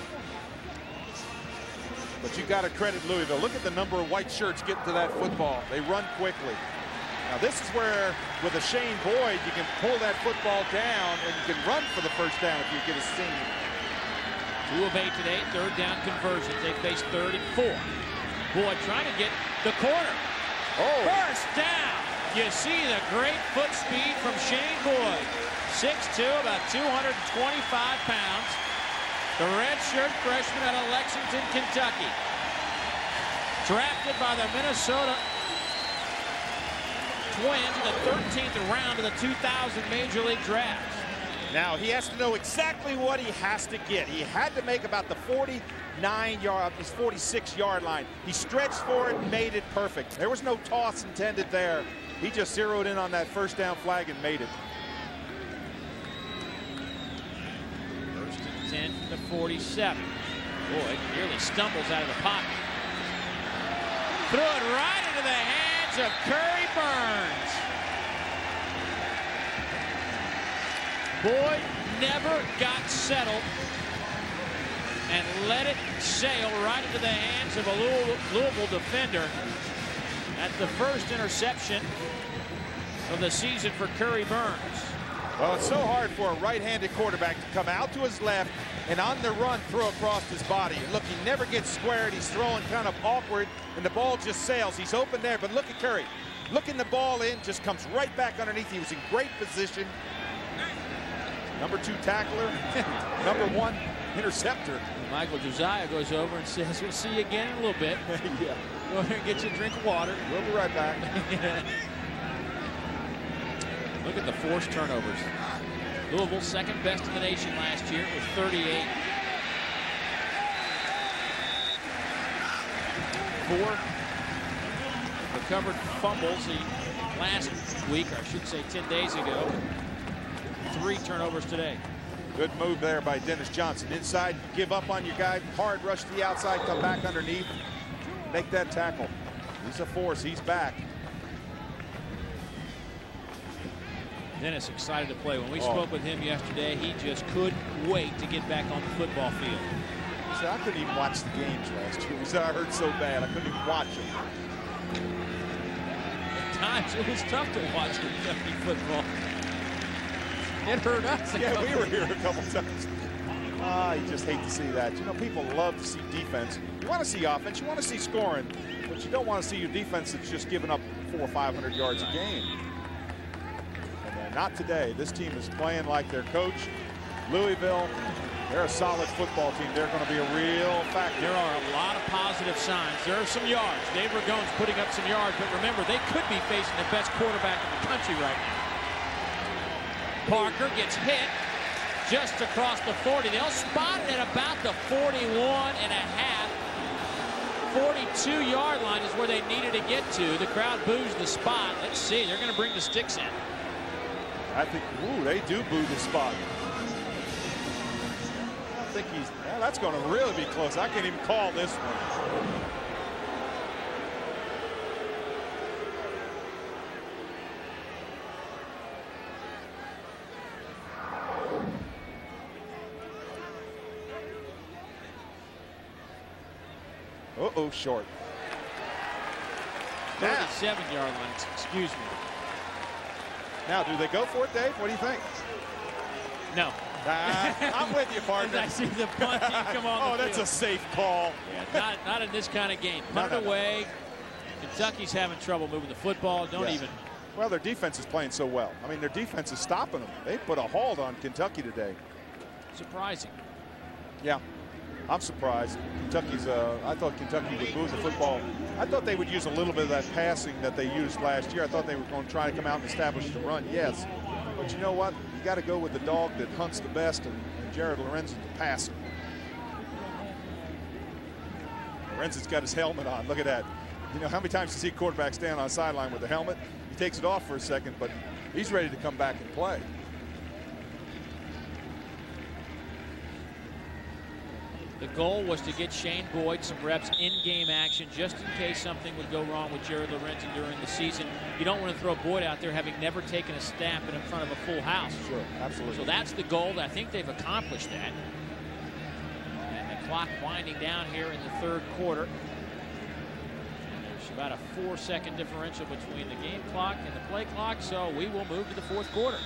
But you got to credit Louisville. Look at the number of white shirts getting to that football. They run quickly. Now this is where, with a Shane Boyd, you can pull that football down and you can run for the first down if you get a seam. 2 of 8 today, 3rd down conversions. They face 3rd and 4. Boyd trying to get the corner. Oh. First down. You see the great foot speed from Shane Boyd. 6'2", about 225 pounds. The redshirt freshman out of Lexington, Kentucky. Drafted by the Minnesota Twins in the 13th round of the 2000 Major League Draft. Now he has to know exactly what he has to get. He had to make about the 46-yard line. He stretched for it and made it perfect. There was no toss intended there. He just zeroed in on that first down flag and made it. 1st and 10 from the 47. Boyd nearly stumbles out of the pocket. Threw it right into the hands of Curry Burns. Boyd never got settled and let it sail right into the hands of a Louisville defender. That's the first interception of the season for Curry Burns. Well, it's so hard for a right-handed quarterback to come out to his left and on the run throw across his body. And look, he never gets squared. He's throwing kind of awkward, and the ball just sails. He's open there, but look at Curry. Looking the ball in, just comes right back underneath. He was in great position. Number 2 tackler, number 1 interceptor. Michael Josiah goes over and says, we'll see you again in a little bit. Yeah. Go ahead and get you a drink of water. We'll be right back. Look at the forced turnovers. Louisville, 2nd best in the nation last year with 38. 4 recovered fumbles last week, or I should say 10 days ago. 3 turnovers today. Good move there by Dennis Johnson. Inside, give up on your guy, hard rush to the outside, come back underneath, make that tackle. He's a force, he's back. Dennis excited to play. When we spoke with him yesterday, he just couldn't wait to get back on the football field. He said, I couldn't even watch the games last year. He said, I hurt so bad, I couldn't even watch them. At times, it was tough to watch Kentucky football. It hurt us. Yeah, we were here a couple times. You just hate to see that. You know, people love to see defense. You want to see offense, you want to see scoring, but you don't want to see your defense that's just giving up 400 or 500 yards a game. And not today. This team is playing like their coach. Louisville, they're a solid football team. They're going to be a real factor. There are a lot of positive signs. There are some yards. Dave Ragone's putting up some yards, but remember, they could be facing the best quarterback in the country right now. Parker gets hit just across the 40. They'll spot it at about the 41.5. 42-yard line is where they needed to get to. The crowd boos the spot. Let's see. They're going to bring the sticks in. I think, ooh, they do boo the spot. I think that's going to really be close. I can't even call this one. Uh-oh, short. 37-yard line, excuse me. Now, do they go for it, Dave? What do you think? No. I'm with you, partner. I see the punt team come on the that's field. A safe call. Yeah, not in this kind of game. Punt it away, Kentucky's having trouble moving the football. Well, their defense is playing so well. I mean, their defense is stopping them. They put a hold on Kentucky today. Surprising. Yeah, I'm surprised. I thought Kentucky would move the football. I thought they would use a little bit of that passing that they used last year. I thought they were going to try to come out and establish the run, yes. But you know what? You got to go with the dog that hunts the best, and Jared Lorenzen to pass. Lorenzen's got his helmet on. Look at that. You know, how many times you see a quarterback stand on a sideline with a helmet? He takes it off for a second, but he's ready to come back and play. The goal was to get Shane Boyd some reps in-game action just in case something would go wrong with Jared Lorenzen during the season. You don't want to throw Boyd out there having never taken a snap in front of a full house. Sure, absolutely. So that's the goal. I think they've accomplished that. And the clock winding down here in the third quarter. There's about a 4-second differential between the game clock and the play clock, so we will move to the fourth quarter.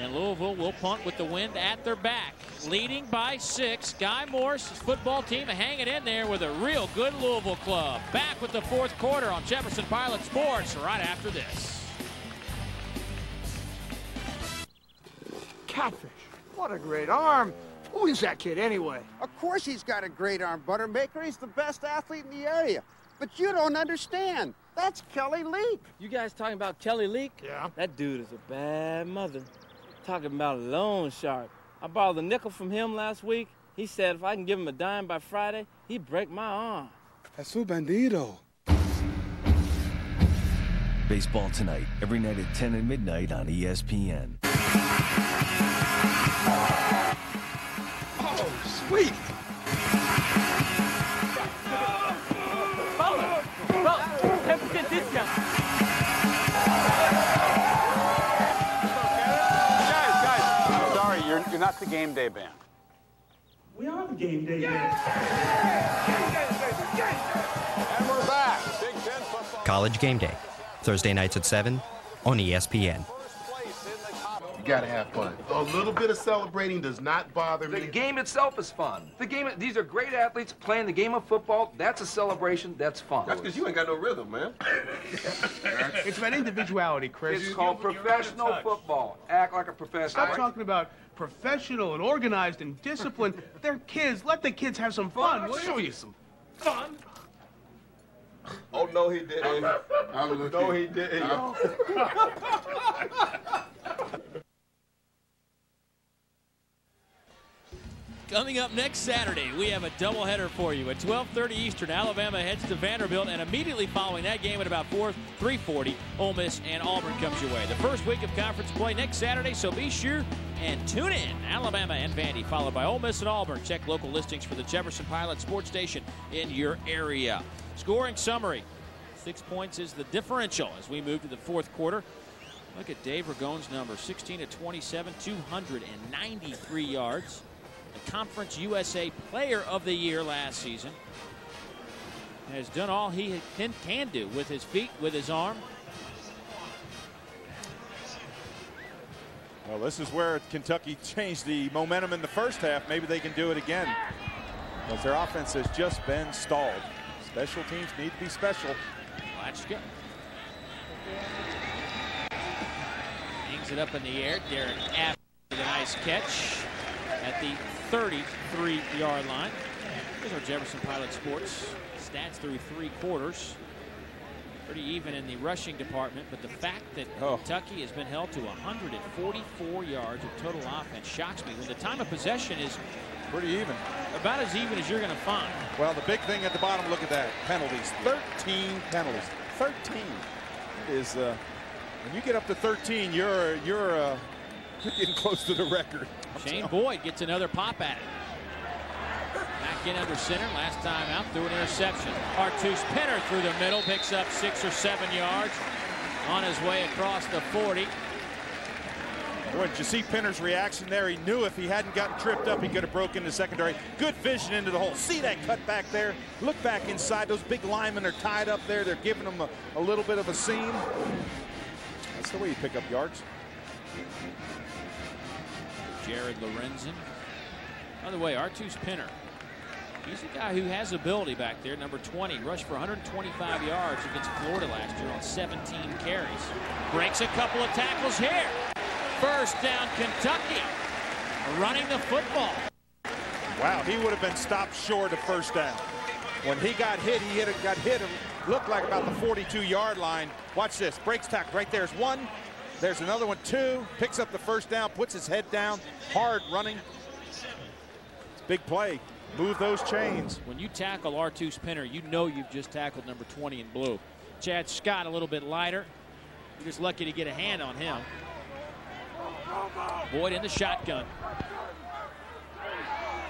And Louisville will punt with the wind at their back. Leading by 6. Guy Morse's football team hanging in there with a real good Louisville club. Back with the fourth quarter on Jefferson Pilot Sports right after this. Catfish, what a great arm. Who is that kid anyway? Of course he's got a great arm, Buttermaker. He's the best athlete in the area. But you don't understand. That's Kelly Leak. You guys talking about Kelly Leak? Yeah. That dude is a bad mother. Talking about a loan shark. I borrowed a nickel from him last week. He said if I can give him a dime by Friday, he'd break my arm. That's su bandido. Baseball tonight, every night at 10 and midnight on ESPN. Oh, sweet. Bro, 10% discount. You're not the game day band. We are the game day band. And we're back. Big Ten football. College Game Day, Thursday nights at 7 on ESPN. You gotta have fun. A little bit of celebrating does not bother me. The game itself is fun. These are great athletes playing the game of football. That's a celebration. That's fun. That's because you ain't got no rhythm, man. It's about individuality, Chris. It's called professional football. Act like a professional. Stop talking about professional and organized and disciplined. They're kids. Let the kids have some fun. I'll show you some fun. Oh, no, he didn't. No, he didn't. No. Coming up next Saturday, we have a doubleheader for you. At 12:30 Eastern, Alabama heads to Vanderbilt, and immediately following that game at about 3:40, Ole Miss and Auburn comes your way. The first week of conference play next Saturday, so be sure and tune in. Alabama and Vandy, followed by Ole Miss and Auburn. Check local listings for the Jefferson Pilot Sports Station in your area. Scoring summary. 6 points is the differential as we move to the fourth quarter. Look at Dave Ragone's number, 16 of 27, 293 yards. The Conference USA Player of the Year last season. Has done all he can do with his feet, with his arm. Well, this is where Kentucky changed the momentum in the first half. Maybe they can do it again. Because their offense has just been stalled. Special teams need to be special. Let's go. Hangs it up in the air. Derek Aft with a nice catch at the 33-yard line. Here's our Jefferson Pilot Sports stats through 3 quarters. Pretty even in the rushing department, but the fact that Kentucky has been held to 144 yards of total offense shocks me when the time of possession is pretty even. About as even as you're going to find. Well, the big thing at the bottom, look at that. Penalties. 13 penalties. 13. It is, when you get up to 13, you're getting close to the record. Shane Boyd gets another pop at it. Back in under center. Last time out, threw an interception. Artus Penner through the middle, picks up 6 or 7 yards on his way across the 40. Boy, did you see Penner's reaction there? He knew if he hadn't gotten tripped up, he could have broken the secondary. Good vision into the hole. See that cut back there? Look back inside. Those big linemen are tied up there. They're giving them a little bit of a seam. That's the way you pick up yards. Jared Lorenzen. By the way, Artus Penner He's a guy who has ability back there. Number 20, rushed for 125 yards against Florida last year on 17 carries. Breaks a couple of tackles here. First down, Kentucky. Running the football. Wow, he would have been stopped short of first down. When he got hit, looked like about the 42-yard line. Watch this, breaks tackle. Right there's one. There's another one, two. Picks up the first down, puts his head down. Hard running. It's a big play. Move those chains. When you tackle R2 Spinner, you know you've just tackled number 20 in blue. Chad Scott a little bit lighter. You're just lucky to get a hand on him. Boyd in the shotgun.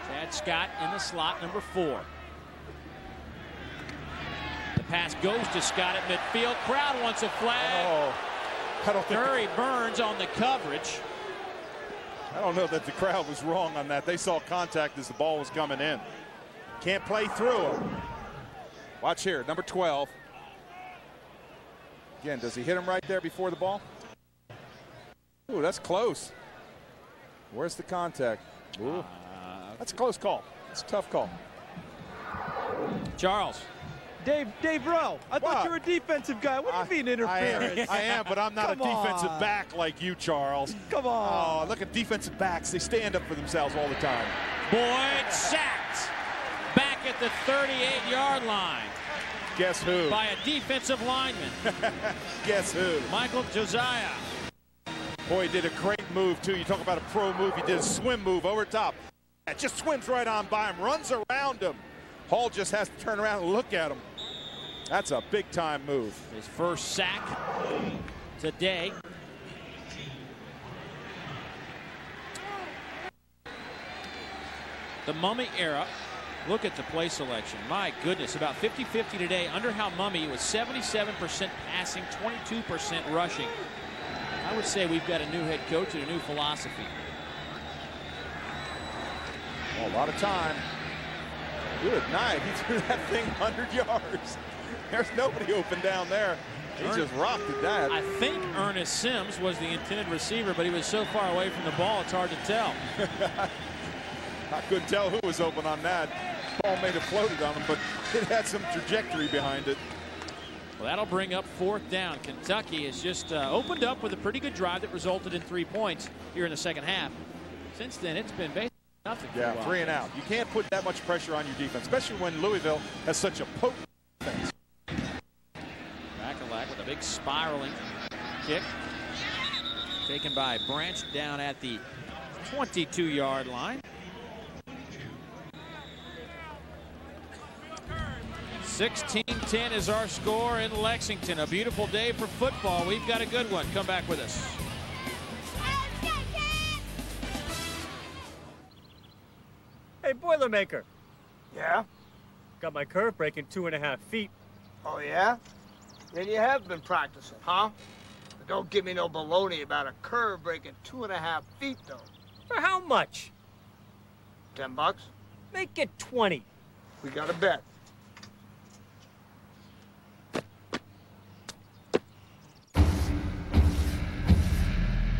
Chad Scott in the slot, number 4. The pass goes to Scott at midfield. Crowd wants a flag. Oh, I don't think Curry Burns on the coverage. I don't know that the crowd was wrong on that. They saw contact as the ball was coming in. Can't play through him. Watch here, number 12. Again, does he hit him right there before the ball? Ooh, that's close. Where's the contact? Ooh. That's a close call. It's a tough call. Charles. Dave Rowe, I thought you were a defensive guy. What do you mean interference? I am, but I'm not a defensive back like you, Charles. Come on. Oh, look at defensive backs. They stand up for themselves all the time. Boyd sacked back at the 38-yard line. Guess who? By a defensive lineman. Guess who? Michael Josiah. Boyd did a great move, too. You talk about a pro move. He did a swim move over top. It just swims right on by him, runs around him. Hall just has to turn around and look at him. That's a big-time move. His first sack today. The Mummy era. Look at the play selection. My goodness, about 50-50 today. Under how Mummy was 77% passing, 22% rushing. I would say we've got a new head coach and a new philosophy. Well, a lot of time. Good night. He threw that thing 100 yards. There's nobody open down there. He just rocked at that. I think Ernest Sims was the intended receiver, but he was so far away from the ball, it's hard to tell. I couldn't tell who was open on that. Ball may have floated on him, but it had some trajectory behind it. Well, that'll bring up 4th down. Kentucky has just opened up with a pretty good drive that resulted in 3 points here in the second half. Since then, it's been basically nothing. Yeah, 3 and out. You can't put that much pressure on your defense, especially when Louisville has such a potent defense. Bakalak with a big spiraling kick. Taken by Branch down at the 22-yard line. 16-10 is our score in Lexington. A beautiful day for football. We've got a good one. Come back with us. Hey, Boilermaker. Yeah? Got my curve breaking 2.5 feet. Oh, yeah? Then you have been practicing, huh? But don't give me no baloney about a curve breaking 2.5 feet, though. For how much? $10? Make it 20. We got a bet.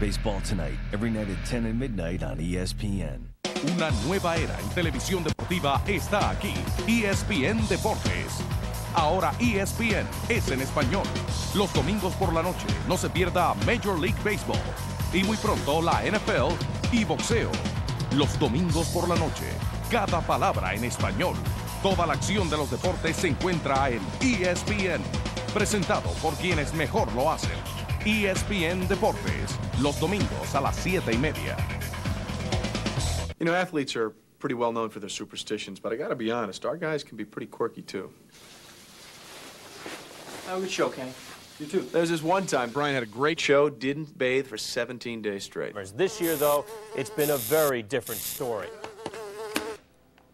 Baseball tonight, every night at 10 and midnight on ESPN. Una nueva era en televisión deportiva está aquí. ESPN Deportes. Ahora ESPN es en español. Los domingos por la noche no se pierda Major League Baseball. Y muy pronto la NFL y boxeo. Los domingos por la noche, cada palabra en español. Toda la acción de los deportes se encuentra en ESPN. Presentado por quienes mejor lo hacen. ESPN Deportes. Los domingos a las 7:30. You know, athletes are pretty well known for their superstitions, but I gotta be honest, our guys can be pretty quirky, too. Have a good show, Kenny. You too. There was this one time Brian had a great show, didn't bathe for 17 days straight. This year, though, it's been a very different story.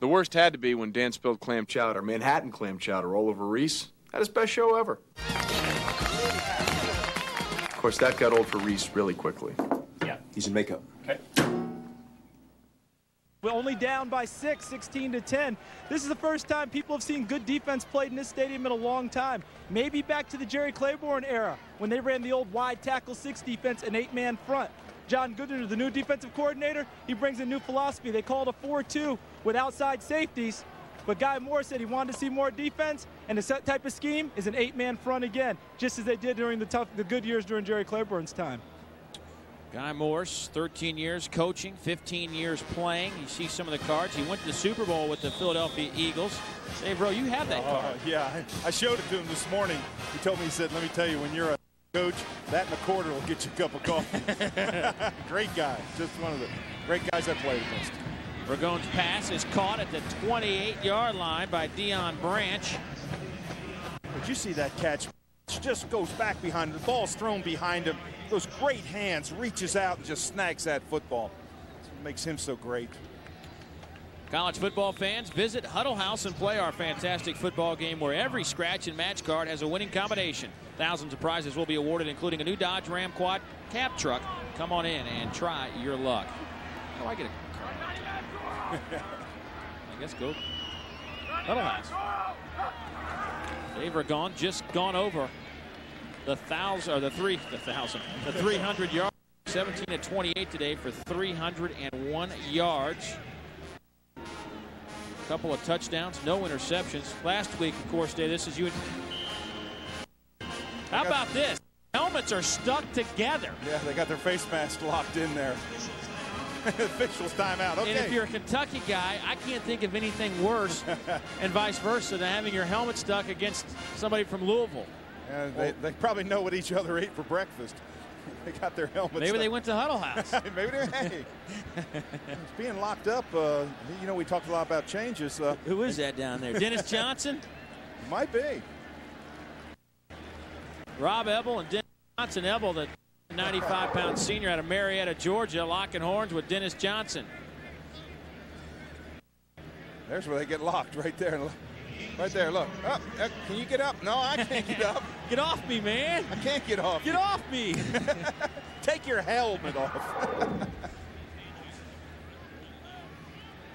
The worst had to be when Dan spilled clam chowder, Manhattan clam chowder, all over Reese. Had his best show ever. Of course, that got old for Reese really quickly. Yeah. He's in makeup. Okay. We're only down by 6, 16-10. This is the first time people have seen good defense played in this stadium in a long time. Maybe back to the Jerry Claiborne era when they ran the old wide tackle 6 defense and 8-man front. John Goodner, the new defensive coordinator, he brings a new philosophy. They call it a 4-2 with outside safeties. But Guy Moore said he wanted to see more defense, and the type of scheme is an 8-man front again, just as they did during the good years during Jerry Claiborne's time. Guy Morse, 13 years coaching, 15 years playing. You see some of the cards. He went to the Super Bowl with the Philadelphia Eagles. Hey, bro, you have that card. Yeah, I showed it to him this morning. He told me, he said, let me tell you, when you're a coach, that and a quarter will get you a cup of coffee. Great guy. Just one of the great guys I played against. Ragon's pass is caught at the 28-yard line by Deion Branch. Did you see that catch? Just goes back behind him. The ball's thrown behind him. Those great hands, reaches out and just snags that football. That's what makes him so great. College football fans, visit Huddle House and play our fantastic football game where every scratch and match card has a winning combination. Thousands of prizes will be awarded, including a new Dodge Ram Quad cab truck. Come on in and try your luck. How do I get a card? I guess go Huddle House. Dave Ragon just gone over the 300 yards, 17 to 28 today for 301 yards. A couple of touchdowns, no interceptions. Last week, of course, Dave, this is you. How about this? Helmets are stuck together. Yeah, they got their face masks locked in there. Officials timeout. Okay. And if you're a Kentucky guy, I can't think of anything worse, and vice versa, than having your helmet stuck against somebody from Louisville. And they probably know what each other ate for breakfast. They got their helmets. Maybe they went to Huddle House. Maybe they. Hey, it's being locked up. You know, we talked a lot about changes. Who is that down there? Dennis Johnson? Might be. Rob Ebel and Dennis Johnson. Ebel, the 95-pound senior out of Marietta, Georgia, locking horns with Dennis Johnson. There's where they get locked, right there. Right there, look. Up. Can you get up? No, I can't get up. Get off me, man. I can't get off. Get off me. Take your helmet off.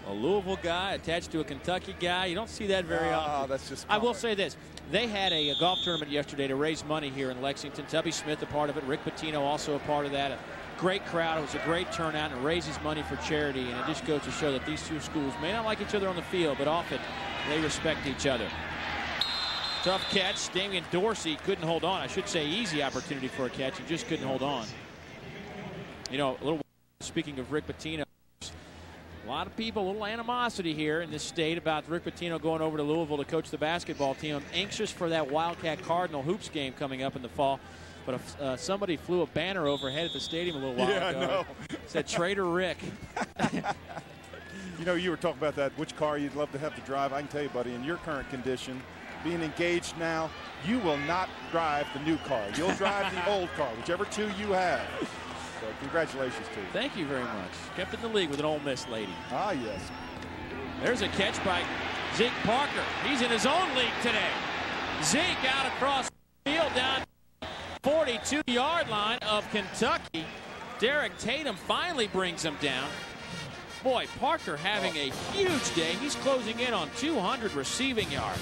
A Louisville guy attached to a Kentucky guy. You don't see that very often. That's just I will say this. They had a golf tournament yesterday to raise money here in Lexington. Tubby Smith a part of it. Rick Pitino also a part of that. A great crowd. It was a great turnout and raises money for charity. And it just goes to show that these two schools may not like each other on the field, but off it, they respect each other. Tough catch. Damian Dorsey couldn't hold on. I should say easy opportunity for a catch. He just couldn't hold on. You know, a little speaking of Rick Pitino, a lot of people, a little animosity here in this state about Rick Pitino going over to Louisville to coach the basketball team. I'm anxious for that Wildcat Cardinal hoops game coming up in the fall. But if somebody flew a banner overhead at the stadium a little while ago. I know. Said Trader Rick. You know, you were talking about that, which car you'd love to have to drive. I can tell you, buddy, in your current condition, being engaged now, you will not drive the new car. You'll drive the old car, whichever two you have. So congratulations to you. Thank you very much. Kept in the league with an Ole Miss lady. Ah, yes. There's a catch by Zeke Parker. He's in his own league today. Zeke out across the field down 42-yard line of Kentucky. Derek Tatum finally brings him down. Boy, Parker having a huge day. He's closing in on 200 receiving yards.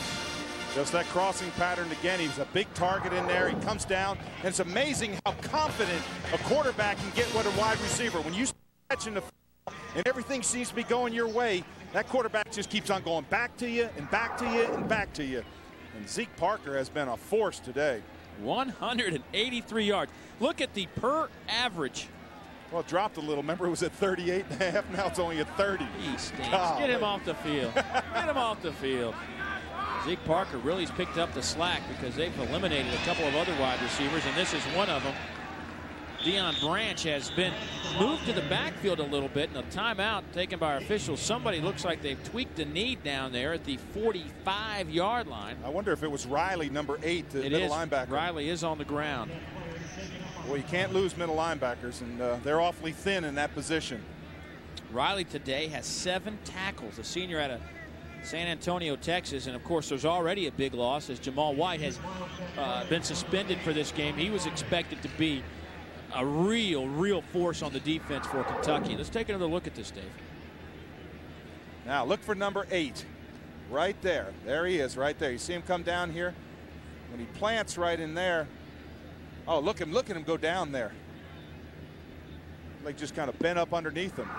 Just that crossing pattern again. He was a big target in there. He comes down, and it's amazing how confident a quarterback can get with a wide receiver. When you start catching the football and everything seems to be going your way, that quarterback just keeps on going back to you and back to you and back to you. And Zeke Parker has been a force today. 183 yards. Look at the per average. Well, it dropped a little. Remember, it was at 38.5. Now it's only at 30. He stinks. Get him off the field. Get him off the field. Zeke Parker really has picked up the slack because they've eliminated a couple of other wide receivers, and this is one of them. Deion Branch has been moved to the backfield a little bit, and a timeout taken by our officials. Somebody looks like they've tweaked the knee down there at the 45-yard line. I wonder if it was Riley, number 8, the middle linebacker. Riley is on the ground. Well, you can't lose middle linebackers, and they're awfully thin in that position. Riley today has 7 tackles, a senior out of San Antonio, Texas, and of course there's already a big loss as Jamal White has been suspended for this game. He was expected to be a real force on the defense for Kentucky. Let's take another look at this, Dave. Now look for number 8 right there. There he is right there. You see him come down here? When he plants right in there. Oh, look at him go down there. Like just kind of bent up underneath him.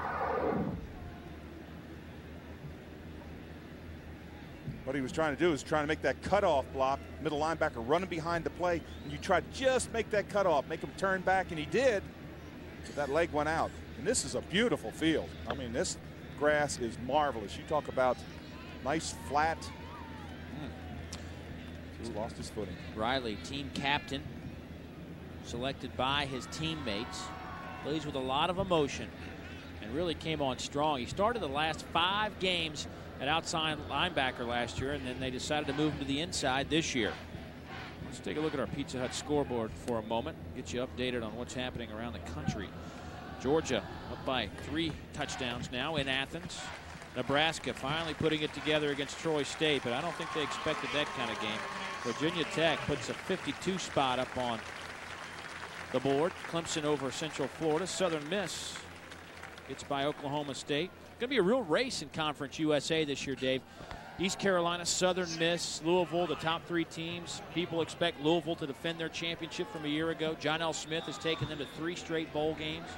What he was trying to do is trying to make that cutoff block, middle linebacker running behind the play, and you try to just make that cutoff, make him turn back, and he did, but that leg went out. And this is a beautiful field. I mean, this grass is marvelous. You talk about nice, flat. Just lost his footing. Riley, team captain, selected by his teammates, plays with a lot of emotion and really came on strong. He started the last 5 games at outside linebacker last year, and then they decided to move him to the inside this year. Let's take a look at our Pizza Hut scoreboard for a moment, get you updated on what's happening around the country. Georgia up by 3 touchdowns now in Athens. Nebraska finally putting it together against Troy State, but I don't think they expected that kind of game. Virginia Tech puts a 52 spot up on the board. Clemson over Central Florida. Southern Miss gets by Oklahoma State. Going to be a real race in Conference USA this year, Dave. East Carolina, Southern Miss, Louisville, the top 3 teams. People expect Louisville to defend their championship from a year ago. John L. Smith has taken them to 3 straight bowl games.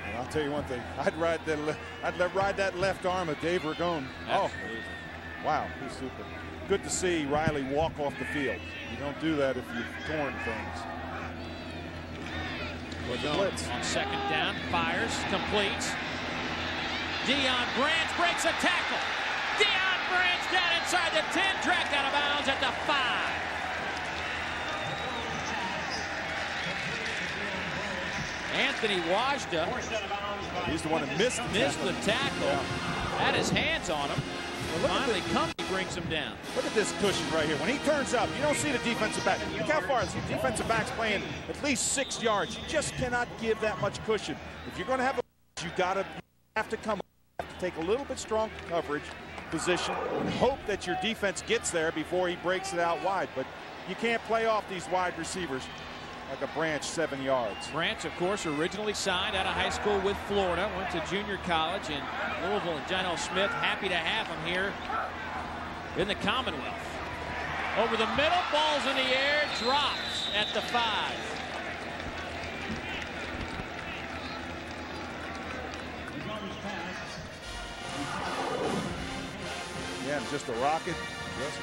And I'll tell you one thing. I'd ride that left arm of Dave Ragone. Oh, wow, he's super. Good to see Riley walk off the field. You don't do that if you've torn things. Blitz on second down, fires, completes. Deion Branch breaks a tackle. Deion Branch down inside the 10, dragged out of bounds at the 5. Anthony Wajda. He's the one that missed the tackle. Had his hands on him. Finally, Cumbie brings him down. Look at this cushion right here. When he turns up, you don't see the defensive back. Look how far. The defensive back's playing at least 6 yards. You just cannot give that much cushion. If you're going to have a, you have to come up, have to take a little bit strong coverage position and hope that your defense gets there before he breaks it out wide. But you can't play off these wide receivers like a Branch 7 yards. Branch, of course, originally signed out of high school with Florida, went to junior college in Louisville, and John L. Smith happy to have him here in the Commonwealth. Over the middle, ball's in the air, drops at the 5. Yeah, and just a rocket. Just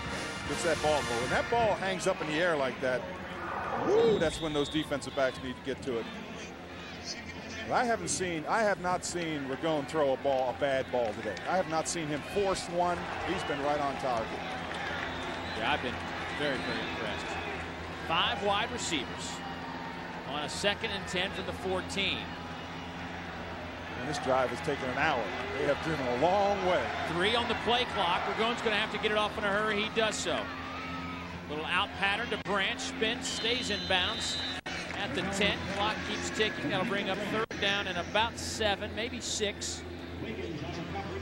gets that ball going. When that ball hangs up in the air like that, woo, that's when those defensive backs need to get to it. But I have not seen Ragone throw a bad ball today. I have not seen him force one. He's been right on target. Yeah, I've been very, very impressed. 5 wide receivers on a 2nd and 10 from the 14. And this drive has taken an hour. They have driven a long way. 3 on the play clock. Ragone's going to have to get it off in a hurry. He does so. Little out pattern to Branch, spins, stays in bounds at the 10. Clock keeps ticking. That'll bring up 3rd down and about 7, maybe 6.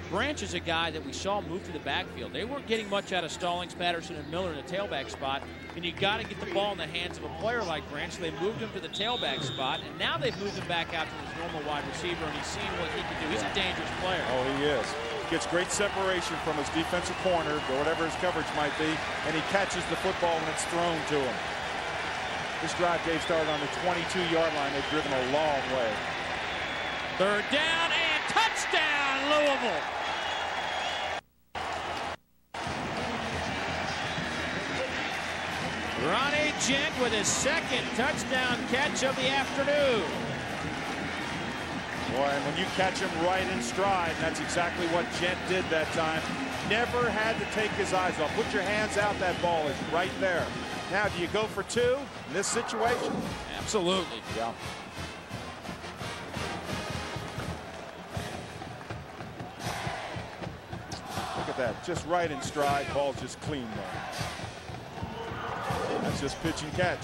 Branch is a guy that we saw move to the backfield. They weren't getting much out of Stallings, Patterson, and Miller in the tailback spot. And you got to get the ball in the hands of a player like Branch. So they moved him to the tailback spot, and now they've moved him back out to his normal wide receiver, and he's seen what he can do. He's a dangerous player. Oh, he is. Gets great separation from his defensive corner, or whatever his coverage might be, and he catches the football when it's thrown to him. This drive, Dave, started on the 22-yard line. They've driven a long way. 3rd down and touchdown, Louisville. Ronnie Gent with his 2nd touchdown catch of the afternoon. Boy, and when you catch him right in stride, that's exactly what Gent did that time. Never had to take his eyes off. Put your hands out, that ball is right there. Now, do you go for 2 in this situation? Absolutely. Yeah. Look at that, just right in stride, ball just clean there. That's just pitch and catch.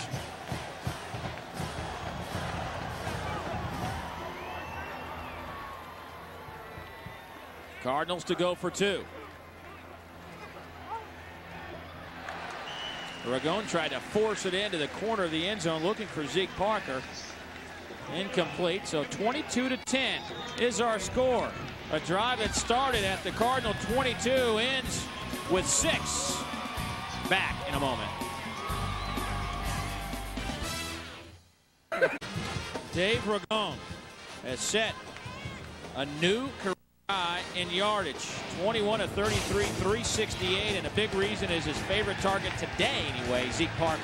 Cardinals to go for 2. Ragone tried to force it into the corner of the end zone looking for Zeke Parker. Incomplete, so 22-10 is our score. A drive that started at the Cardinal 22 ends with 6. Back in a moment. Dave Ragone has set a new career in yardage, 21 of 33, 368, and a big reason is his favorite target today anyway, Zeke Parker.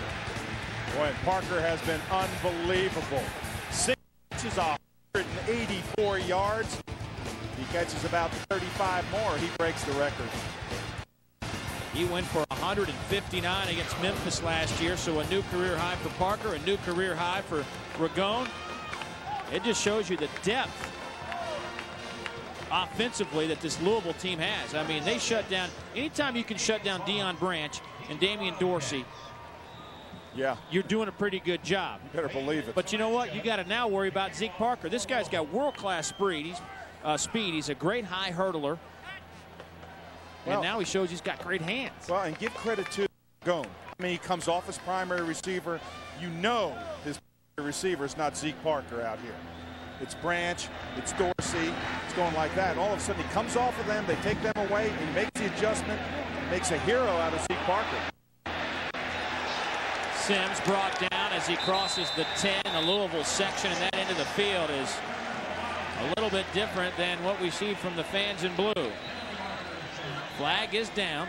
Boy, and Parker has been unbelievable. 6 catches, 184 yards. He catches about 35 more. He breaks the record. He went for 159 against Memphis last year, so a new career high for Parker, a new career high for Ragone. It just shows you the depth offensively that this Louisville team has. I mean, they shut down. Anytime you can shut down Deion Branch and Damian Dorsey, yeah, you're doing a pretty good job. You better believe it. But you know what? You got to now worry about Zeke Parker. This guy's got world-class speed. He's a great high hurdler. And now he shows he's got great hands. Well, and give credit to Ragone. I mean, he comes off as primary receiver. You know his receiver is not Zeke Parker out here. It's Branch, it's Dorsey, it's going like that. And all of a sudden he comes off of them, they take them away, and he makes the adjustment, makes a hero out of Zeke Parker. Sims brought down as he crosses the 10 in the Louisville section, and that end of the field is a little bit different than what we see from the fans in blue. Flag is down.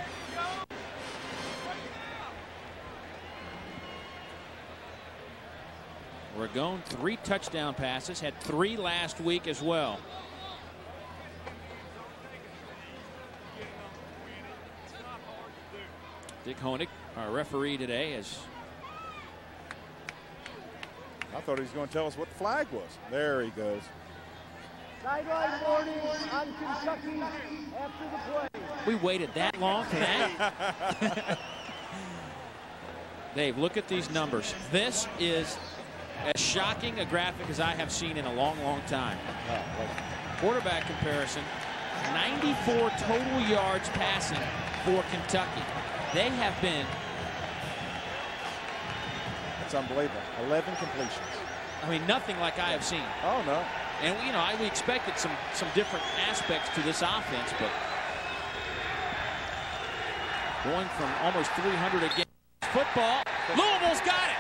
Ragone, 3 touchdown passes, had 3 last week as well. Dick Honig, our referee today, is. I thought he was going to tell us what the flag was. There he goes. Sideline warning on Kentucky after the play. We waited that long for that? Dave, look at these numbers. This is as shocking a graphic as I have seen in a long, long time. Quarterback comparison, 94 total yards passing for Kentucky. They have been. It's unbelievable. 11 completions. I mean, nothing like I have seen. Oh, no. And, you know, we expected some different aspects to this offense, but going from almost 300 again. Football. Louisville's got it.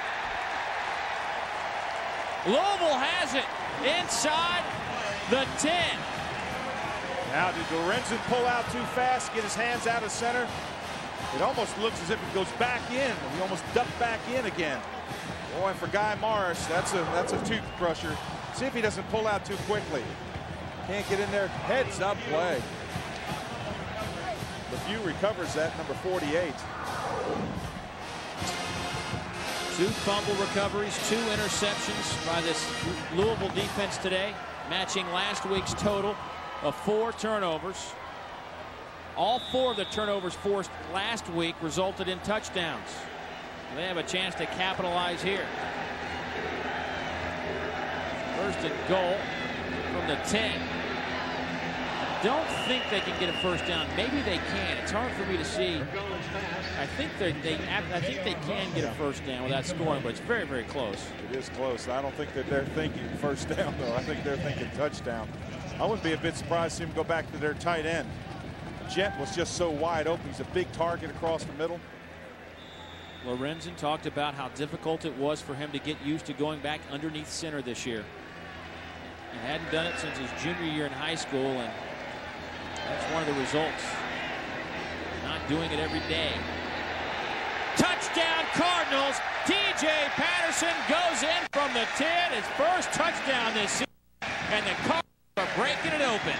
Louisville has it inside the 10. Now, did Lorenzen pull out too fast, get his hands out of center? It almost looks as if it goes back in. He almost ducked back in again. Boy, and for Guy Morris, that's a tooth crusher. See if he doesn't pull out too quickly. Can't get in there. Heads up play. LeFew recovers that, number 48. 2 fumble recoveries, 2 interceptions by this Louisville defense today, matching last week's total of 4 turnovers. All 4 of the turnovers forced last week resulted in touchdowns. They have a chance to capitalize here. First and goal from the 10. Don't think they can get a first down. Maybe they can. It's hard for me to see. I think they can get a first down without scoring, but it's very, very close. It is close. I don't think that they're thinking first down, though. I think they're thinking touchdown. I wouldn't be a bit surprised to see them go back to their tight end. Jet was just so wide open. He's a big target across the middle. Lorenzen talked about how difficult it was for him to get used to going back underneath center this year. He hadn't done it since his junior year in high school, and that's one of the results. Not doing it every day. Touchdown Cardinals. TJ Patterson goes in from the 10. His first touchdown this season. And the Cardinals are breaking it open.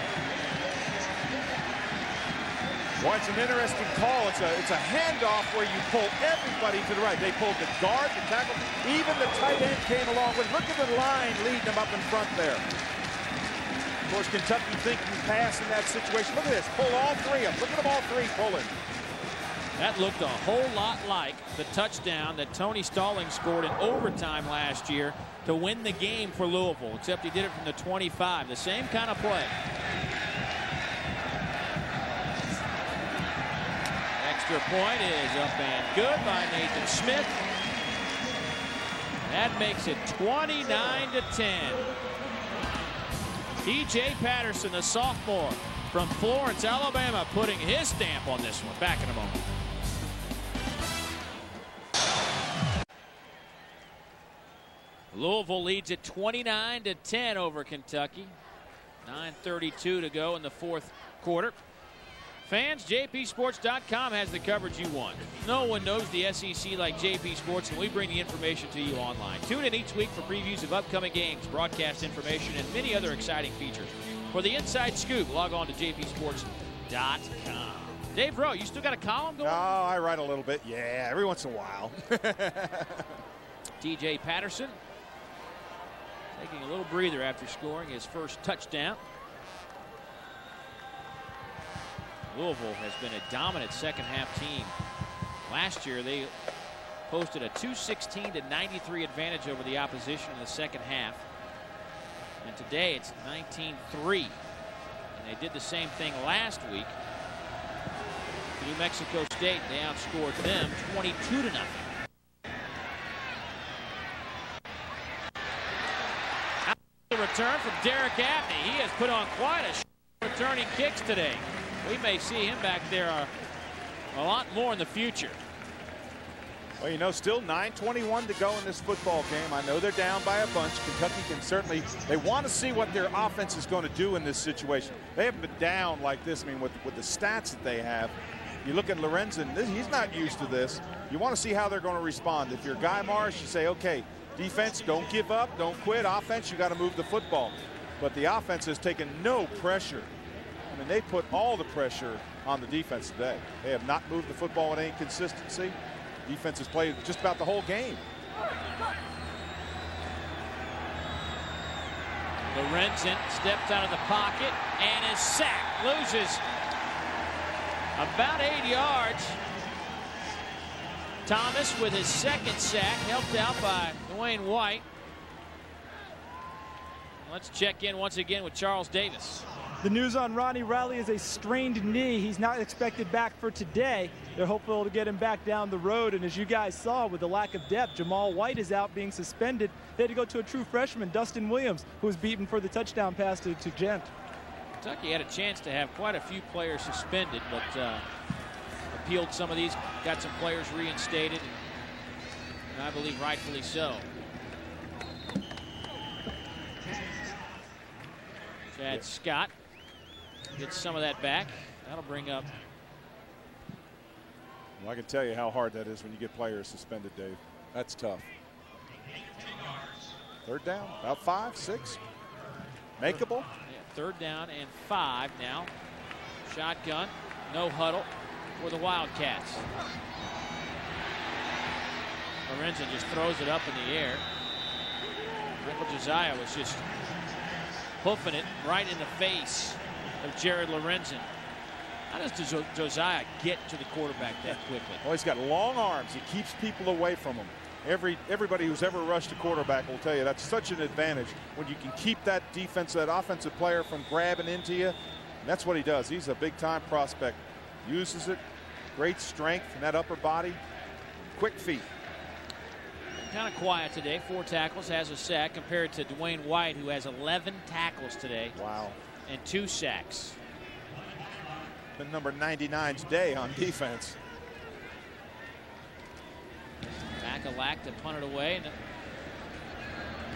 Well, it's an interesting call. It's a handoff where you pull everybody to the right. They pulled the guard, the tackle, even the tight end came along with. Look at the line leading them up in front there. Of course, Kentucky thinking pass in that situation. Look at this. Pull all 3 of them. Look at them all 3 pulling. That looked a whole lot like the touchdown that Tony Stallings scored in overtime last year to win the game for Louisville, except he did it from the 25. The same kind of play. Extra point is up and good by Nathan Smith. That makes it 29-10. TJ Patterson, the sophomore from Florence, Alabama, putting his stamp on this one. Back in a moment. Louisville leads at 29-10 over Kentucky. 9:32 to go in the fourth quarter. Fans, jpsports.com has the coverage you want. No one knows the SEC like JP Sports, and we bring the information to you online. Tune in each week for previews of upcoming games, broadcast information, and many other exciting features. For the inside scoop, log on to jpsports.com. Dave Rowe, you still got a column going? Oh, I write a little bit. Yeah, every once in a while. TJ Patterson taking a little breather after scoring his first touchdown. Louisville has been a dominant second half team. Last year they posted a 216-93 advantage over the opposition in the second half. And today it's 19-3. And they did the same thing last week. New Mexico State, they outscored them 22-0. The return from Derek Abney. He has put on quite a returning kicks today. We may see him back there a lot more in the future. Well, you know, still 9:21 to go in this football game. I know they're down by a bunch. Kentucky can certainly, they want to see what their offense is going to do in this situation. They haven't been down like this. I mean, with the stats that they have, you look at Lorenzen, he's not used to this. You want to see how they're going to respond. If you're Guy Morris, you say, okay, defense, don't give up, don't quit. Offense, you got to move the football. But the offense has taken no pressure. I mean, they put all the pressure on the defense today. They have not moved the football with any consistency. Defense has played just about the whole game. Lorenzen steps out of the pocket and is sacked. Loses about 8 yards. Thomas with his second sack, helped out by Dwayne White. Let's check in once again with Charles Davis. The news on Ronnie Riley is a strained knee. He's not expected back for today. They're hopeful to get him back down the road. And as you guys saw, with the lack of depth, Jamal White is out being suspended. They had to go to a true freshman, Dustin Williams, who was beaten for the touchdown pass to Gent. Kentucky had a chance to have quite a few players suspended, but appealed some of these, got some players reinstated, and I believe rightfully so. Chad Scott gets some of that back. That'll bring up. Well, I can tell you how hard that is when you get players suspended, Dave. That's tough. Third down, about 5, 6. Makeable. Yeah, third down and 5 now. Shotgun, no huddle for the Wildcats. Lorenzen just throws it up in the air. Michael Josiah was just hoofing it right in the face of Jared Lorenzen. How does Josiah get to the quarterback that quickly? Well, he's got long arms. He keeps people away from him. Everybody who's ever rushed a quarterback will tell you that's such an advantage when you can keep that defense, that offensive player from grabbing into you. And that's what he does. He's a big-time prospect. Uses it. Great strength in that upper body. Quick feet. Kind of quiet today. 4 tackles, has a sack, compared to Dwayne White, who has 11 tackles today. Wow. And 2 sacks. Been number 99's day on defense. Macalack to punt it away. And the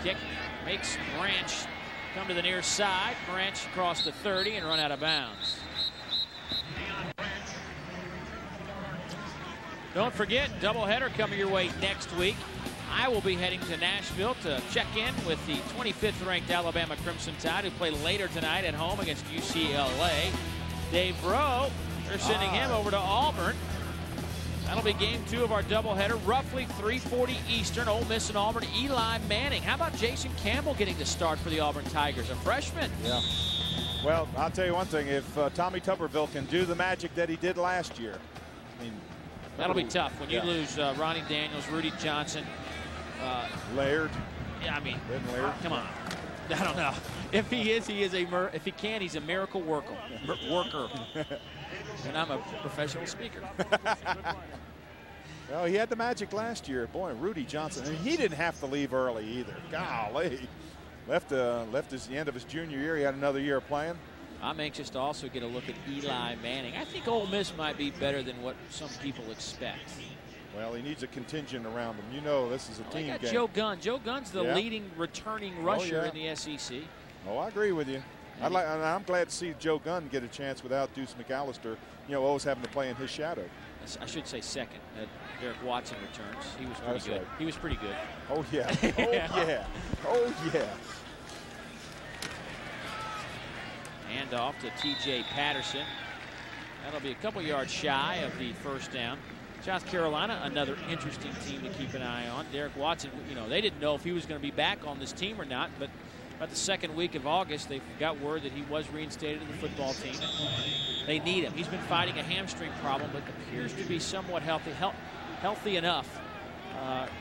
kick makes Branch come to the near side. Branch across the 30 and run out of bounds. Don't forget, doubleheader coming your way next week. I will be heading to Nashville to check in with the 25th ranked Alabama Crimson Tide, who play later tonight at home against UCLA. Dave Rowe, they're sending him over to Auburn. That'll be game 2 of our doubleheader, roughly 3:40 Eastern. Ole Miss and Auburn. Eli Manning. How about Jason Campbell getting to start for the Auburn Tigers, a freshman? Yeah. Well, I'll tell you one thing. If Tommy Tuberville can do the magic that he did last year, I mean, that'll be tough when you lose Ronnie Daniels, Rudy Johnson, Laird. Yeah, I mean, Laird. Come on. I don't know. If he is if he can, he's a miracle worker. And I'm a professional speaker. Well, he had the magic last year. Boy, Rudy Johnson, and he didn't have to leave early either. Golly. Left as the end of his junior year. He had another year of playing. I'm anxious to also get a look at Eli Manning. I think Ole Miss might be better than what some people expect. Well, he needs a contingent around him. You know, this is a team game. Joe Gunn. Joe Gunn's the leading returning rusher in the SEC. Oh, I agree with you. I'm glad to see Joe Gunn get a chance without Deuce McAllister, always having to play in his shadow. I should say second. Derek Watson returns. He was pretty good. Right. He was pretty good. Oh, yeah. Oh, yeah. Oh, yeah. Handoff to T.J. Patterson. That'll be a couple yards shy of the first down. South Carolina, another interesting team to keep an eye on. Derek Watson, they didn't know if he was going to be back on this team or not, but about the second week of August, they got word that he was reinstated to the football team. They need him. He's been fighting a hamstring problem, but appears to be somewhat healthy enough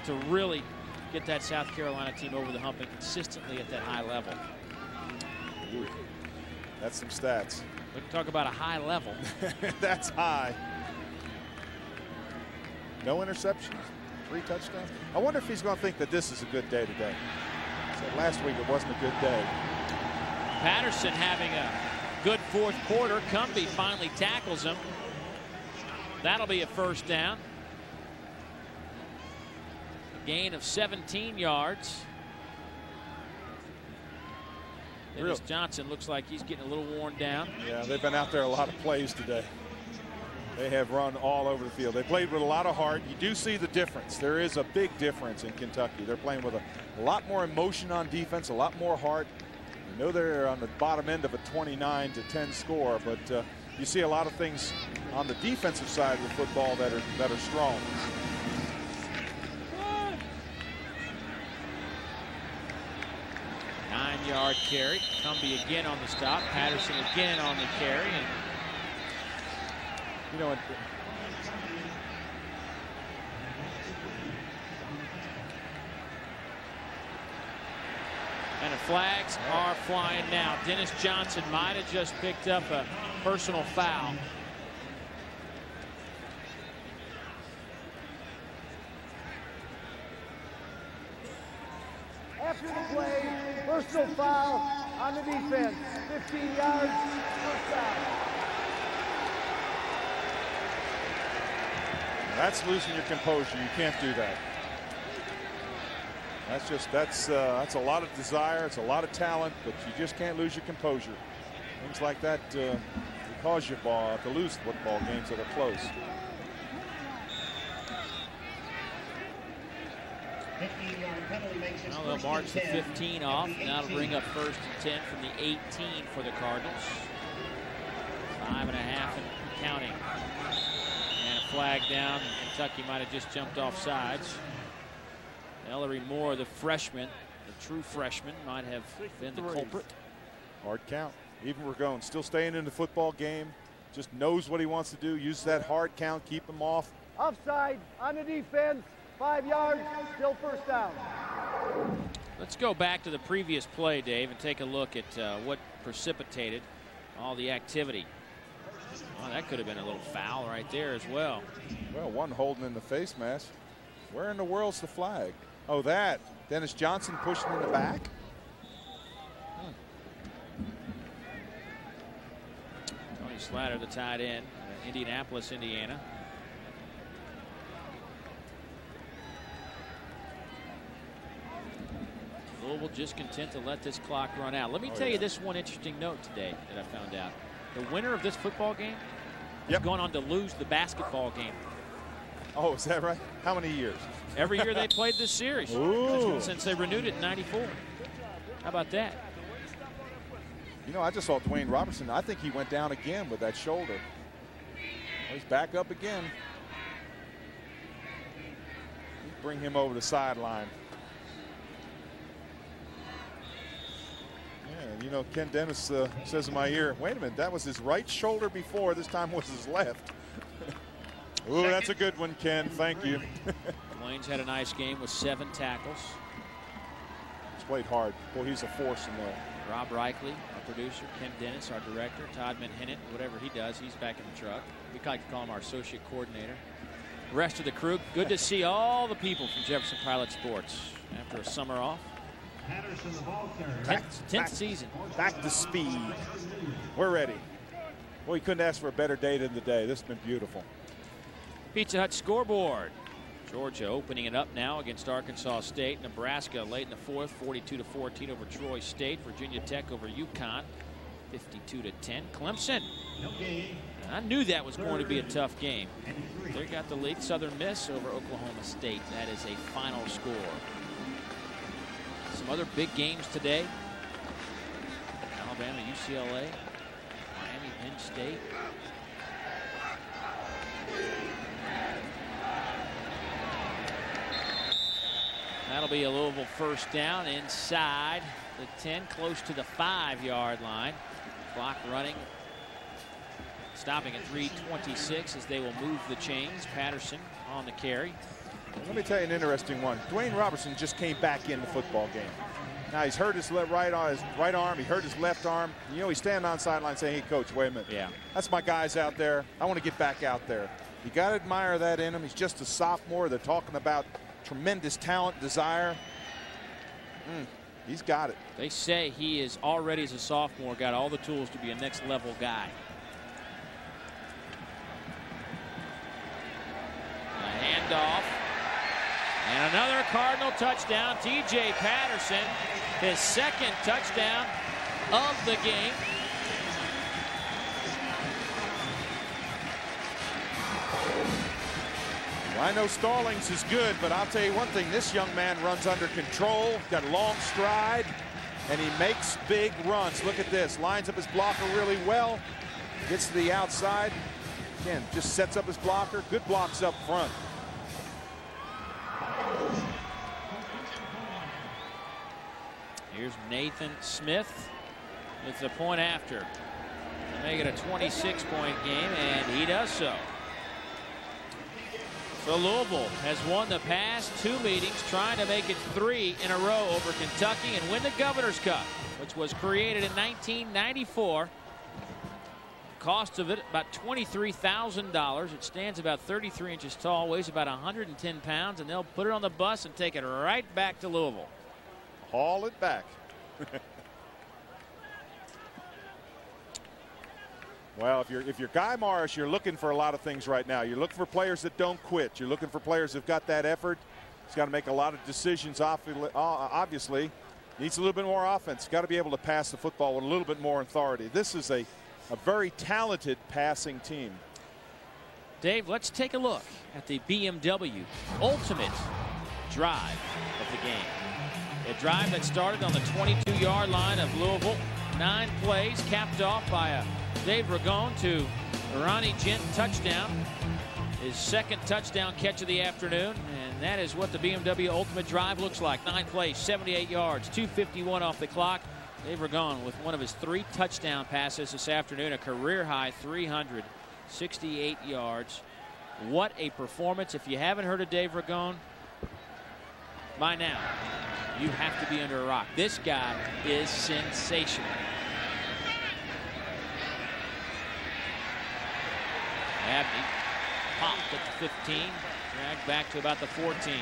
to really get that South Carolina team over the hump and consistently at that high level. Ooh, that's some stats. We can talk about a high level. That's high. No interceptions, 3 touchdowns. I wonder if he's going to think that this is a good day today. So last week it wasn't a good day. Patterson having a good fourth quarter. Cumbie finally tackles him. That'll be a first down. A gain of 17 yards. Dennis Johnson looks like he's getting a little worn down. Yeah, they've been out there a lot of plays today. They have run all over the field. They played with a lot of heart. You do see the difference. There is a big difference in Kentucky. They're playing with a lot more emotion on defense, a lot more heart. You know they're on the bottom end of a 29-10 score, but you see a lot of things on the defensive side of the football that are strong. Nine-yard carry. Cumbie again on the stop. Patterson again on the carry. And and the flags are flying now. Dennis Johnson might have just picked up a personal foul. After the play, personal foul on the defense. 15 yards, first down. That's losing your composure. You can't do that. That's a lot of desire. It's a lot of talent, but you just can't lose your composure. Things like that cause you to lose football games that are close. Well, they'll march the 15 off. Now it'll bring up 1st and 10 from the 18 for the Cardinals. 5.5 and counting. And a flag down. Kentucky might have just jumped off sides. Ellery Moore, the freshman, the true freshman, might have been the culprit. Hard count. Even Ragone still staying in the football game. Just knows what he wants to do. Use that hard count. Keep him off. Offside on the defense. 5 yards. Still first down. Let's go back to the previous play, Dave, and take a look at what precipitated all the activity. Oh, that could have been a little foul right there as well. Well, one holding in the face mask. Where in the world's the flag? Oh, that. Dennis Johnson pushing in the back. Tony Slatter, the tight end, Indianapolis, Indiana. Louisville just content to let this clock run out. Let me tell you this one interesting note today that I found out. The winner of this football game is going on to lose the basketball game. Oh, is that right? How many years? Every year they played this series. Since they renewed it in '94. How about that? I just saw Dwayne Robertson. I think he went down again with that shoulder. He's back up again. Bring him over the sideline. Yeah, and Ken Dennis says in my ear, wait a minute, that was his right shoulder before. This time was his left. Ooh, that's a good one, Ken. Thank you. Dwayne's had a nice game with 7 tackles. He's played hard. Boy, he's a force in there. Rob Reichley, our producer, Ken Dennis, our director, Todd Manhinnant, whatever he does, he's back in the truck. We like to call him our associate coordinator. The rest of the crew, good to see all the people from Jefferson Pilot Sports after a summer off. 10th season. Back to speed. We're ready. Well, you couldn't ask for a better day than the day. This has been beautiful. Pizza Hut scoreboard. Georgia opening it up now against Arkansas State. Nebraska late in the 4th, 42-14 over Troy State. Virginia Tech over UConn. 52-10. Clemson. I knew that was going to be a tough game. They got the lead. Southern Miss over Oklahoma State. That is a final score. Some other big games today. Alabama, UCLA, Miami, Penn State. That'll be a Louisville first down inside the 10, close to the 5-yard line. Clock running. Stopping at 3:26 as they will move the chains. Patterson on the carry. Let me tell you an interesting one. Dwayne Robertson just came back in the football game. Now he's hurt his right arm. He hurt his left arm. You know, he's standing on the sideline saying, "Hey, coach, wait a minute. Yeah, that's my guys out there. I want to get back out there." You got to admire that in him. He's just a sophomore. They're talking about tremendous talent, desire. He's got it. They say he is already, as a sophomore, got all the tools to be a next level guy. A handoff. And another Cardinal touchdown. T.J. Patterson, his second touchdown of the game. I know Stallings is good, but I'll tell you one thing. This young man runs under control, got a long stride, and he makes big runs. Look at this. Lines up his blocker really well. Gets to the outside. Again, just sets up his blocker. Good blocks up front. Here's Nathan Smith with the point after to make it a 26-point game, and he does so. So Louisville has won the past 2 meetings, trying to make it 3 in a row over Kentucky and win the Governor's Cup, which was created in 1994. The cost of it about $23,000. It stands about 33 inches tall, weighs about 110 pounds, and they'll put it on the bus and take it right back to Louisville. Haul it back. Well, if you're Guy Morris, you're looking for a lot of things right now. You're looking for players that don't quit. You're looking for players that've got that effort. He's got to make a lot of decisions. Obviously, needs a little bit more offense. Got to be able to pass the football with a little bit more authority. This is a very talented passing team. Dave, let's take a look at the BMW ultimate drive of the game. A drive that started on the 22-yard line of Louisville. 9 plays, capped off by a Dave Ragone to Ronnie Gent touchdown. His second touchdown catch of the afternoon. And that is what the BMW Ultimate Drive looks like. 9 plays, 78 yards, 2:51 off the clock. Dave Ragone with one of his 3 touchdown passes this afternoon. A career-high 368 yards. What a performance. If you haven't heard of Dave Ragone by now, you have to be under a rock. This guy is sensational. Abney popped at the 15, dragged back to about the 14.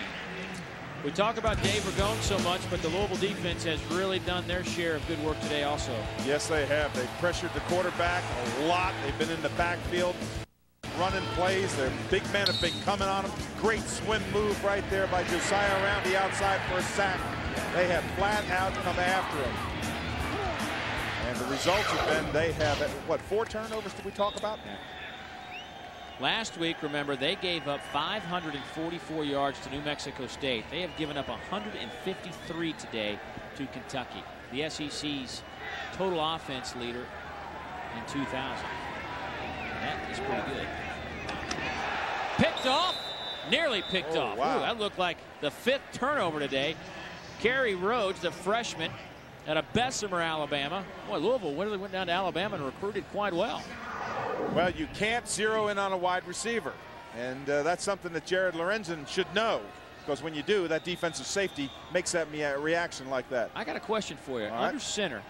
We talk about Dave Ragone so much, but the Louisville defense has really done their share of good work today also. Yes, they have. They've pressured the quarterback a lot. They've been in the backfield running plays. Their big men have been coming on them. Great swim move right there by Josiah around the outside for a sack. They have flat out come after him. And the results have been, they have, what, 4 turnovers did we talk about? Yeah. Last week, remember, they gave up 544 yards to New Mexico State. They have given up 153 today to Kentucky, the SEC's total offense leader in 2000. That is pretty good. Picked off, nearly picked off. Wow. Ooh, that looked like the 5th turnover today. Kerry Rhodes, the freshman out of Bessemer, Alabama. Boy, Louisville really went down to Alabama and recruited quite well. Well, you can't zero in on a wide receiver. And that's something that Jared Lorenzen should know. Because when you do, that defensive safety makes that reaction like that. I got a question for you. Under center,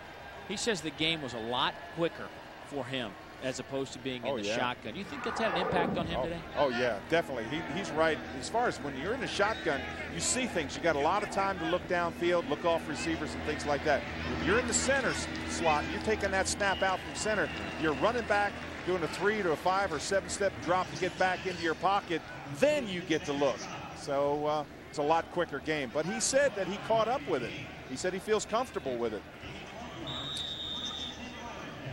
he says the game was a lot quicker for him as opposed to being in the shotgun. Do you think that's had an impact on him today? Oh, yeah, definitely. He's right. As far as when you're in a shotgun, you see things. You got a lot of time to look downfield, look off receivers and things like that. When you're in the center slot, you're taking that snap out from center. You're running back, doing a 3 to a 5 or 7-step drop to get back into your pocket. Then you get to look. So it's a lot quicker game. But he said that he caught up with it. He said he feels comfortable with it.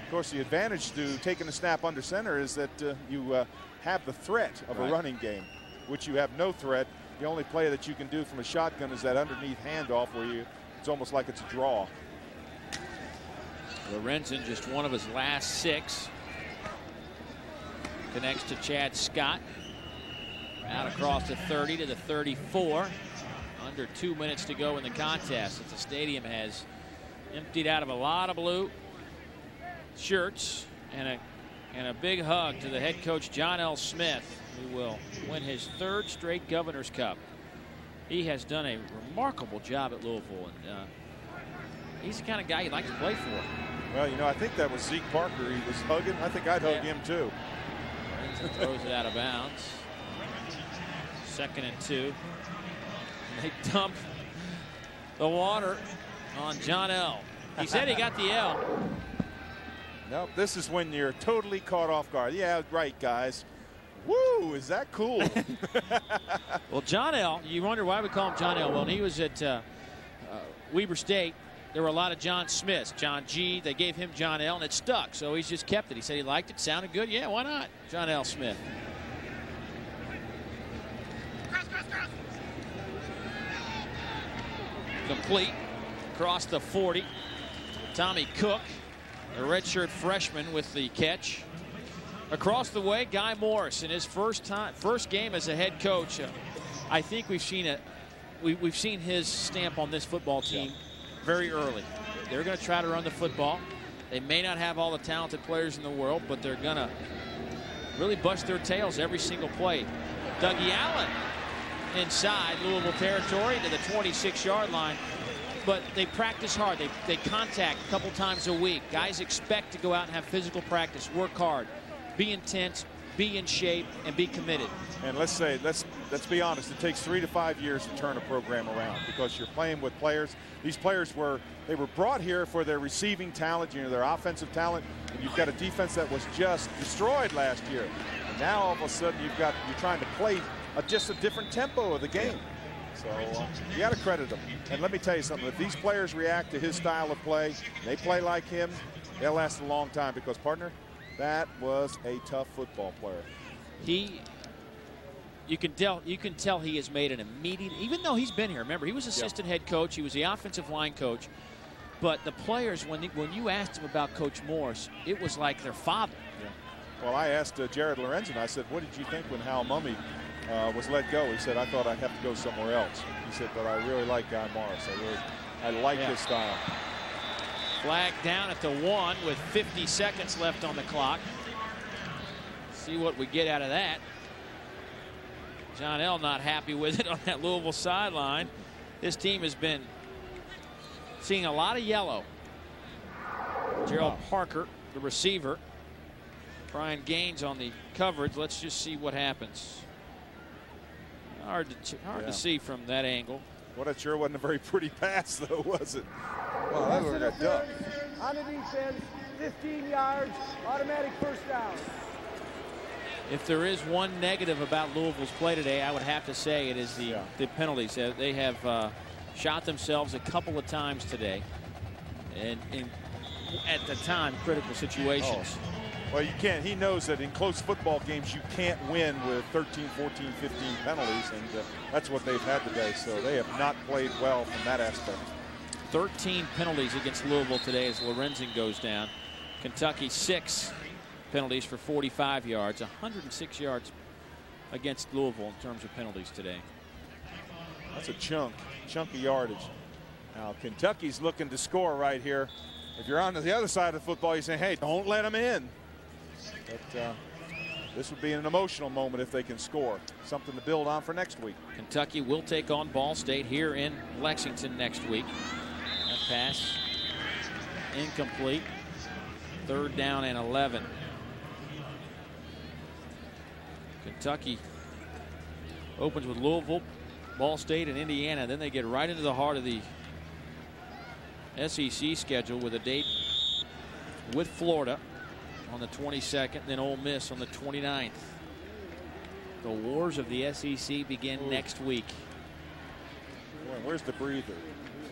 Of course, the advantage to taking a snap under center is that you have the threat of a running game, which you have no threat. The only play that you can do from a shotgun is that underneath handoff where it's almost like it's a draw. Lorenzen, just one of his last 6. Connects to Chad Scott. Out across the 30 to the 34. Under 2 minutes to go in the contest. The stadium has emptied out of a lot of blue shirts, and a big hug to the head coach John L. Smith, who will win his 3rd straight Governor's Cup. He has done a remarkable job at Louisville, and he's the kind of guy you'd like to play for. Well, you know, I think that was Zeke Parker he was hugging. I think I'd hug him too. Throws it out of bounds. 2nd and 2. And they dump the water on John L. He said he got the L. Nope, this is when you're totally caught off guard. Yeah, right, guys. Woo, is that cool? Well, John L., you wonder why we call him John L. Well, when he was at Weber State, there were a lot of John Smiths. John G., they gave him John L., and it stuck, so he's just kept it. He said he liked it, sounded good. Yeah, why not? John L. Smith. Complete across the 40. Tommy Cook, a redshirt freshman, with the catch. Across the way, Guy Morris in his first game as a head coach. I think we've seen his stamp on this football team very early. They're going to try to run the football. They may not have all the talented players in the world, but they're going to really bust their tails every single play. Dougie Allen inside Louisville territory to the 26-yard line. But they practice hard. They contact a couple times a week. Guys expect to go out and have physical practice, work hard, be intense, be in shape, and be committed. And let's be honest, it takes 3 to 5 years to turn a program around, because you're playing with players. These players were brought here for their receiving talent, you know, their offensive talent, and you've got a defense that was just destroyed last year. And now all of a sudden you're trying to play just a different tempo of the game. So you got to credit them. And let me tell you something, if these players react to his style of play, they play like him, they'll last a long time, because, partner, that was a tough football player. You can tell he has made an immediate, even though he's been here. Remember, he was assistant head coach, he was the offensive line coach, but the players, when you asked him about Coach Morris, it was like their father. Yeah. Well, I asked Jared Lorenzen, I said, what did you think when Hal Mumme was let go? He said, I thought I'd have to go somewhere else. He said, but I really like Guy Morris. I like his style. Flag down at the 1 with 50 seconds left on the clock. See what we get out of that. John L. not happy with it on that Louisville sideline. This team has been seeing a lot of yellow. Gerald Parker, the receiver. Brian Gaines on the coverage. Let's just see what happens. Hard to see from that angle. Well, that sure wasn't a very pretty pass, though, was it? Well, that would have got ducked. On the defense, 15 yards, automatic first down. If there is one negative about Louisville's play today, I would have to say it is the penalties. They have shot themselves a couple of times today, and at the time, critical situations. Oh. Well, you can't. He knows that in close football games, you can't win with 13, 14, 15 penalties, and that's what they've had today. So they have not played well from that aspect. 13 penalties against Louisville today as Lorenzen goes down. Kentucky 6 penalties for 45 yards, 106 yards against Louisville in terms of penalties today. That's a chunky yardage. Now Kentucky's looking to score right here. If you're on the other side of the football, you say, hey, don't let them in. But this would be an emotional moment if they can score. Something to build on for next week. Kentucky will take on Ball State here in Lexington next week. That pass incomplete. 3rd down and 11. Kentucky opens with Louisville, Ball State, and Indiana. Then they get right into the heart of the SEC schedule with a date with Florida on the 22nd, then Ole Miss on the 29th. The wars of the SEC begin next week. Boy, where's the breather?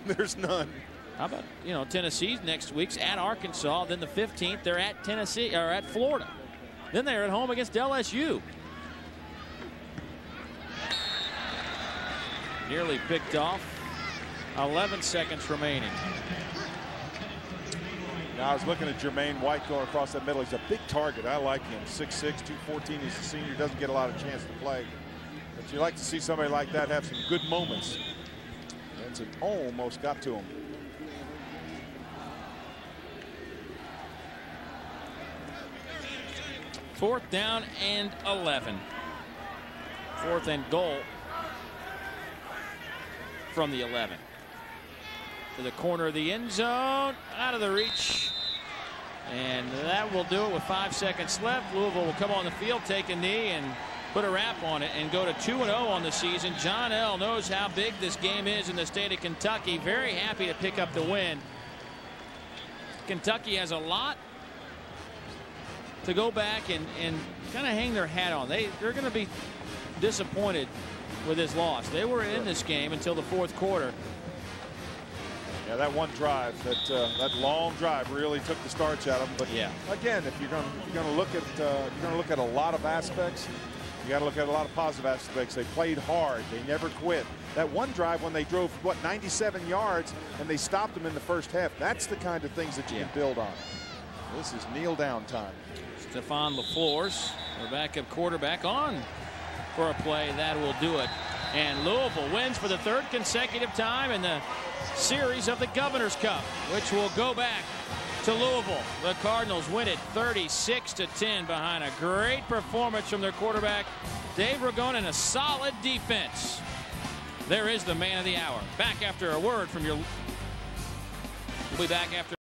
There's none. How about, Tennessee's next week's at Arkansas, then the 15th they're at Tennessee or at Florida. Then they're at home against LSU. Nearly picked off. 11 seconds remaining. Now I was looking at Jermaine White going across that middle. He's a big target. I like him. 6'6", 214. He's a senior. Doesn't get a lot of chance to play. But you like to see somebody like that have some good moments. That's it. Almost got to him. Fourth down and 11. Fourth and goal from the 11. To the corner of the end zone, out of the reach. And that will do it with 5 seconds left. Louisville will come on the field, take a knee, and put a wrap on it and go to 2-0 on the season. John L. knows how big this game is in the state of Kentucky. Very happy to pick up the win. Kentucky has a lot to go back and kind of hang their hat on. They're going to be disappointed with this loss. They were in this game until the fourth quarter. Yeah, that one drive, that long drive, really took the starch out of them. But yeah, again, if you're going to look at a lot of aspects, you got to look at a lot of positive aspects. They played hard. They never quit. That one drive when they drove 97 yards and they stopped them in the first half. That's the kind of things that you can build on. This is kneel down time. Stephon LaFleurs, their backup quarterback, on for a play that will do it. And Louisville wins for the third consecutive time in the series of the Governor's Cup, which will go back to Louisville. The Cardinals win it 36-10 behind a great performance from their quarterback, Dave Ragone, and a solid defense. There is the man of the hour. Back after a word from your... We'll be back after